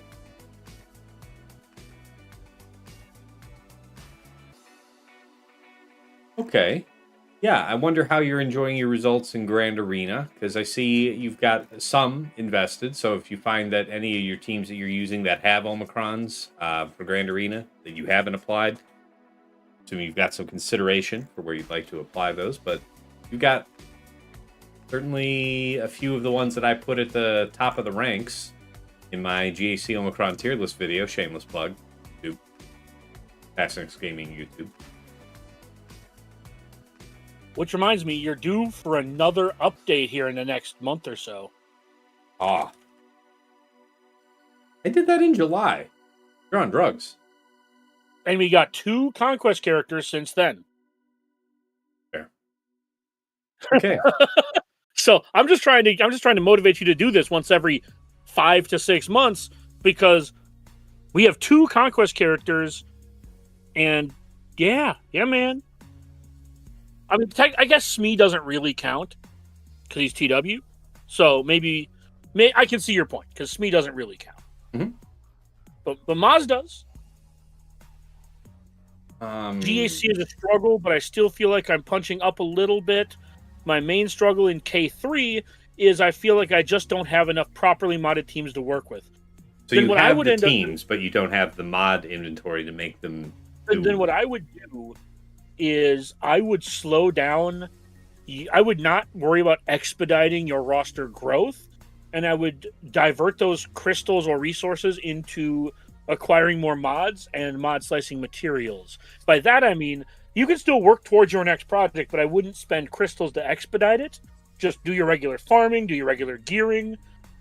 Okay. Yeah, I wonder how you're enjoying your results in Grand Arena, because I see you've got some invested. So if you find that any of your teams that you're using that have Omicrons for Grand Arena that you haven't applied, assuming you've got some consideration for where you'd like to apply those, but you've got certainly a few of the ones that I put at the top of the ranks in my GAC Omicron tier list video. Shameless plug. YouTube. Tassenix Gaming YouTube. Which reminds me, you're due for another update here in the next month or so. I did that in July. You're on drugs. And we got 2 conquest characters since then. Fair. Okay. So I'm just trying to motivate you to do this once every 5 to 6 months, because we have 2 conquest characters, and yeah, man. I mean, I guess Smee doesn't really count because he's TW. So maybe I can see your point, because Smee doesn't really count. Mm-hmm. But Maz does. GAC is a struggle, but I still feel like I'm punching up a little bit. My main struggle in K3 is I feel like I just don't have enough properly modded teams to work with. So you have the teams, but you don't have the mod inventory to make them. Then what I would do is I would slow down. I would not worry about expediting your roster growth, and I would divert those crystals or resources into acquiring more mods and mod slicing materials. By that I mean, you can still work towards your next project, but I wouldn't spend crystals to expedite it. Just do your regular farming, do your regular gearing.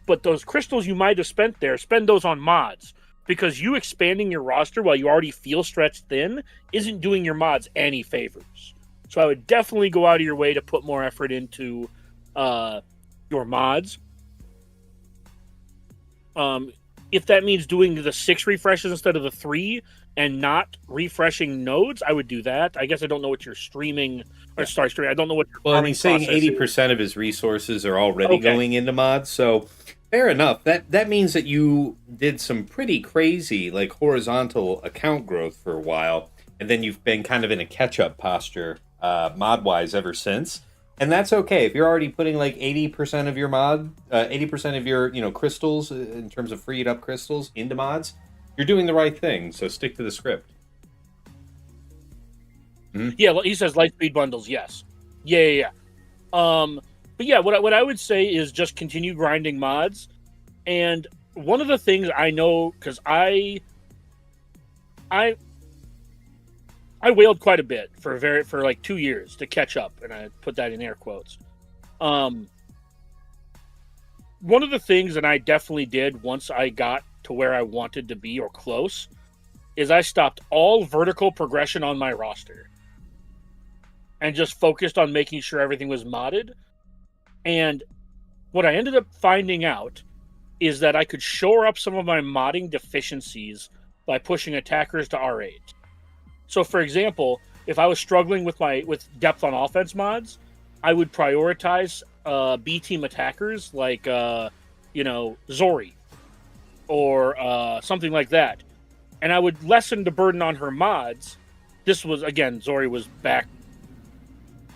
But those crystals you might have spent there, spend those on mods. Because you expanding your roster while you already feel stretched thin isn't doing your mods any favors. So I would definitely go out of your way to put more effort into your mods. If that means doing the 6 refreshes instead of the 3 and not refreshing nodes, I would do that. I guess I don't know what you're streaming. Or sorry, I don't know what your Well, and farming he's saying process is. 80% of his resources are already Okay. going into mods, so fair enough. That means that you did some pretty crazy, like, horizontal account growth for a while, and then you've been kind of in a catch-up posture, mod-wise, ever since. And that's okay. If you're already putting, like, 80% of your 80% of your, crystals, in terms of freed up crystals, into mods, you're doing the right thing, so stick to the script. Yeah, he says light speed bundles. Yes. Yeah. But yeah, what I would say is just continue grinding mods. And one of the things I know, because I wailed quite a bit for like 2 years to catch up, and I put that in air quotes. One of the things that I definitely did once I got to where I wanted to be or close is I stopped all vertical progression on my roster and just focused on making sure everything was modded. And what I ended up finding out is that I could shore up some of my modding deficiencies by pushing attackers to R8. So, for example, if I was struggling with depth on offense mods, I would prioritize B team attackers like Zori or something like that, and I would lessen the burden on her mods. This was, again, Zori was back.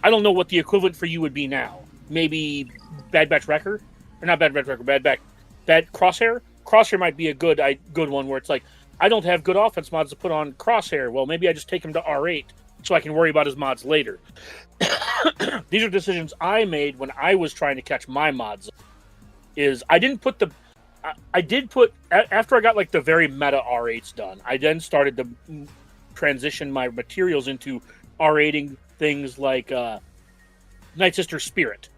I don't know what the equivalent for you would be now. Maybe Bad Batch Wrecker, or not Bad Batch Wrecker, Bad Crosshair. Crosshair might be a good one where it's like, I don't have good offense mods to put on Crosshair. Well, maybe I just take him to R8 so I can worry about his mods later. These are decisions I made when I was trying to catch my mods. I didn't put after I got like the very meta R8s done, I then started to transition my materials into R8ing things like Night Sister Spirit,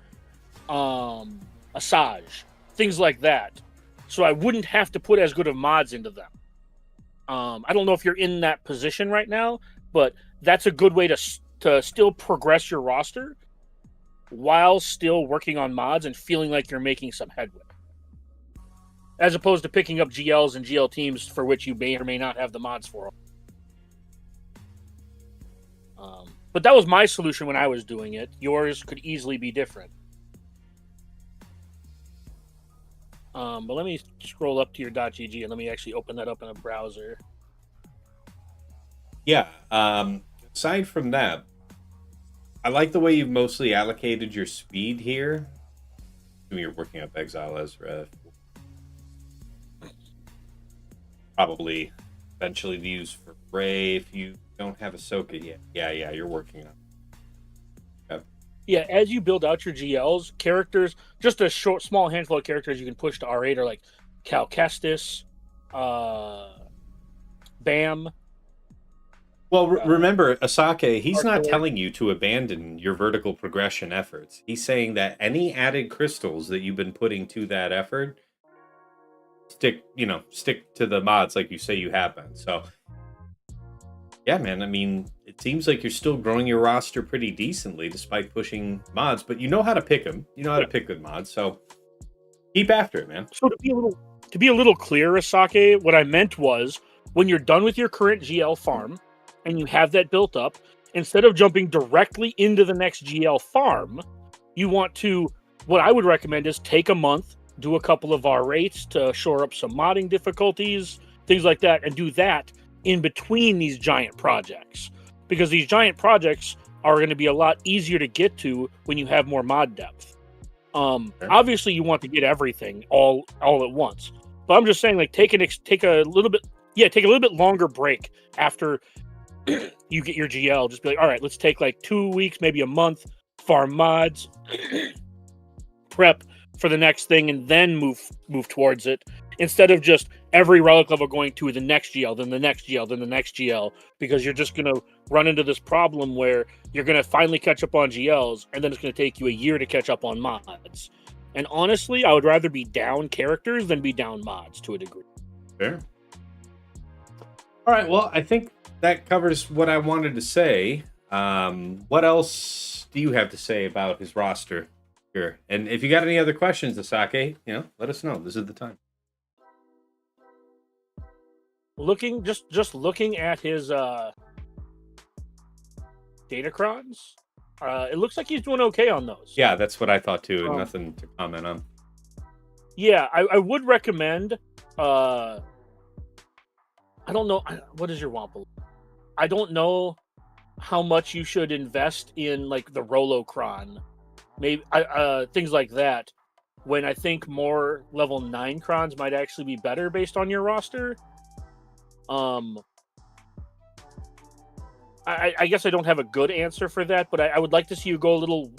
Asajj, things like that, so I wouldn't have to put as good of mods into them. I don't know if you're in that position right now, but that's a good way to still progress your roster while still working on mods and feeling like you're making some headway, as opposed to picking up GLs and GL teams for which you may or may not have the mods for. But that was my solution when I was doing it. Yours could easily be different. But let me scroll up to your .gg and let me actually open that up in a browser. Yeah. Aside from that, I like the way you've mostly allocated your speed here. You're working up Exile Ezra. Probably eventually to use for Rey if you don't have Ahsoka yet. Yeah, you're working on it. Yep. Yeah, as you build out your GLs, characters, just a small handful of characters you can push to R8 are like Cal Kestis, Bam. Well, remember, Asake, he's not telling you to abandon your vertical progression efforts. He's saying that any added crystals that you've been putting to that effort, stick to the mods like you say you have been. So, yeah, man, I mean, it seems like you're still growing your roster pretty decently despite pushing mods, but you know how to pick them. You know how to pick good mods, so keep after it, man. So to be a little clearer, Asake, what I meant was when you're done with your current GL farm and you have that built up, instead of jumping directly into the next GL farm, you want to, what I would recommend is take a month, do a couple of R8s to shore up some modding difficulties, things like that, and do that in between these giant projects, because these giant projects are going to be a lot easier to get to when you have more mod depth. Obviously you want to get everything all at once, but I'm just saying, like, take a little bit longer break after you get your GL. Just be like, all right, let's take like 2 weeks, maybe a month, farm mods, prep for the next thing, and then move towards it, instead of just every relic level going to the next GL, then the next GL, then the next GL, because you're just going to run into this problem where you're going to finally catch up on GLs, and then it's going to take you a year to catch up on mods. And honestly, I would rather be down characters than be down mods to a degree. Fair. All right, well, I think that covers what I wanted to say. What else do you have to say about his roster? Sure. And if you got any other questions, Asake, let us know. This is the time. Just looking at his Datacrons, it looks like he's doing okay on those. Yeah, that's what I thought too. Nothing to comment on. Yeah, I would recommend. I don't know what is your Wampa. I don't know how much you should invest in like the Rolocron, maybe things like that. When I think more level 9 crons might actually be better based on your roster. I guess I don't have a good answer for that, but I would like to see you go a little.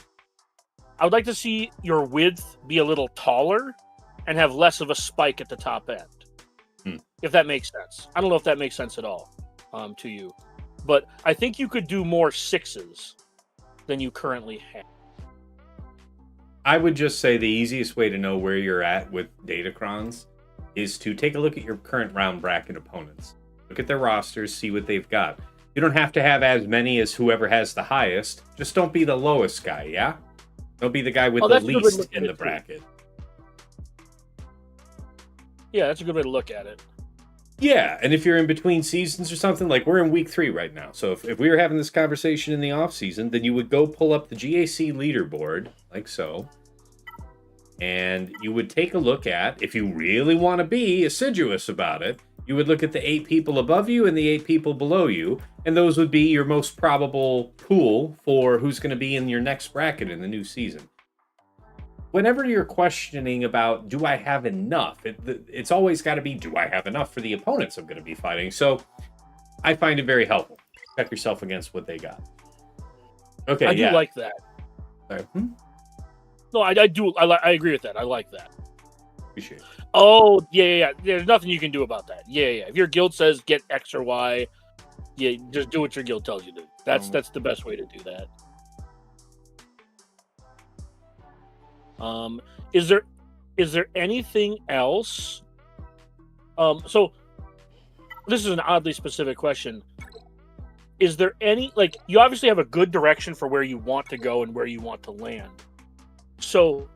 I would like to see your width be a little taller and have less of a spike at the top end. If that makes sense. I don't know if that makes sense at all to you. But I think you could do more 6s than you currently have. I would just say the easiest way to know where you're at with Datacrons is to take a look at your current round bracket opponents. Look at their rosters, see what they've got. You don't have to have as many as whoever has the highest. Just don't be the lowest guy, yeah? Don't be the guy with the least in the bracket. Yeah, that's a good way to look at it. Yeah, and if you're in between seasons or something, like we're in week 3 right now. So if we were having this conversation in the off season, then you would go pull up the GAC leaderboard, like so. And you would take a look at, if you really want to be assiduous about it, you would look at the 8 people above you and the 8 people below you. And those would be your most probable pool for who's going to be in your next bracket in the new season. Whenever you're questioning about, do I have enough? It's always got to be, do I have enough for the opponents I'm going to be fighting? So I find it very helpful. Check yourself against what they got. Okay, I do like that. Sorry. No, I do. I agree with that. I like that. Appreciate it. Oh, yeah. There's nothing you can do about that. Yeah. If your guild says get X or Y, yeah, just do what your guild tells you to do. That's the best way to do that. Is there anything else? So this is an oddly specific question. Is there any, like, you obviously have a good direction for where you want to go and where you want to land. So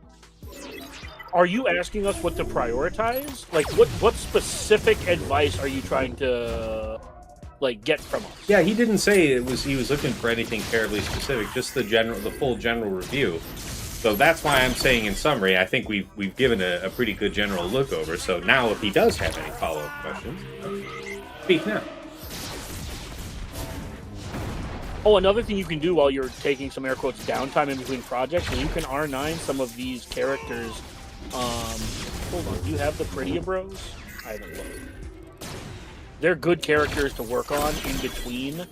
are you asking us what to prioritize? Like, what specific advice are you trying to get from us? Yeah, he didn't say he was looking for anything terribly specific, just the full general review. So that's why I'm saying in summary, I think we've given a pretty good general look over. So now if he does have any follow-up questions, speak now. Oh, another thing you can do while you're taking some air quotes downtime in between projects, and you can R9 some of these characters. Hold on, do you have the Prettier Bros? I haven't looked. They're good characters to work on in between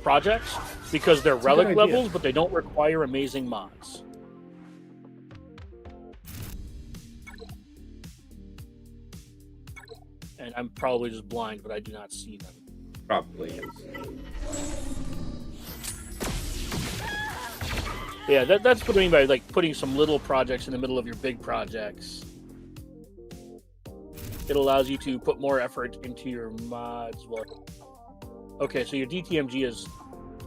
projects because they're relic levels, but they don't require amazing mods. And I'm probably just blind, but I do not see them. Probably is. Yeah, that's what I mean by putting some little projects in the middle of your big projects. It allows you to put more effort into your mods. Well, okay, so your DTMG is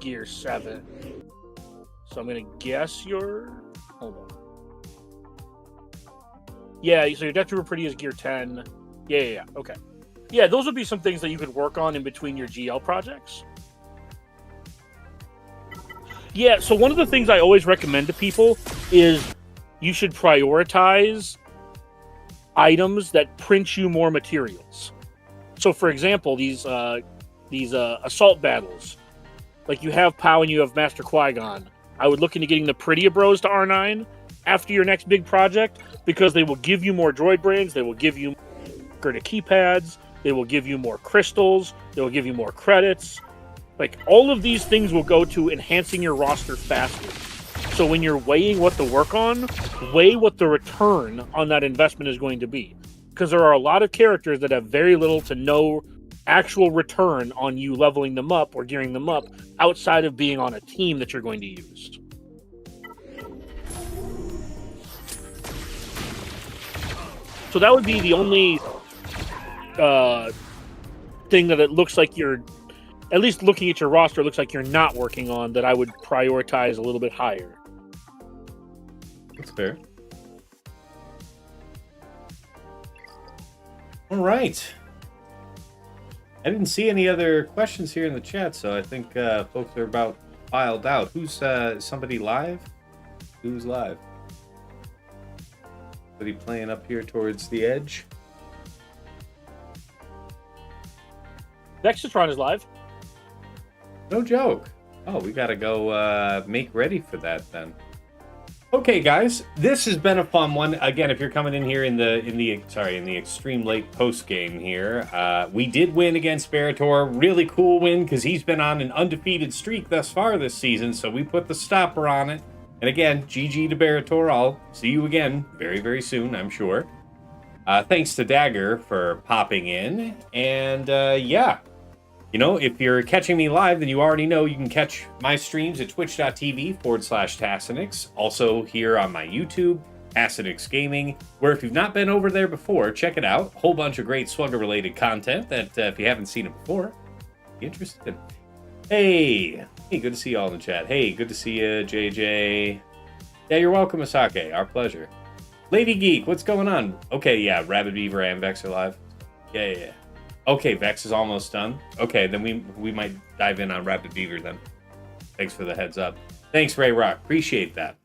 gear 7. So I'm gonna guess your. Hold on. Yeah, so your Death Trooper Pretty is gear 10. Yeah. Okay. Yeah, those would be some things that you could work on in between your GL projects. Yeah, so one of the things I always recommend to people is you should prioritize items that print you more materials. So, for example, these assault battles, like you have POW and you have Master Qui-Gon, I would look into getting the Prettier Bros to R9 after your next big project because they will give you more droid brains, they will give you more keypads, they will give you more crystals, they will give you more credits. Like, all of these things will go to enhancing your roster faster. So when you're weighing what to work on, weigh what the return on that investment is going to be. Because there are a lot of characters that have very little to no actual return on you leveling them up or gearing them up outside of being on a team that you're going to use. So that would be the only thing that it looks like you're, at least looking at your roster, it looks like you're not working on that I would prioritize a little bit higher. fair. All right. I didn't see any other questions here in the chat, so I think folks are about filed out. Who's somebody live? Who's live? Somebody playing up here towards the edge? Vexatron is live. No joke. Oh, we gotta go make ready for that then. Okay, guys, this has been a fun one. Again, if you're coming in here in the extreme late post game here, we did win against Berator. Really cool win because he's been on an undefeated streak thus far this season. So we put the stopper on it. And again, GG to Berator. I'll see you again very, very soon, I'm sure. Thanks to Dagger for popping in, and yeah. You know, if you're catching me live, then you already know you can catch my streams at twitch.tv/Tassenix. Also here on my YouTube, Tassenix Gaming, where if you've not been over there before, check it out. A whole bunch of great Slugger-related content that if you haven't seen it before, be interested. Hey, good to see you all in the chat. Hey, good to see you, JJ. Yeah, you're welcome, Asake. Our pleasure. Lady Geek, what's going on? Okay, yeah, Rabbit Beaver and Vex are live. Yeah. Okay, Vex is almost done. Okay, then we might dive in on Rapid Beaver then. Thanks for the heads up. Thanks, Ray Rock. Appreciate that.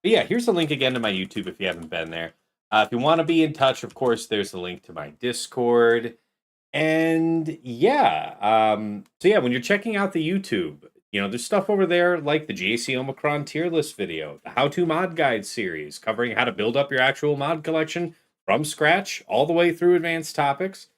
But yeah, here's the link again to my YouTube if you haven't been there. If you want to be in touch, of course, there's the link to my Discord. And yeah, so yeah, when you're checking out the YouTube, you know, there's stuff over there like the GAC Omicron tier list video, the How to Mod Guide series covering how to build up your actual mod collection from scratch all the way through advanced topics.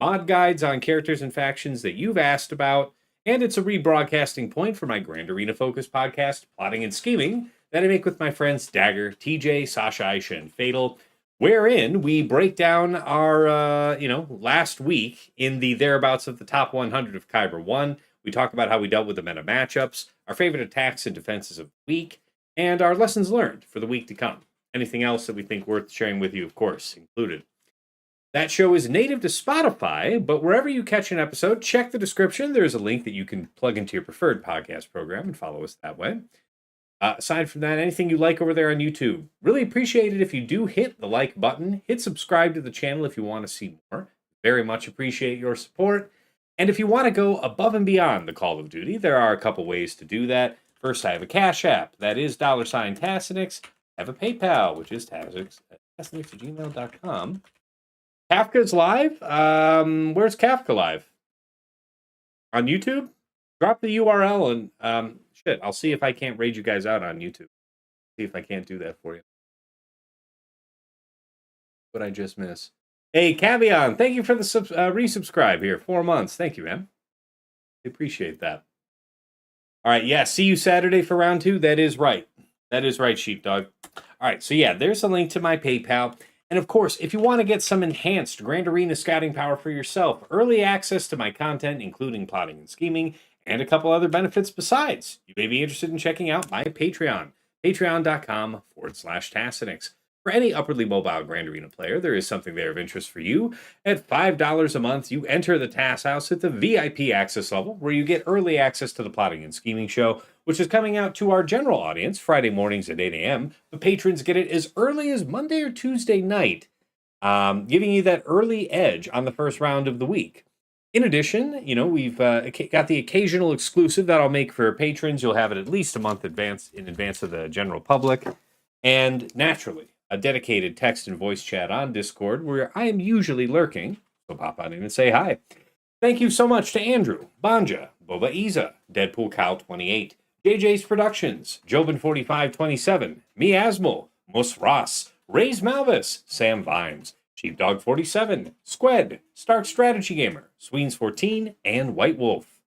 Mod guides on characters and factions that you've asked about, and it's a rebroadcasting point for my Grand Arena Focus podcast, Plotting and Scheming, that I make with my friends Dagger, TJ, Sasha, Aisha, and Fatal, wherein we break down our, last week in the thereabouts of the top 100 of Kyber 1. We talk about how we dealt with the meta matchups, our favorite attacks and defenses of the week, and our lessons learned for the week to come. Anything else that we think worth sharing with you, of course, included. That show is native to Spotify, but wherever you catch an episode, check the description. There's a link that you can plug into your preferred podcast program and follow us that way. Aside from that, anything you like over there on YouTube, really appreciate it if you do hit the like button. Hit subscribe to the channel if you want to see more. Very much appreciate your support. And if you want to go above and beyond the Call of Duty, there are a couple ways to do that. First, I have a Cash App. That is $Tassenix. I have a PayPal, which is tassenix@gmail.com. Kafka's live? Where's Kafka live? On YouTube? Drop the URL and I'll see if I can't raid you guys out on YouTube. See if I can't do that for you. What I just miss. Hey, Cavion, thank you for the resubscribe here. 4 months. Thank you, man. I appreciate that. All right, yeah, see you Saturday for round 2. That is right. That is right, Sheepdog. All right, so yeah, there's a link to my PayPal. And of course, if you want to get some enhanced Grand Arena scouting power for yourself, early access to my content, including plotting and scheming, and a couple other benefits besides, you may be interested in checking out my Patreon, patreon.com/Tassenix. For any upwardly mobile Grand Arena player, there is something there of interest for you. At $5 a month, you enter the Task House at the VIP access level, where you get early access to the Plotting and Scheming show, which is coming out to our general audience Friday mornings at 8 a.m. The patrons get it as early as Monday or Tuesday night, giving you that early edge on the first round of the week. In addition, you know, we've got the occasional exclusive that I'll make for patrons. You'll have it at least a month in advance of the general public. And naturally, a dedicated text and voice chat on Discord where I am usually lurking. So pop on in and say hi. Thank you so much to Andrew, Banja, Boba Iza, Deadpool Cow 28, JJ's Productions, Jobin4527, Miasmal, Mus Ross, Ray's Malvis, Sam Vimes, Sheepdog 47, Squed, Stark Strategy Gamer, Sweens 14, and White Wolf.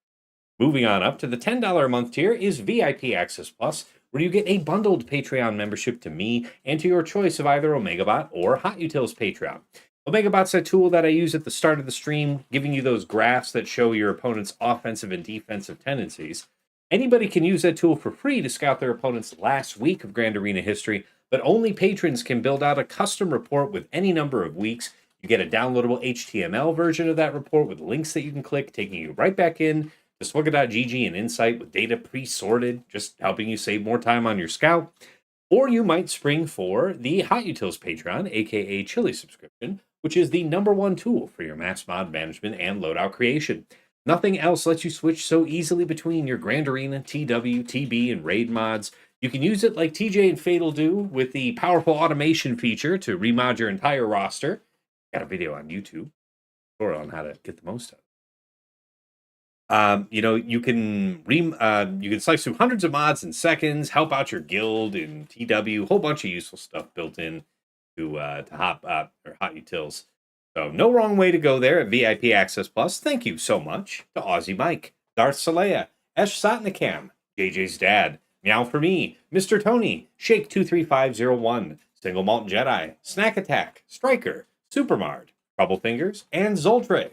Moving on up to the $10 a month tier is VIP Access Plus, where you get a bundled Patreon membership to me and to your choice of either OmegaBot or Hot Utils Patreon. OmegaBot's a tool that I use at the start of the stream, giving you those graphs that show your opponent's offensive and defensive tendencies. Anybody can use that tool for free to scout their opponent's last week of Grand Arena history, but only patrons can build out a custom report with any number of weeks. You get a downloadable HTML version of that report with links that you can click, taking you right back in to Swugga.gg and Insight with data pre-sorted, just helping you save more time on your scout. Or you might spring for the Hot Utils Patreon, aka Chili subscription, which is the #1 tool for your mass mod management and loadout creation. Nothing else lets you switch so easily between your Grand Arena, TW, TB, and Raid mods. You can use it like TJ and Fatal do with the powerful automation feature to remod your entire roster. Got a video on YouTube tutorial on how to get the most out of it. You can slice through hundreds of mods in seconds, help out your guild in TW, whole bunch of useful stuff built in to Hot Utils. So no wrong way to go there at VIP Access Plus. Thank you so much to Aussie Mike, Darth Salea, Esh Satnikam, JJ's Dad, Meow for Me, Mr. Tony, Shake23501, Single Malt Jedi, Snack Attack, Striker, Supermard, Troublefingers, and Zoltre.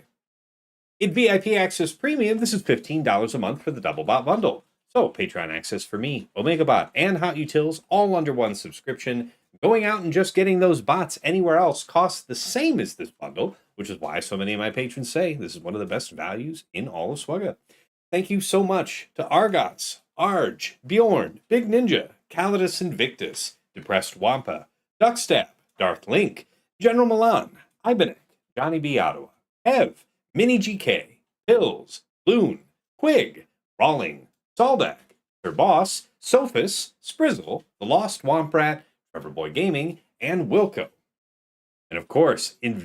In VIP Access Premium, this is $15 a month for the Double Bot bundle. So Patreon access for me, Omega Bot, and Hot Utils all under one subscription. Going out and just getting those bots anywhere else costs the same as this bundle, which is why so many of my patrons say this is one of the best values in all of Swugga. Thank you so much to Argots, Arj, Bjorn, Big Ninja, Calidus Invictus, Depressed Wampa, Duckstab, Darth Link, General Milan, Ibenek, Johnny B. Ottawa, Ev, Mini GK, Pills, Loon, Quig, Rawling, Saldak, Sir Boss, Sophis, Sprizzle, The Lost Womprat, Trevor Boy Gaming, and Wilco. And of course, in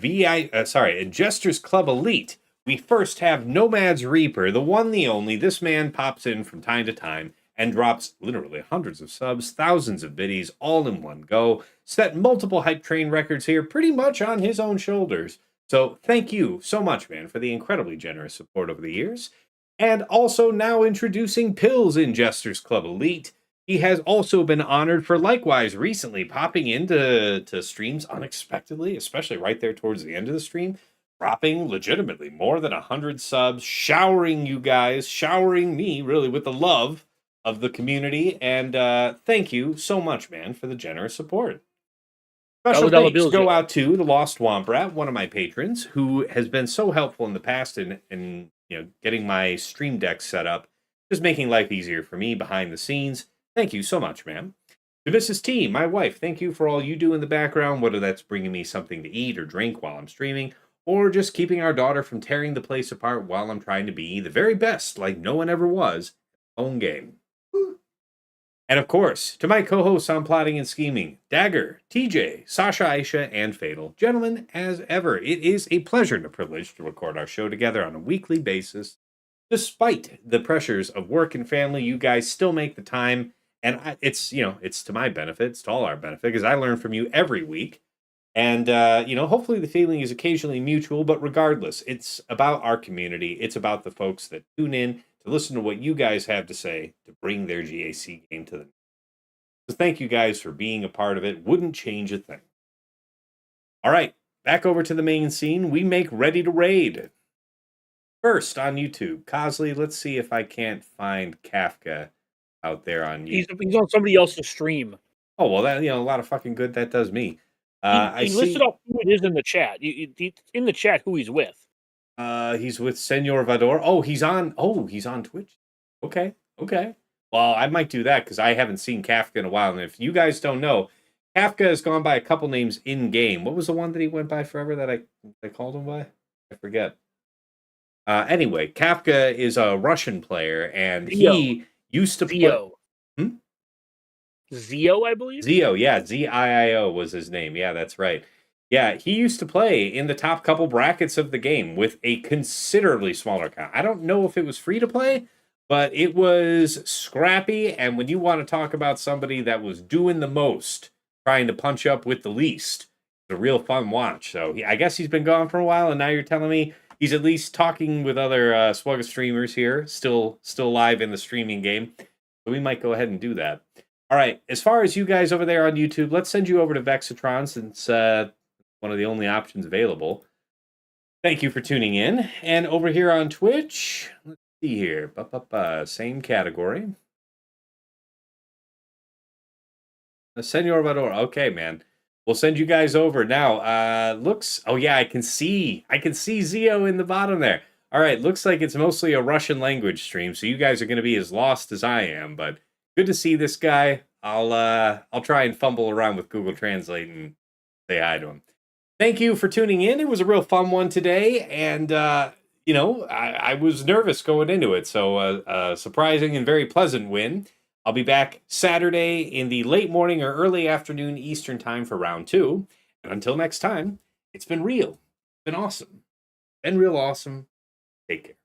Jester's Club Elite, we first have Nomad's Reaper, the one, the only. This man pops in from time to time and drops literally hundreds of subs, thousands of biddies, all in one go. Set multiple hype train records here, pretty much on his own shoulders. So thank you so much, man, for the incredibly generous support over the years. And also now introducing Pills in Jester's Club Elite. He has also been honored for likewise recently popping into streams unexpectedly, especially right there towards the end of the stream, dropping legitimately more than 100 subs, showering you guys, showering me really with the love of the community. And thank you so much, man, for the generous support. Special thanks go out to the Lost Womprat, one of my patrons, who has been so helpful in the past in getting my stream deck set up, just making life easier for me behind the scenes. Thank you so much, ma'am. To Mrs. T, my wife, thank you for all you do in the background, whether that's bringing me something to eat or drink while I'm streaming, or just keeping our daughter from tearing the place apart while I'm trying to be the very best, like no one ever was, own game. And of course, to my co-hosts on Plotting and Scheming, Dagger, TJ, Sasha Aisha, and Fatal. Gentlemen, as ever, it is a pleasure and a privilege to record our show together on a weekly basis. Despite the pressures of work and family, you guys still make the time. And it's to my benefit, it's to all our benefit, because I learn from you every week. And, hopefully the feeling is occasionally mutual, but regardless, it's about our community. It's about the folks that tune in to listen to what you guys have to say to bring their GAC game to them. So thank you guys for being a part of it. Wouldn't change a thing. All right, back over to the main scene. We make ready to raid. First on YouTube, Cosley, let's see if I can't find Kafka out there on YouTube. He's on somebody else's stream. Oh, well, that a lot of fucking good that does me. He listed up who it is in the chat. In the chat, who he's with. He's with Senor Vador. Oh, he's on Twitch. Okay. Well, I might do that because I haven't seen Kafka in a while. And if you guys don't know, Kafka has gone by a couple names in game. What was the one that he went by forever that I called him by? I forget. Anyway, Kafka is a Russian player, and he used to play. Zio, I believe. Zio, yeah, Ziio was his name. Yeah, that's right. Yeah, he used to play in the top couple brackets of the game with a considerably smaller count. I don't know if it was free to play, but it was scrappy. And when you want to talk about somebody that was doing the most, trying to punch up with the least, it's a real fun watch. So I guess he's been gone for a while, and now you're telling me he's at least talking with other Swugga streamers here, still live in the streaming game. So we might go ahead and do that. All right, as far as you guys over there on YouTube, let's send you over to Vexatron since one of the only options available. Thank you for tuning in. And over here on Twitch, let's see here. Same category. Senor Vador. Okay, man. We'll send you guys over now. Oh yeah, I can see Zio in the bottom there. All right, looks like it's mostly a Russian language stream, so you guys are going to be as lost as I am, but good to see this guy. I'll try and fumble around with Google Translate and say hi to him. Thank you for tuning in. It was a real fun one today, and I was nervous going into it, so a surprising and very pleasant win. I'll be back Saturday in the late morning or early afternoon Eastern time for round 2. And until next time, it's been real. It's been awesome. Been real awesome. Take care.